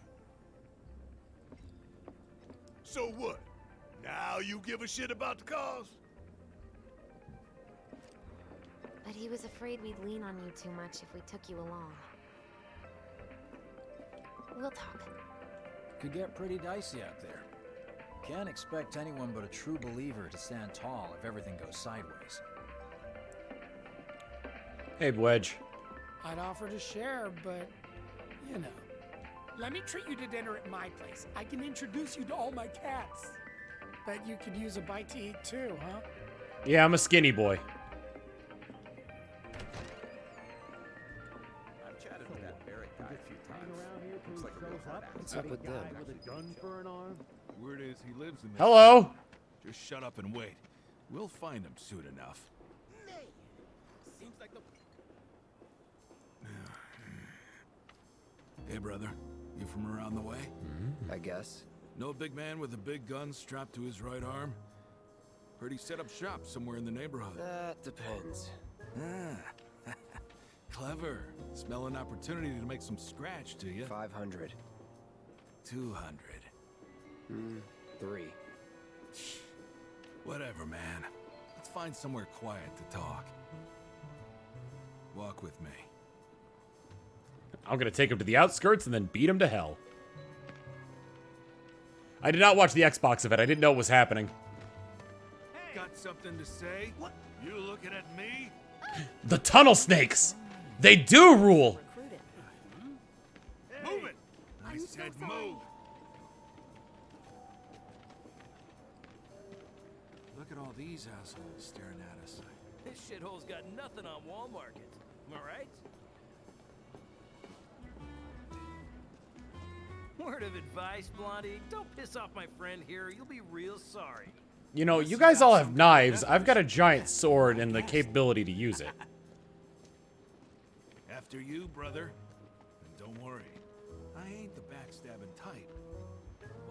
So what? Now you give a shit about the cause? But he was afraid we'd lean on you too much if we took you along. We'll talk. Could get pretty dicey out there. Can't expect anyone but a true believer to stand tall if everything goes sideways. Hey, Wedge. I'd offer to share, but, you know. Let me treat you to dinner at my place. I can introduce you to all my cats. Bet you could use a bite to eat too, huh? Yeah, I'm a skinny boy. I've chatted with that Barrett guy a few times. Looks like a real hard ass. What's up with them? With a gun for an arm? Word is he lives in this. Hello. Just shut up and wait. We'll find him soon enough. Seems like the... Hey, brother. You from around the way? I guess. Know a big man with a big gun strapped to his right arm? Heard he set up shop somewhere in the neighborhood. That depends. Ah. Clever. Smell an opportunity to make some scratch, do you? 500. 200. 3. Whatever, man. Let's find somewhere quiet to talk. Walk with me. I'm gonna take him to the outskirts and then beat him to hell. I did not watch the Xbox event. I didn't know what was happening. Got something to say? What? You looking at me? The tunnel snakes! They do rule! Move it! I said move! Look at all these assholes staring at us. This shithole's got nothing on Wall Market. Am I right? Word of advice, Blondie. Don't piss off my friend here. You'll be real sorry. You know, you guys all have knives. I've got a giant sword and the capability to use it. After you, brother. And don't worry, I ain't the backstabbing type.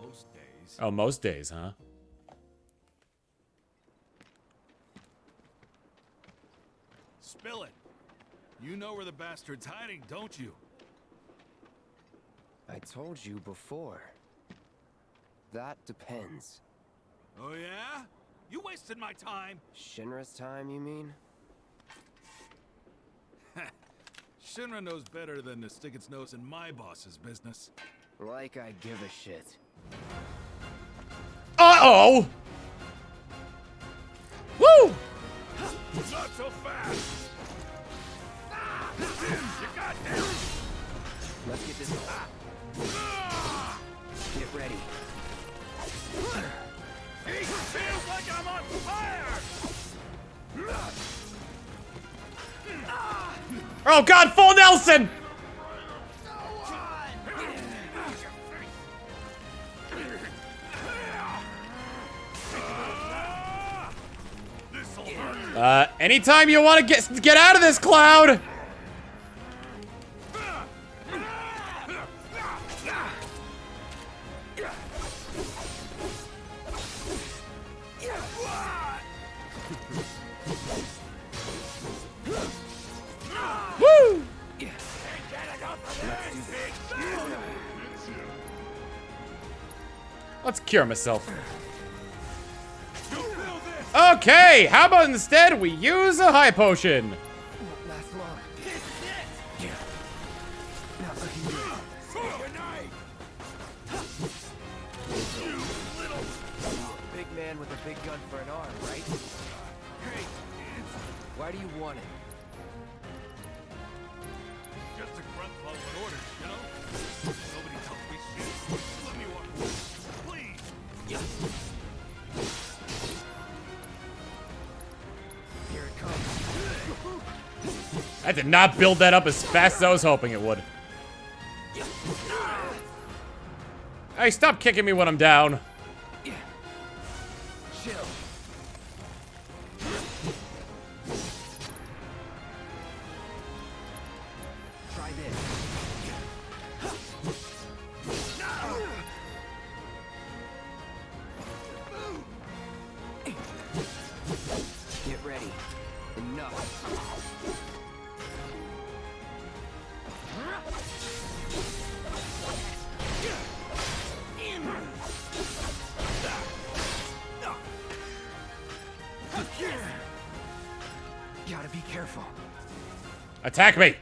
Most days. Oh, most days, huh? Spill it. You know where the bastard's hiding, don't you? I told you before. That depends. Oh yeah? You wasted my time. Shinra's time, you mean? Shinra knows better than to stick its nose in my boss's business. Like I give a shit. Uh-oh! Woo! Not so fast! You goddamn! Let's get this. Get ready. Oh god, full Nelson! Anytime you want to get out of this, Cloud! Woo! Let's cure myself. Okay, how about instead we use a high potion? Big man with a big gun for an arm, right? Why do you want it? Just a grunt following orders, you know? Nobody tells me shit. Let me walk. Please. Here it comes. I did not build that up as fast as I was hoping it would. Hey, stop kicking me when I'm down. Chill. Try this. Get ready. Enough. Gotta be careful. Attack me!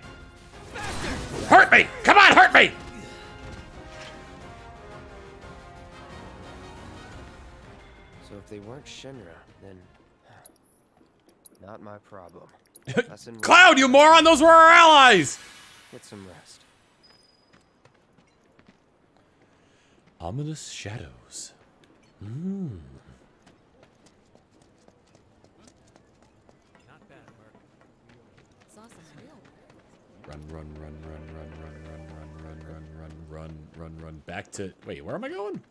Hurt me! Come on, hurt me! So if they weren't Shinra, then not my problem. Cloud, you moron! Those were our allies! Get some rest. Ominous shadows. Run. Back to... Wait, where am I going?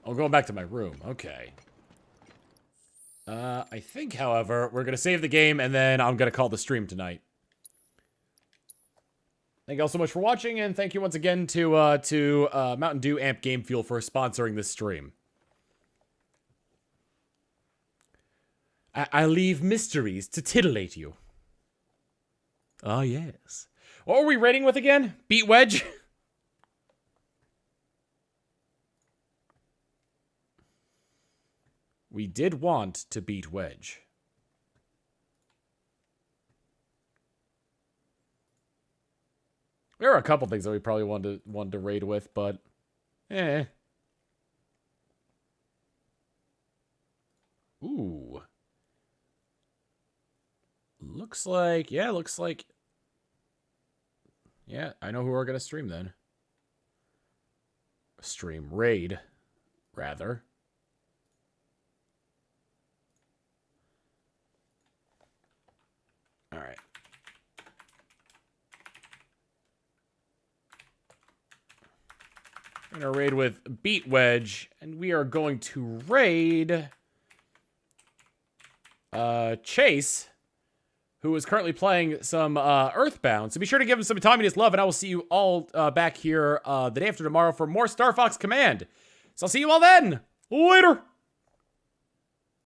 Oh, going back to my room. Okay. I think, however, we're going to save the game, and then I'm going to call the stream tonight. Thank you all so much for watching, and thank you once again to Mountain Dew Amp Game Fuel for sponsoring this stream. I leave mysteries to titillate you. Ah, yes. What were we rating with again? Beat Wedge? We did want to beat Wedge. There are a couple things that we probably wanted to raid with, but Ooh. Looks like yeah, I know who we're gonna stream then. Stream raid, rather. All right. We're gonna raid with Beat Wedge, and we are going to raid Chase, who is currently playing some Earthbound. So be sure to give him some Autonomous love, and I will see you all back here the day after tomorrow for more Star Fox Command. So I'll see you all then. Later.